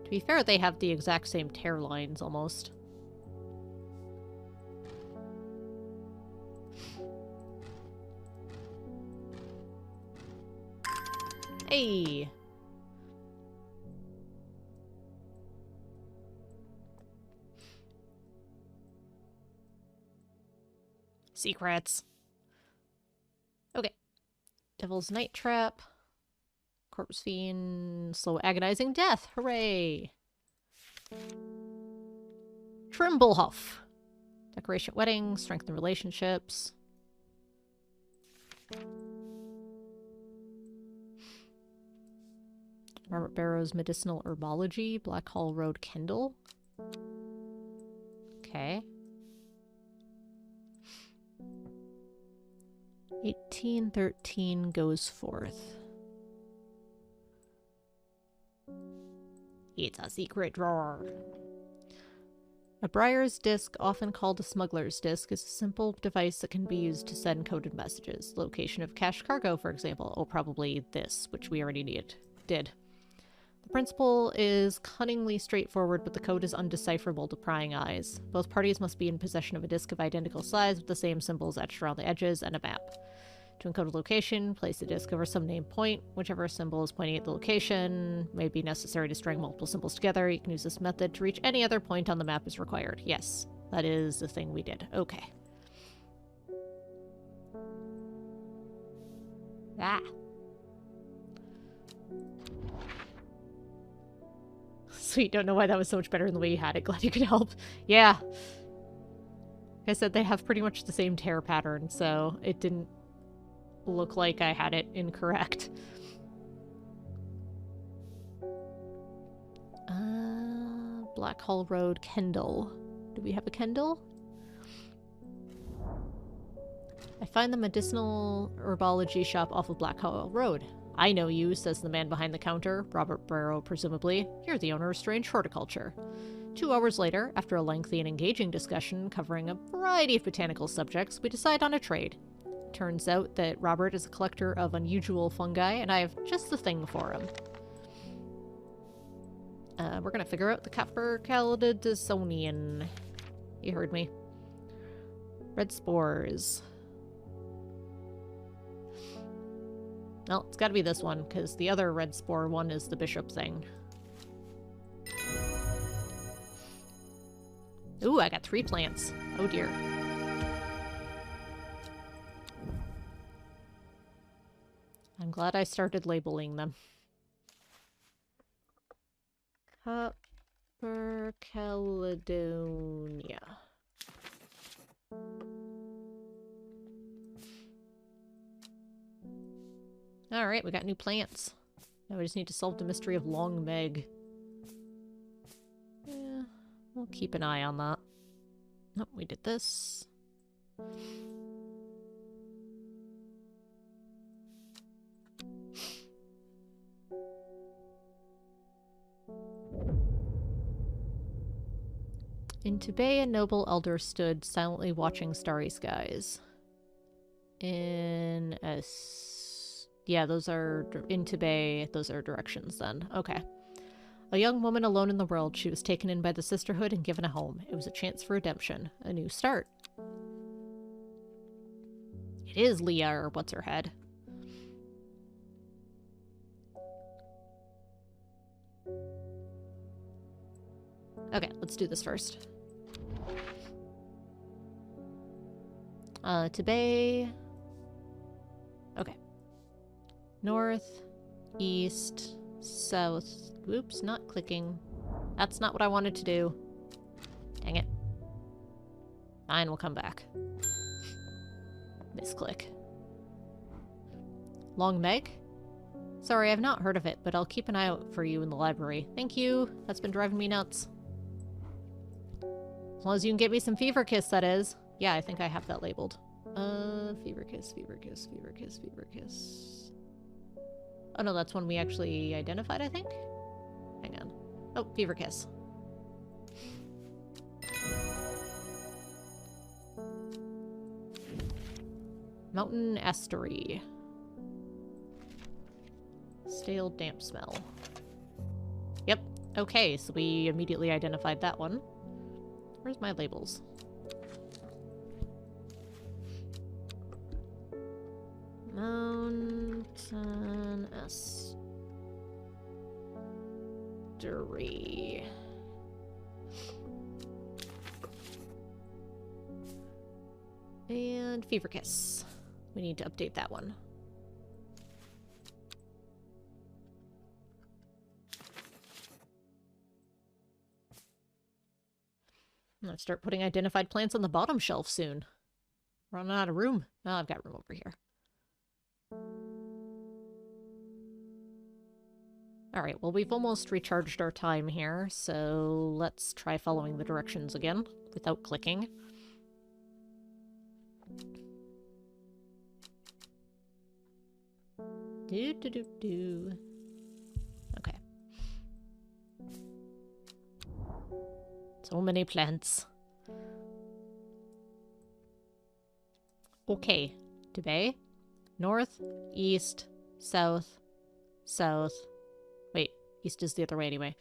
To be fair, they have the exact same tear lines, almost. Hey! Secrets. Okay. Devil's Night Trap. Corpse Fiend. Slow Agonizing Death. Hooray! Trimblehuff. Decoration Wedding. Strengthen Relationships. Robert Barrow's Medicinal Herbology. Black Hall Road Kendall. Okay. 1813 goes forth. It's a secret drawer. A Briar's Disc, often called a smuggler's disc, is a simple device that can be used to send coded messages. Location of cache cargo, for example. Oh, probably this, which we already did. The principle is cunningly straightforward, but the code is undecipherable to prying eyes. Both parties must be in possession of a disc of identical size with the same symbols etched around the edges and a map. To encode a location, place the disc over some named point. Whichever symbol is pointing at the location. May be necessary to string multiple symbols together. You can use this method to reach any other point on the map as required. Yes, that is the thing we did. Okay. Ah. Sweet, don't know why that was so much better than the way you had it. Glad you could help. Yeah. Like I said, they have pretty much the same tear pattern, so it didn't look like I had it incorrect. Black Hall Road, Kendall. Do we have a Kendall? I find the medicinal herbology shop off of Black Hall Road. I know you, says the man behind the counter, Robert Barrow presumably. You're the owner of Strange Horticulture. 2 hours later, after a lengthy and engaging discussion covering a variety of botanical subjects, we decide on a trade. Turns out that Robert is a collector of unusual fungi, and I have just the thing for him. We're gonna figure out the Capercalypsonian. You heard me. Red spores. Well, it's gotta be this one, because the other red spore one is the bishop thing. Ooh, I got 3 plants. Oh dear. I'm glad I started labeling them. Capercalypsonia. Alright, we got new plants. Now we just need to solve the mystery of Long Meg. Yeah, we'll keep an eye on that. Nope, we did this. In Tibet, a noble elder stood silently watching starry skies. Yeah, those are in Tibet. Those are directions then. Okay. A young woman alone in the world, she was taken in by the sisterhood and given a home. It was a chance for redemption, a new start. It is Leah, or what's her head. Okay, let's do this first. Tibet. Okay. North, east, south. Oops, not clicking. That's not what I wanted to do. Dang it. Fine, we'll come back. Misclick. Long Meg? Sorry, I've not heard of it, but I'll keep an eye out for you in the library. Thank you. That's been driving me nuts. As long as you can get me some Fever Kiss, that is. Yeah, I think I have that labeled. Fever Kiss, Fever Kiss, Fever Kiss, Fever Kiss. Oh no, that's one we actually identified, I think? Hang on. Oh, Fever Kiss. Mountain Estuary. Stale damp smell. Yep. Okay, so we immediately identified that one. Where's my labels? Mountain Estuary. And Fever Kiss. We need to update that one. I'm gonna start putting identified plants on the bottom shelf soon. Running out of room. Oh, I've got room over here. Alright, well, we've almost recharged our time here, so let's try following the directions again without clicking. Do. Okay. So many plants. Okay. Tibet. North, east, south, south. Wait, east is the other way anyway.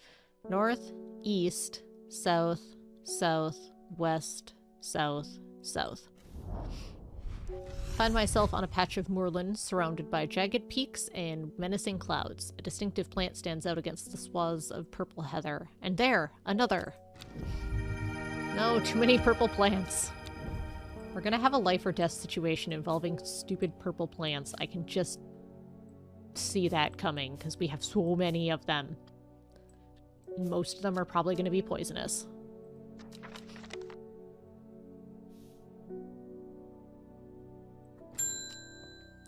North, east, south, south, west, south, south. Find myself on a patch of moorland surrounded by jagged peaks and menacing clouds. A distinctive plant stands out against the swaths of purple heather. And there, another. No, too many purple plants. We're gonna have a life or death situation involving stupid purple plants. I can just see that coming because we have so many of them. Most of them are probably gonna be poisonous.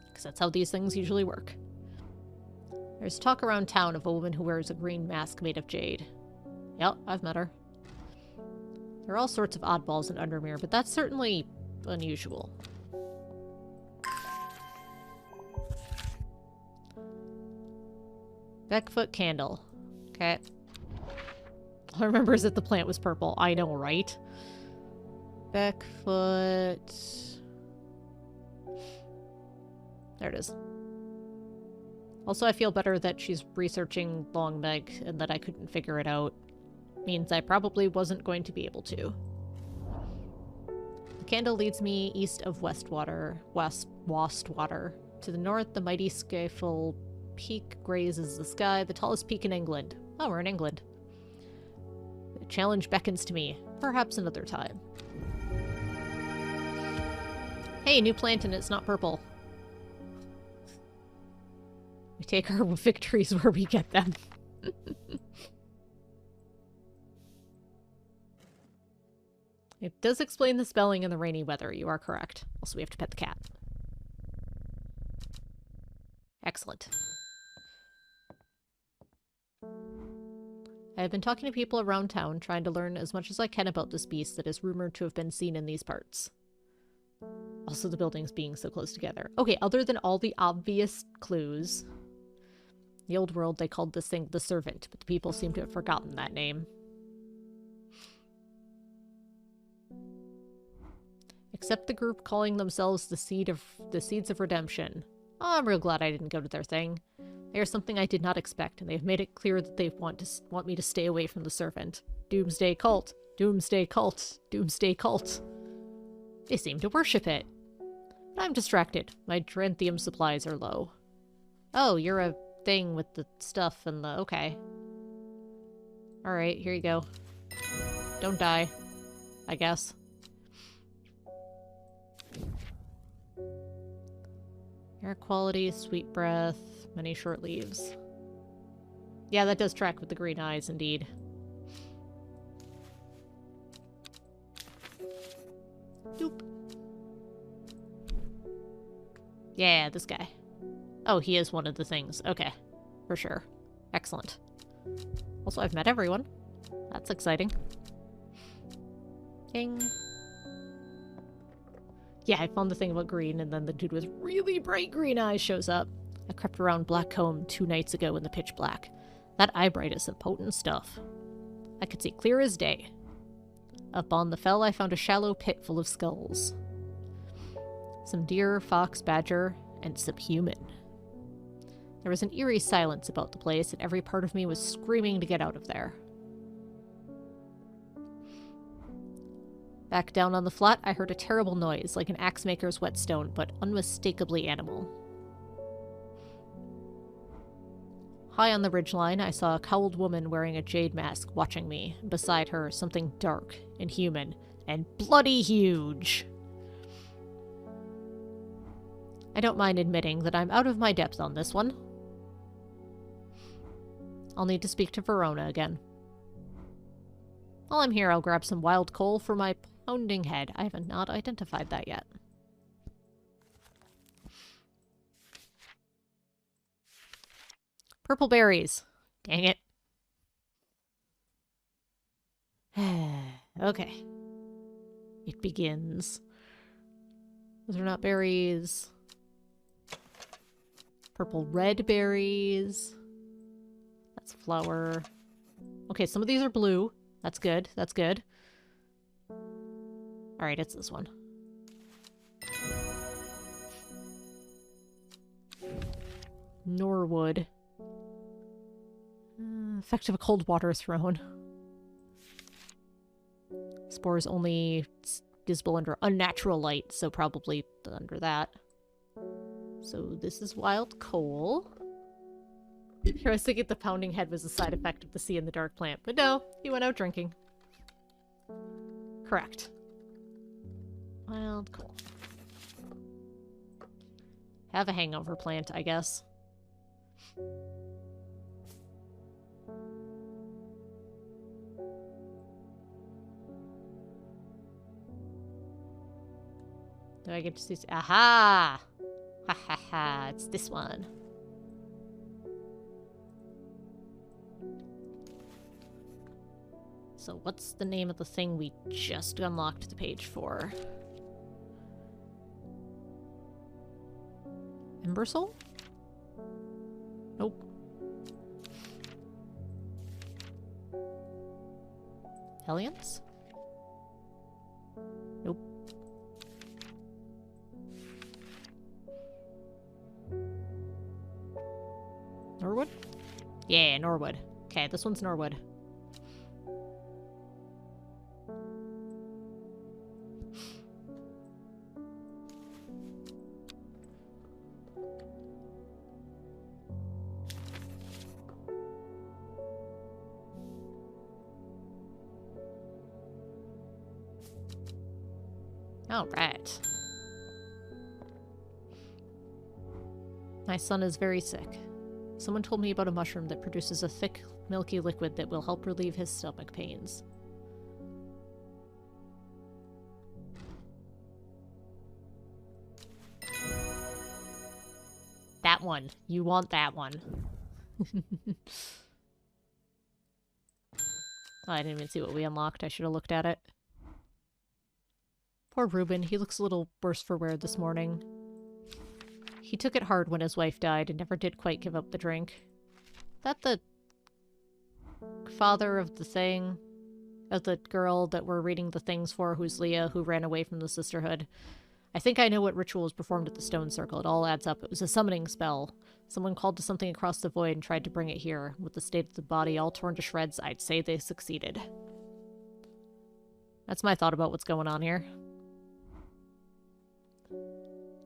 Because that's how these things usually work. There's talk around town of a woman who wears a green mask made of jade. Yep, I've met her. There are all sorts of oddballs in Undermere, but that's certainly unusual. Backfoot candle. Okay. All I remember is that the plant was purple. I know, right? Backfoot... There it is. Also, I feel better that she's researching Long Meg and that I couldn't figure it out. Means I probably wasn't going to be able to. The candle leads me east of Wastwater. To the north, the mighty Scafell Peak grazes the sky, the tallest peak in England. Oh, we're in England. The challenge beckons to me. Perhaps another time. Hey, new plant and it's not purple. We take our victories where we get them. It does explain the spelling in the rainy weather. You are correct. Also, we have to pet the cat. Excellent. I have been talking to people around town, trying to learn as much as I can about this beast that is rumored to have been seen in these parts. Also, the buildings being so close together. Okay, other than all the obvious clues... In the old world, they called this thing the Servant, but the people seem to have forgotten that name. Except the group calling themselves the Seeds of Redemption. Oh, I'm real glad I didn't go to their thing. They are something I did not expect, and they've made it clear that they want me to stay away from the Servant. Doomsday cult. Doomsday cult. Doomsday cult. They seem to worship it. But I'm distracted. My Dranthium supplies are low. Oh, you're a thing with the stuff and the... Okay. Alright, here you go. Don't die. I guess. Air quality, sweet breath, many short leaves. Yeah, that does track with the green eyes, indeed. Doop. Yeah, this guy. Oh, he is one of the things. Okay. For sure. Excellent. Also, I've met everyone. That's exciting. Ding. Yeah, I found the thing about green, and then the dude with really bright green eyes shows up. I crept around Blackcomb 2 nights ago in the pitch black. That eyebright is some potent stuff. I could see clear as day. Up on the fell, I found a shallow pit full of skulls. Some deer, fox, badger, and some human. There was an eerie silence about the place, and every part of me was screaming to get out of there. Back down on the flat, I heard a terrible noise, like an axe maker's whetstone, but unmistakably animal. High on the ridgeline, I saw a cowled woman wearing a jade mask watching me. Beside her, something dark and human, and bloody huge. I don't mind admitting that I'm out of my depth on this one. I'll need to speak to Verona again. While I'm here, I'll grab some wild coal for my pounding head. I have not identified that yet. Purple berries. Dang it. Okay. It begins. Those are not berries. Purple red berries. That's flower. Okay, some of these are blue. That's good. That's good. Alright, it's this one. Norwood. Effect of a cold water throne. Spores only visible under unnatural light, so probably under that. So this is wild coal. I was thinking the pounding head was a side effect of the sea in the dark plant, but no, he went out drinking. Correct. Wild coal. Have a hangover plant, I guess. Do I get to see? Aha! Ha ha ha, it's this one. So what's the name of the thing we just unlocked the page for? Embersoul? Nope. Hellions? Nope. Norwood? Yeah, Norwood. Okay, this one's Norwood. All right. My son is very sick. Someone told me about a mushroom that produces a thick, milky liquid that will help relieve his stomach pains. That one. You want that one. Oh, I didn't even see what we unlocked. I should have looked at it. Poor Reuben. He looks a little worse for wear this morning. He took it hard when his wife died and never did quite give up the drink. That the father of the thing? Of the girl that we're reading the things for, who's Leah, who ran away from the sisterhood. I think I know what ritual was performed at the stone circle. It all adds up. It was a summoning spell. Someone called to something across the void and tried to bring it here. With the state of the body all torn to shreds, I'd say they succeeded. That's my thought about what's going on here.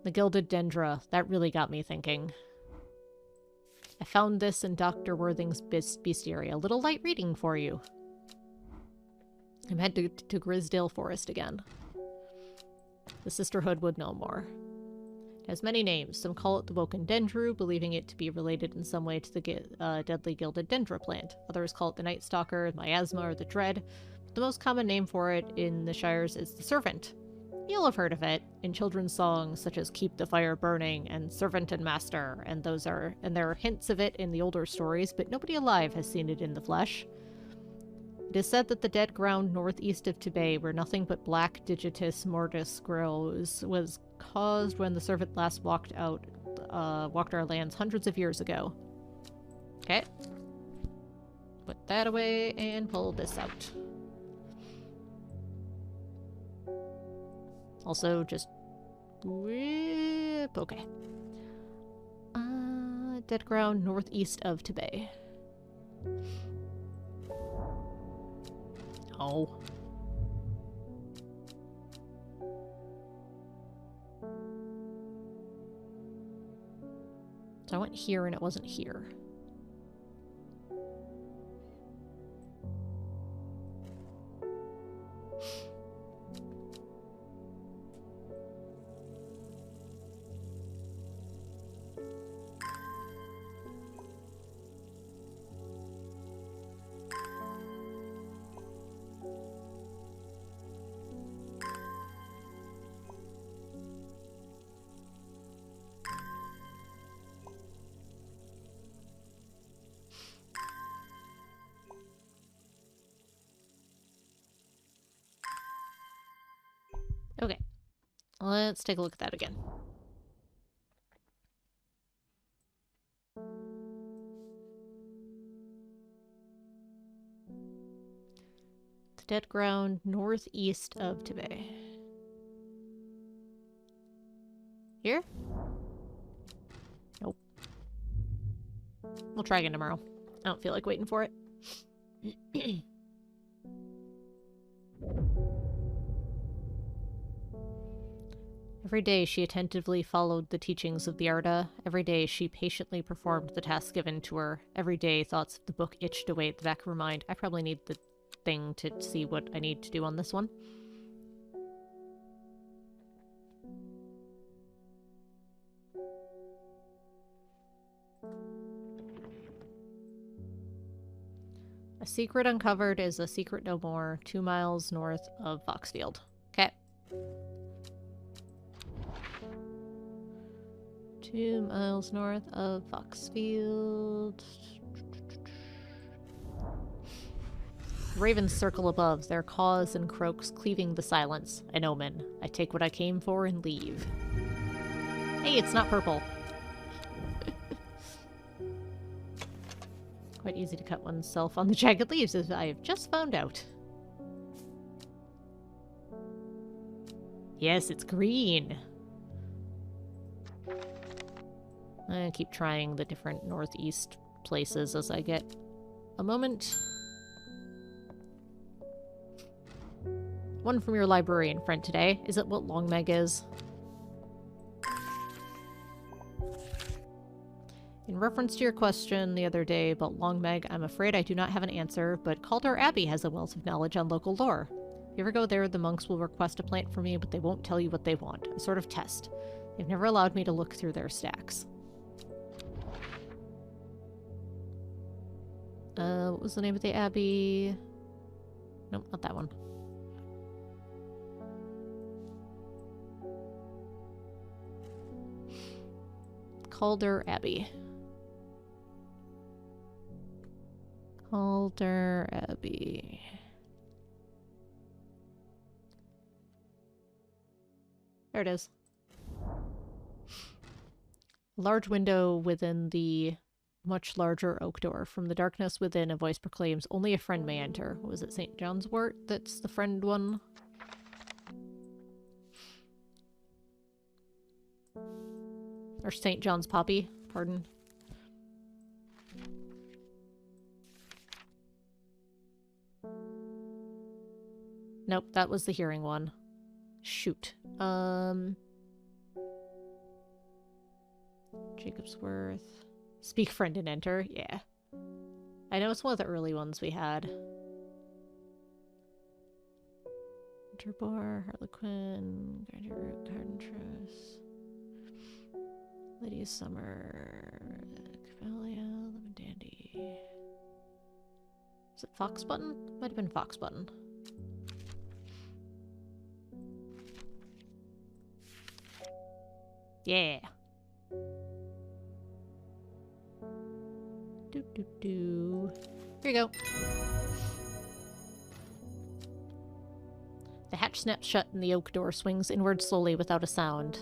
The Gilded Dendra. That really got me thinking. I found this in Dr. Worthing's bestiary. A little light reading for you. I'm headed to Grisdale Forest again. The Sisterhood would know more. It has many names. Some call it the Woken Dendru, believing it to be related in some way to the deadly Gilded Dendra plant. Others call it the Night Stalker, the Miasma, or the Dread. But the most common name for it in the Shires is the Servant. You'll have heard of it in children's songs such as Keep the Fire Burning and Servant and Master, and there are hints of it in the older stories, but nobody alive has seen it in the flesh. It is said that the dead ground northeast of Tibet, where nothing but black Digitus mortis grows, was caused when the servant last walked our lands hundreds of years ago. Okay. Put that away and pull this out. Also, just whip. Okay. Dead ground northeast of Tibet. Oh. So I went here and it wasn't here. Okay, let's take a look at that again. The dead ground northeast of Tibet. Here? Nope. We'll try again tomorrow. I don't feel like waiting for it. Every day she attentively followed the teachings of the Arda. Every day she patiently performed the tasks given to her. Every day thoughts of the book itched away at the back of her mind. I probably need the thing to see what I need to do on this one. A secret uncovered is a secret no more, 2 miles north of Foxfield. Okay. 2 miles north of Foxfield. Ravens circle above, their caws and croaks cleaving the silence. An omen. I take what I came for and leave. Hey, it's not purple. Quite easy to cut oneself on the jagged leaves, as I have just found out. Yes, it's green. I keep trying the different northeast places as I get a moment. One from your librarian friend today. Is it what Long Meg is? In reference to your question the other day about Long Meg, I'm afraid I do not have an answer, but Calder Abbey has a wealth of knowledge on local lore. If you ever go there, the monks will request a plant from me, but they won't tell you what they want. A sort of test. They've never allowed me to look through their stacks. What was the name of the abbey? Nope, not that one. Calder Abbey. Calder Abbey. There it is. A large window within the much larger oak door. From the darkness within, a voice proclaims, "Only a friend may enter." Was it St. John's wort that's the friend one? Or St. John's poppy, pardon. Nope, that was the hearing one. Shoot. Jacob's Worth. Speak friend and enter. Yeah. I know it's one of the early ones we had. Winterbore, Harlequin, Garden Truss. Lady of Summer, Camellia, Lemon Dandy. Is it Fox Button? Might have been Fox Button. Yeah. Here you go. The hatch snaps shut and the oak door swings inward slowly without a sound.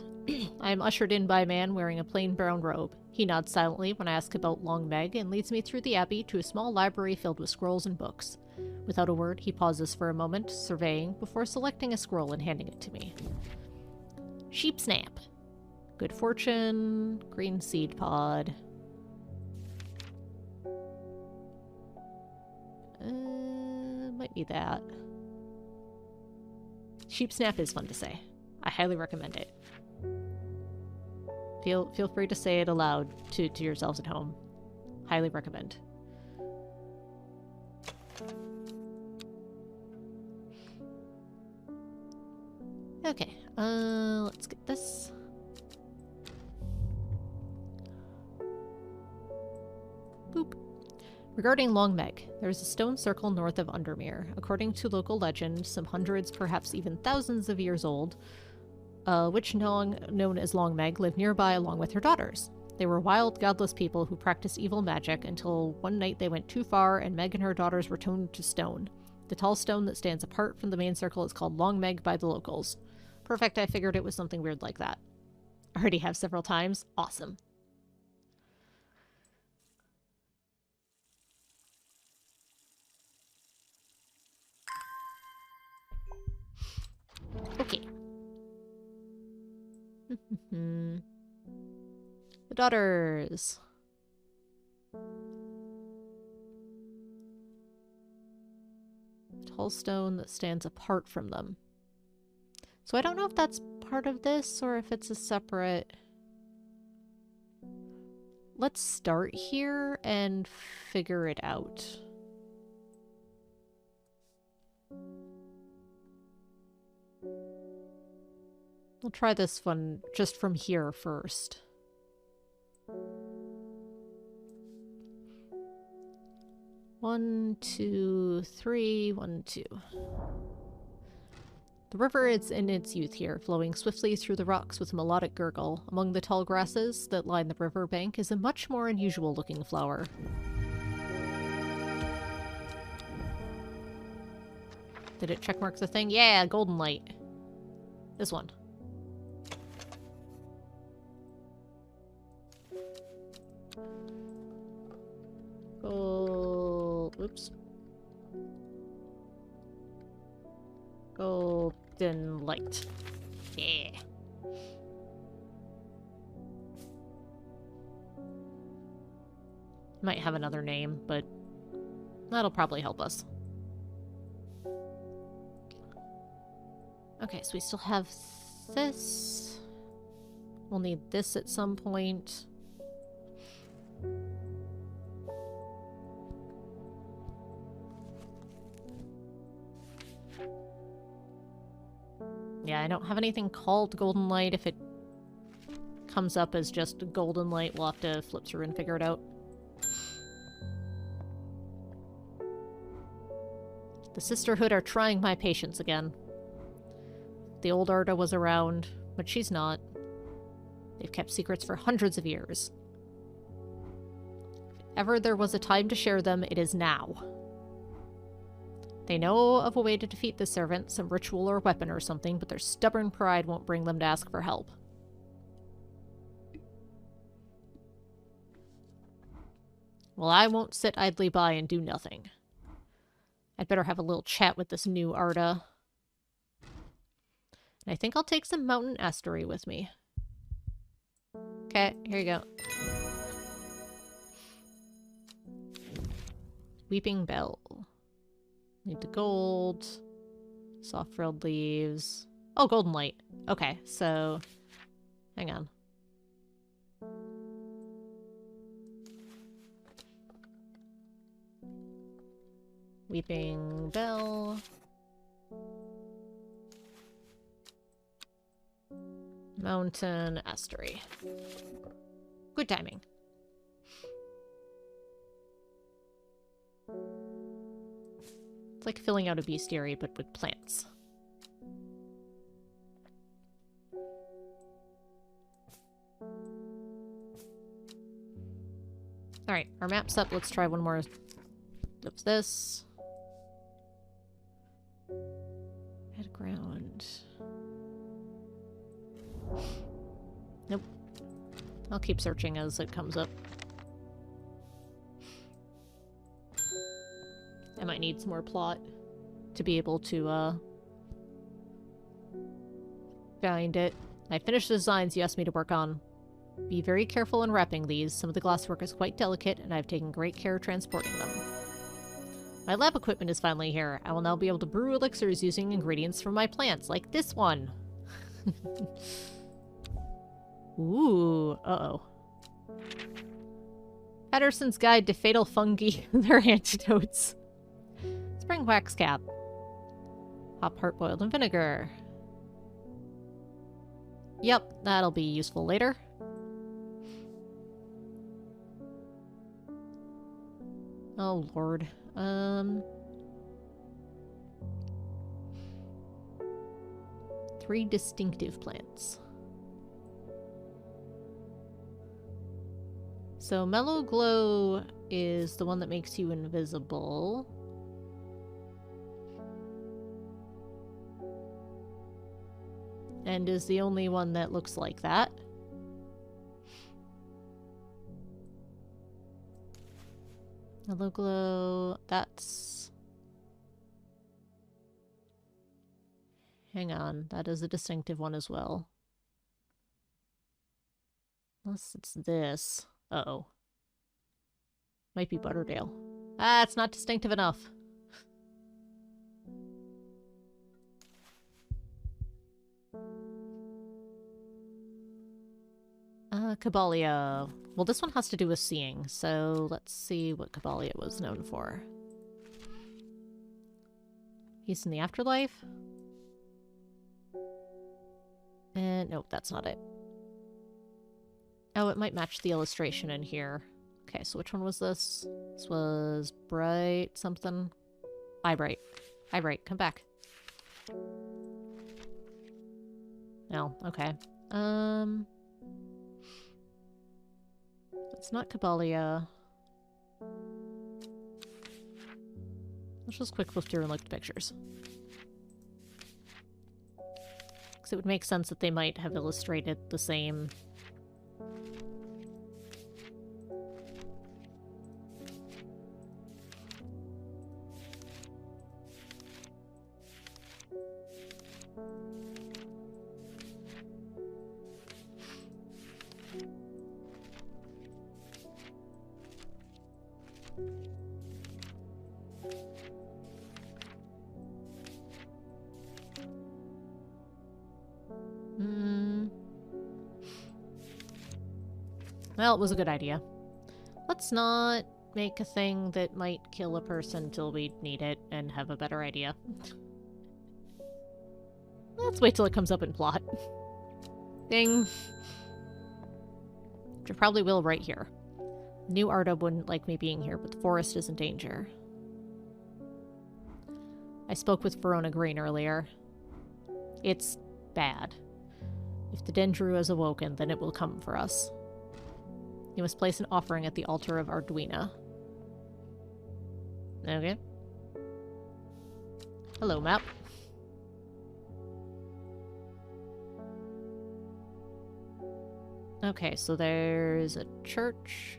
I am ushered in by a man wearing a plain brown robe. He nods silently when I ask about Long Meg and leads me through the abbey to a small library filled with scrolls and books. Without a word, he pauses for a moment, surveying, before selecting a scroll and handing it to me. Sheep Snap. Good fortune. Green seed pod. Might be that. Sheep Snap is fun to say. I highly recommend it. Feel free to say it aloud to yourselves at home. Highly recommend. Okay, let's get this. Boop. Regarding Long Meg, there is a stone circle north of Undermere. According to local legend, some hundreds, perhaps even thousands of years old, witch known as Long Meg lived nearby along with her daughters. They were wild, godless people who practiced evil magic until one night they went too far and Meg and her daughters were turned to stone. The tall stone that stands apart from the main circle is called Long Meg by the locals. Perfect, I figured it was something weird like that. Already have several times. Awesome. Okay. The daughters. Tall stone that stands apart from them. So I don't know if that's part of this or if it's a separate... Let's start here and figure it out. We'll try this one just from here first. One, two, three, 1, 2. The river is in its youth here, flowing swiftly through the rocks with a melodic gurgle. Among the tall grasses that line the river bank is a much more unusual looking flower. Did it checkmark the thing? Yeah, golden light. This one. Gold... Oops. Golden light. Yeah. Might have another name, but that'll probably help us. Okay, so we still have this. We'll need this at some point. Yeah, I don't have anything called Golden Light. If it comes up as just Golden Light, we'll have to flip through and figure it out. The Sisterhood are trying my patience again. The old Arda was around, but she's not. They've kept secrets for hundreds of years. If ever there was a time to share them, it is now. They know of a way to defeat the servant, some ritual or weapon or something, but their stubborn pride won't bring them to ask for help. Well, I won't sit idly by and do nothing. I'd better have a little chat with this new Arda. And I think I'll take some mountain estuary with me. Okay, here you go. Weeping Bell. Need the gold. Soft frilled leaves. Oh, Golden Light. Okay, so... hang on. Weeping Bell. Mountain estuary. Good timing. It's like filling out a bestiary, but with plants. Alright, our map's up. Let's try one more of this. Head ground. Nope. I'll keep searching as it comes up. I might need some more plot to be able to, find it. I finished the designs you asked me to work on. Be very careful in wrapping these. Some of the glasswork is quite delicate, and I've taken great care transporting them. My lab equipment is finally here. I will now be able to brew elixirs using ingredients from my plants, like this one. Ooh, uh-oh. Patterson's Guide to Fatal Fungi and Their Antidotes. Spring wax cap. Hop heart boiled in vinegar. Yep, that'll be useful later. Oh, Lord. 3 distinctive plants. So Mellow Glow is the one that makes you invisible. And is the only one that looks like that. Mellow Glow, that's... hang on, that is a distinctive one as well. Unless it's this. Uh-oh. Might be Butterdale. Ah, it's not distinctive enough. Caballia. Well, this one has to do with seeing, so let's see what Caballia was known for. He's in the afterlife? And nope, that's not it. Oh, it might match the illustration in here. Okay, so which one was this? This was Bright something. Eyebright. Eyebright, come back. No, okay. It's not Caballia. Let's just quick flip through and look at the pictures. Because it would make sense that they might have illustrated the same. Hmm. Well, it was a good idea. Let's not make a thing that might kill a person till we need it and have a better idea. Let's wait till it comes up in plot. Ding. Which I probably will right here. New Arda wouldn't like me being here, but the forest is in danger. I spoke with Verona Green earlier. It's bad. If the Dendru has awoken, then it will come for us. You must place an offering at the altar of Arduina. Okay. Hello, map. Okay, so there's a church.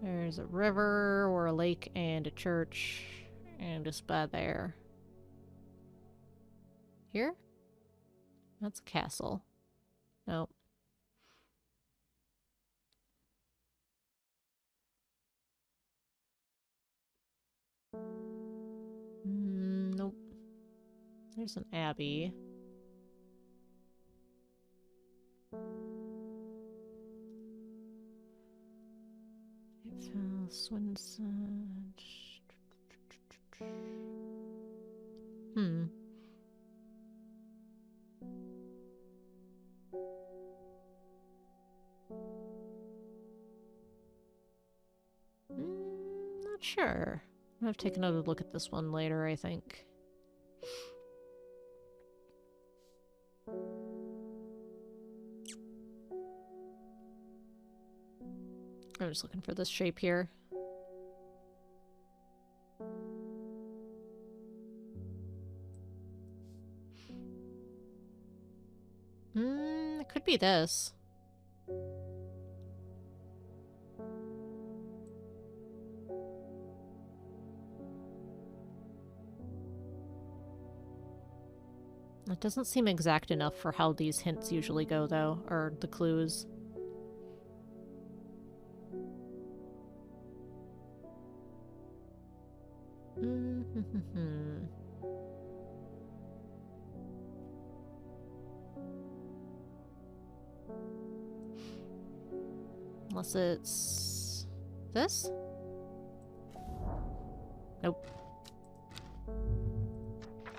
There's a river or a lake and a church. And just by there. Here? That's a castle. Nope. Nope. There's an abbey. Swinson. Not sure. I'm gonna have to take another look at this one later, I think. I'm just looking for this shape here. It could be this. It doesn't seem exact enough for how these hints usually go, though, or the clues. Unless it's this? Nope.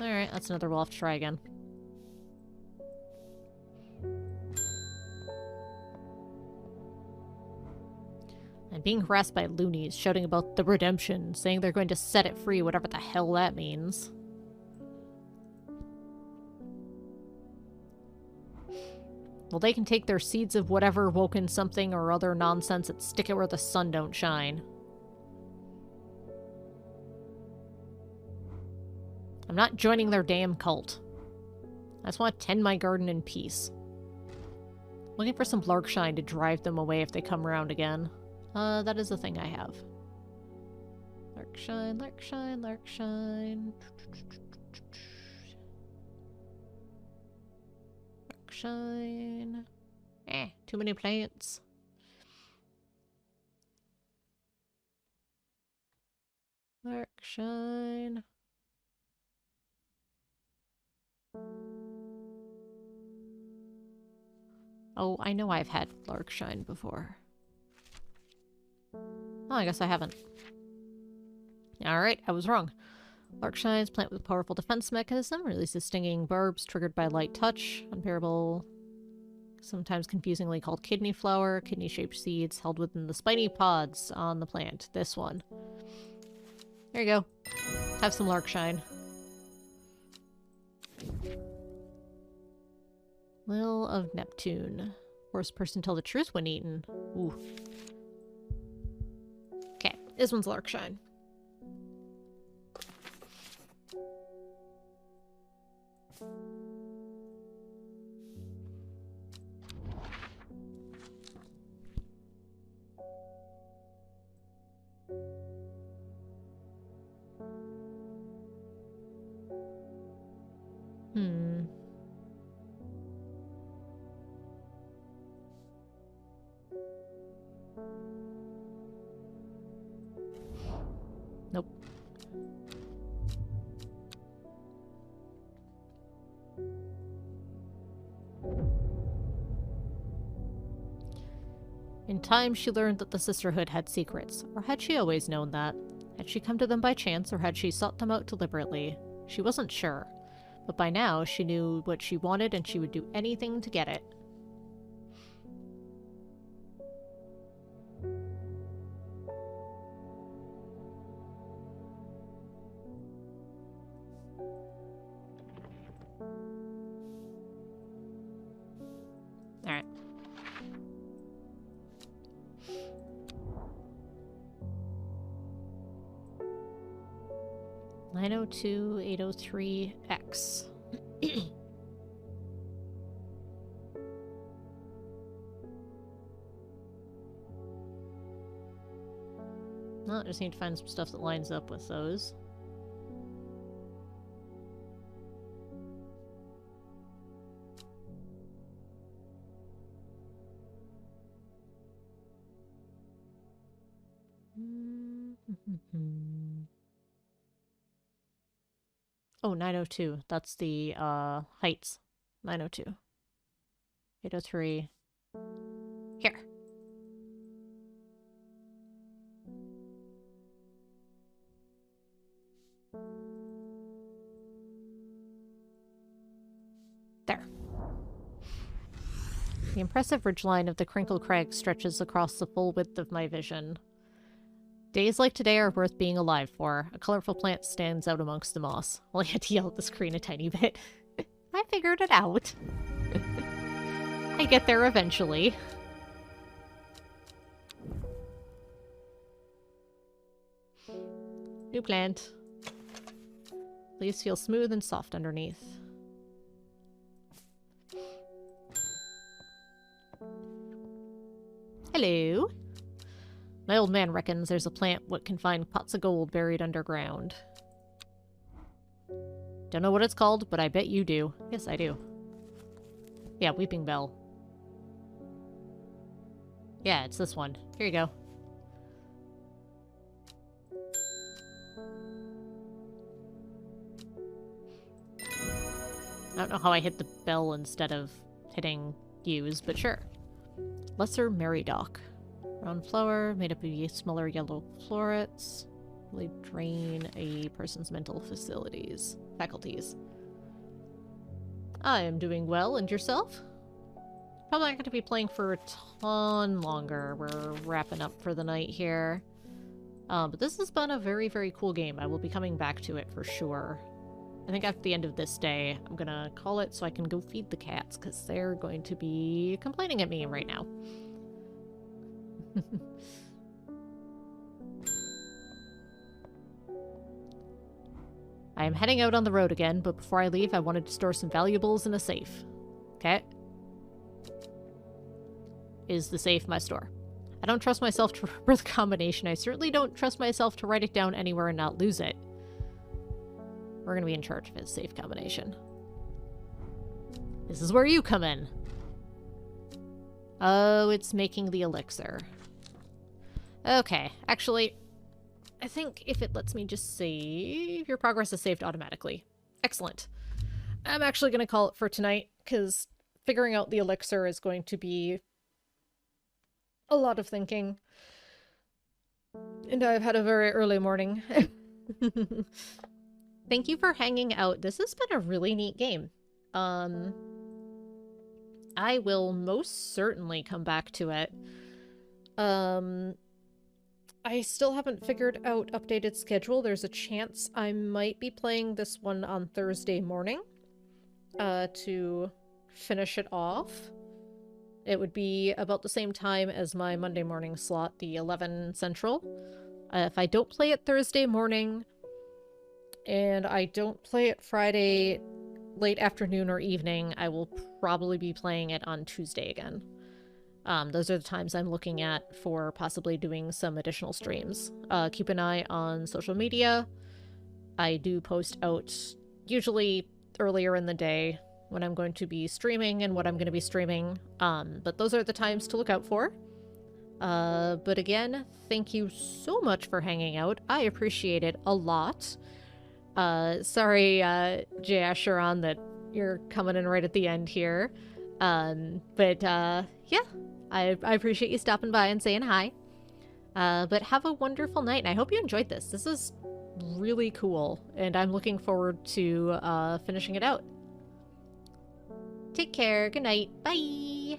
Alright, that's another we'll have to try again. I'm being harassed by loonies, shouting about the redemption, saying they're going to set it free, whatever the hell that means. Well, they can take their seeds of whatever woken something or other nonsense and stick it where the sun don't shine. I'm not joining their damn cult. I just want to tend my garden in peace. Looking for some Larkshine to drive them away if they come around again. That is the thing I have. Larkshine, Larkshine, Larkshine. Larkshine. Too many plants. Larkshine. Oh, I know I've had Larkshine before. Oh, I guess I haven't. Alright, I was wrong. Larkshine's plant with a powerful defense mechanism, releases stinging barbs triggered by light touch. Unbearable, sometimes confusingly called kidney flower. Kidney-shaped seeds held within the spiny pods on the plant. This one. There you go. Have some Larkshine. Will of Neptune. Worst person tell the truth when eaten. Ooh. Okay, this one's Larkshine. Nope. In time, she learned that the Sisterhood had secrets. Or had she always known that? Had she come to them by chance, or had she sought them out deliberately? She wasn't sure. But by now, she knew what she wanted and she would do anything to get it. Alright. (902-803-X). Well, I just need to find some stuff that lines up with those. Oh, 902. That's the heights. 902. 803. Here. There. The impressive ridgeline of the Crinkle Crag stretches across the full width of my vision. Days like today are worth being alive for. A colorful plant stands out amongst the moss. Well, I had to yell at the screen a tiny bit. I figured it out. I get there eventually. New plant. Leaves feel smooth and soft underneath. Hello. My old man reckons there's a plant what can find pots of gold buried underground. Don't know what it's called, but I bet you do. Yes, I do. Yeah, Weeping Bell. Yeah, it's this one. Here you go. I don't know how I hit the bell instead of hitting use, but sure. Lesser Meridoc. Round flower, made up of smaller yellow florets. Really drain a person's mental faculties. I am doing well, and yourself? Probably not going to be playing for a ton longer. We're wrapping up for the night here. But this has been a very, very cool game. I will be coming back to it for sure. I think at the end of this day, I'm gonna call it so I can go feed the cats, because they're going to be complaining at me right now. I am heading out on the road again, but before I leave, I wanted to store some valuables in a safe. Okay? Is the safe my store? I don't trust myself to remember the combination. I certainly don't trust myself to write it down anywhere and not lose it. We're gonna be in charge of his safe combination. This is where you come in. Oh, it's making the elixir. Okay, actually, I think if it lets me just save, your progress is saved automatically. Excellent. I'm actually going to call it for tonight, because figuring out the elixir is going to be a lot of thinking. And I've had a very early morning. Thank you for hanging out. This has been a really neat game. I will most certainly come back to it. I still haven't figured out updated schedule. There's a chance I might be playing this one on Thursday morning to finish it off. It would be about the same time as my Monday morning slot, the 11 Central. If I don't play it Thursday morning, and I don't play it Friday late afternoon or evening, I will probably be playing it on Tuesday again. Those are the times I'm looking at for possibly doing some additional streams. Keep an eye on social media. I do post out usually earlier in the day when I'm going to be streaming and what I'm going to be streaming. But those are the times to look out for. But again, thank you so much for hanging out. I appreciate it a lot. Sorry, Jay Asheron, that you're coming in right at the end here. But yeah, I appreciate you stopping by and saying hi. But have a wonderful night, and I hope you enjoyed this. This is really cool, and I'm looking forward to finishing it out. Take care. Good night. Bye.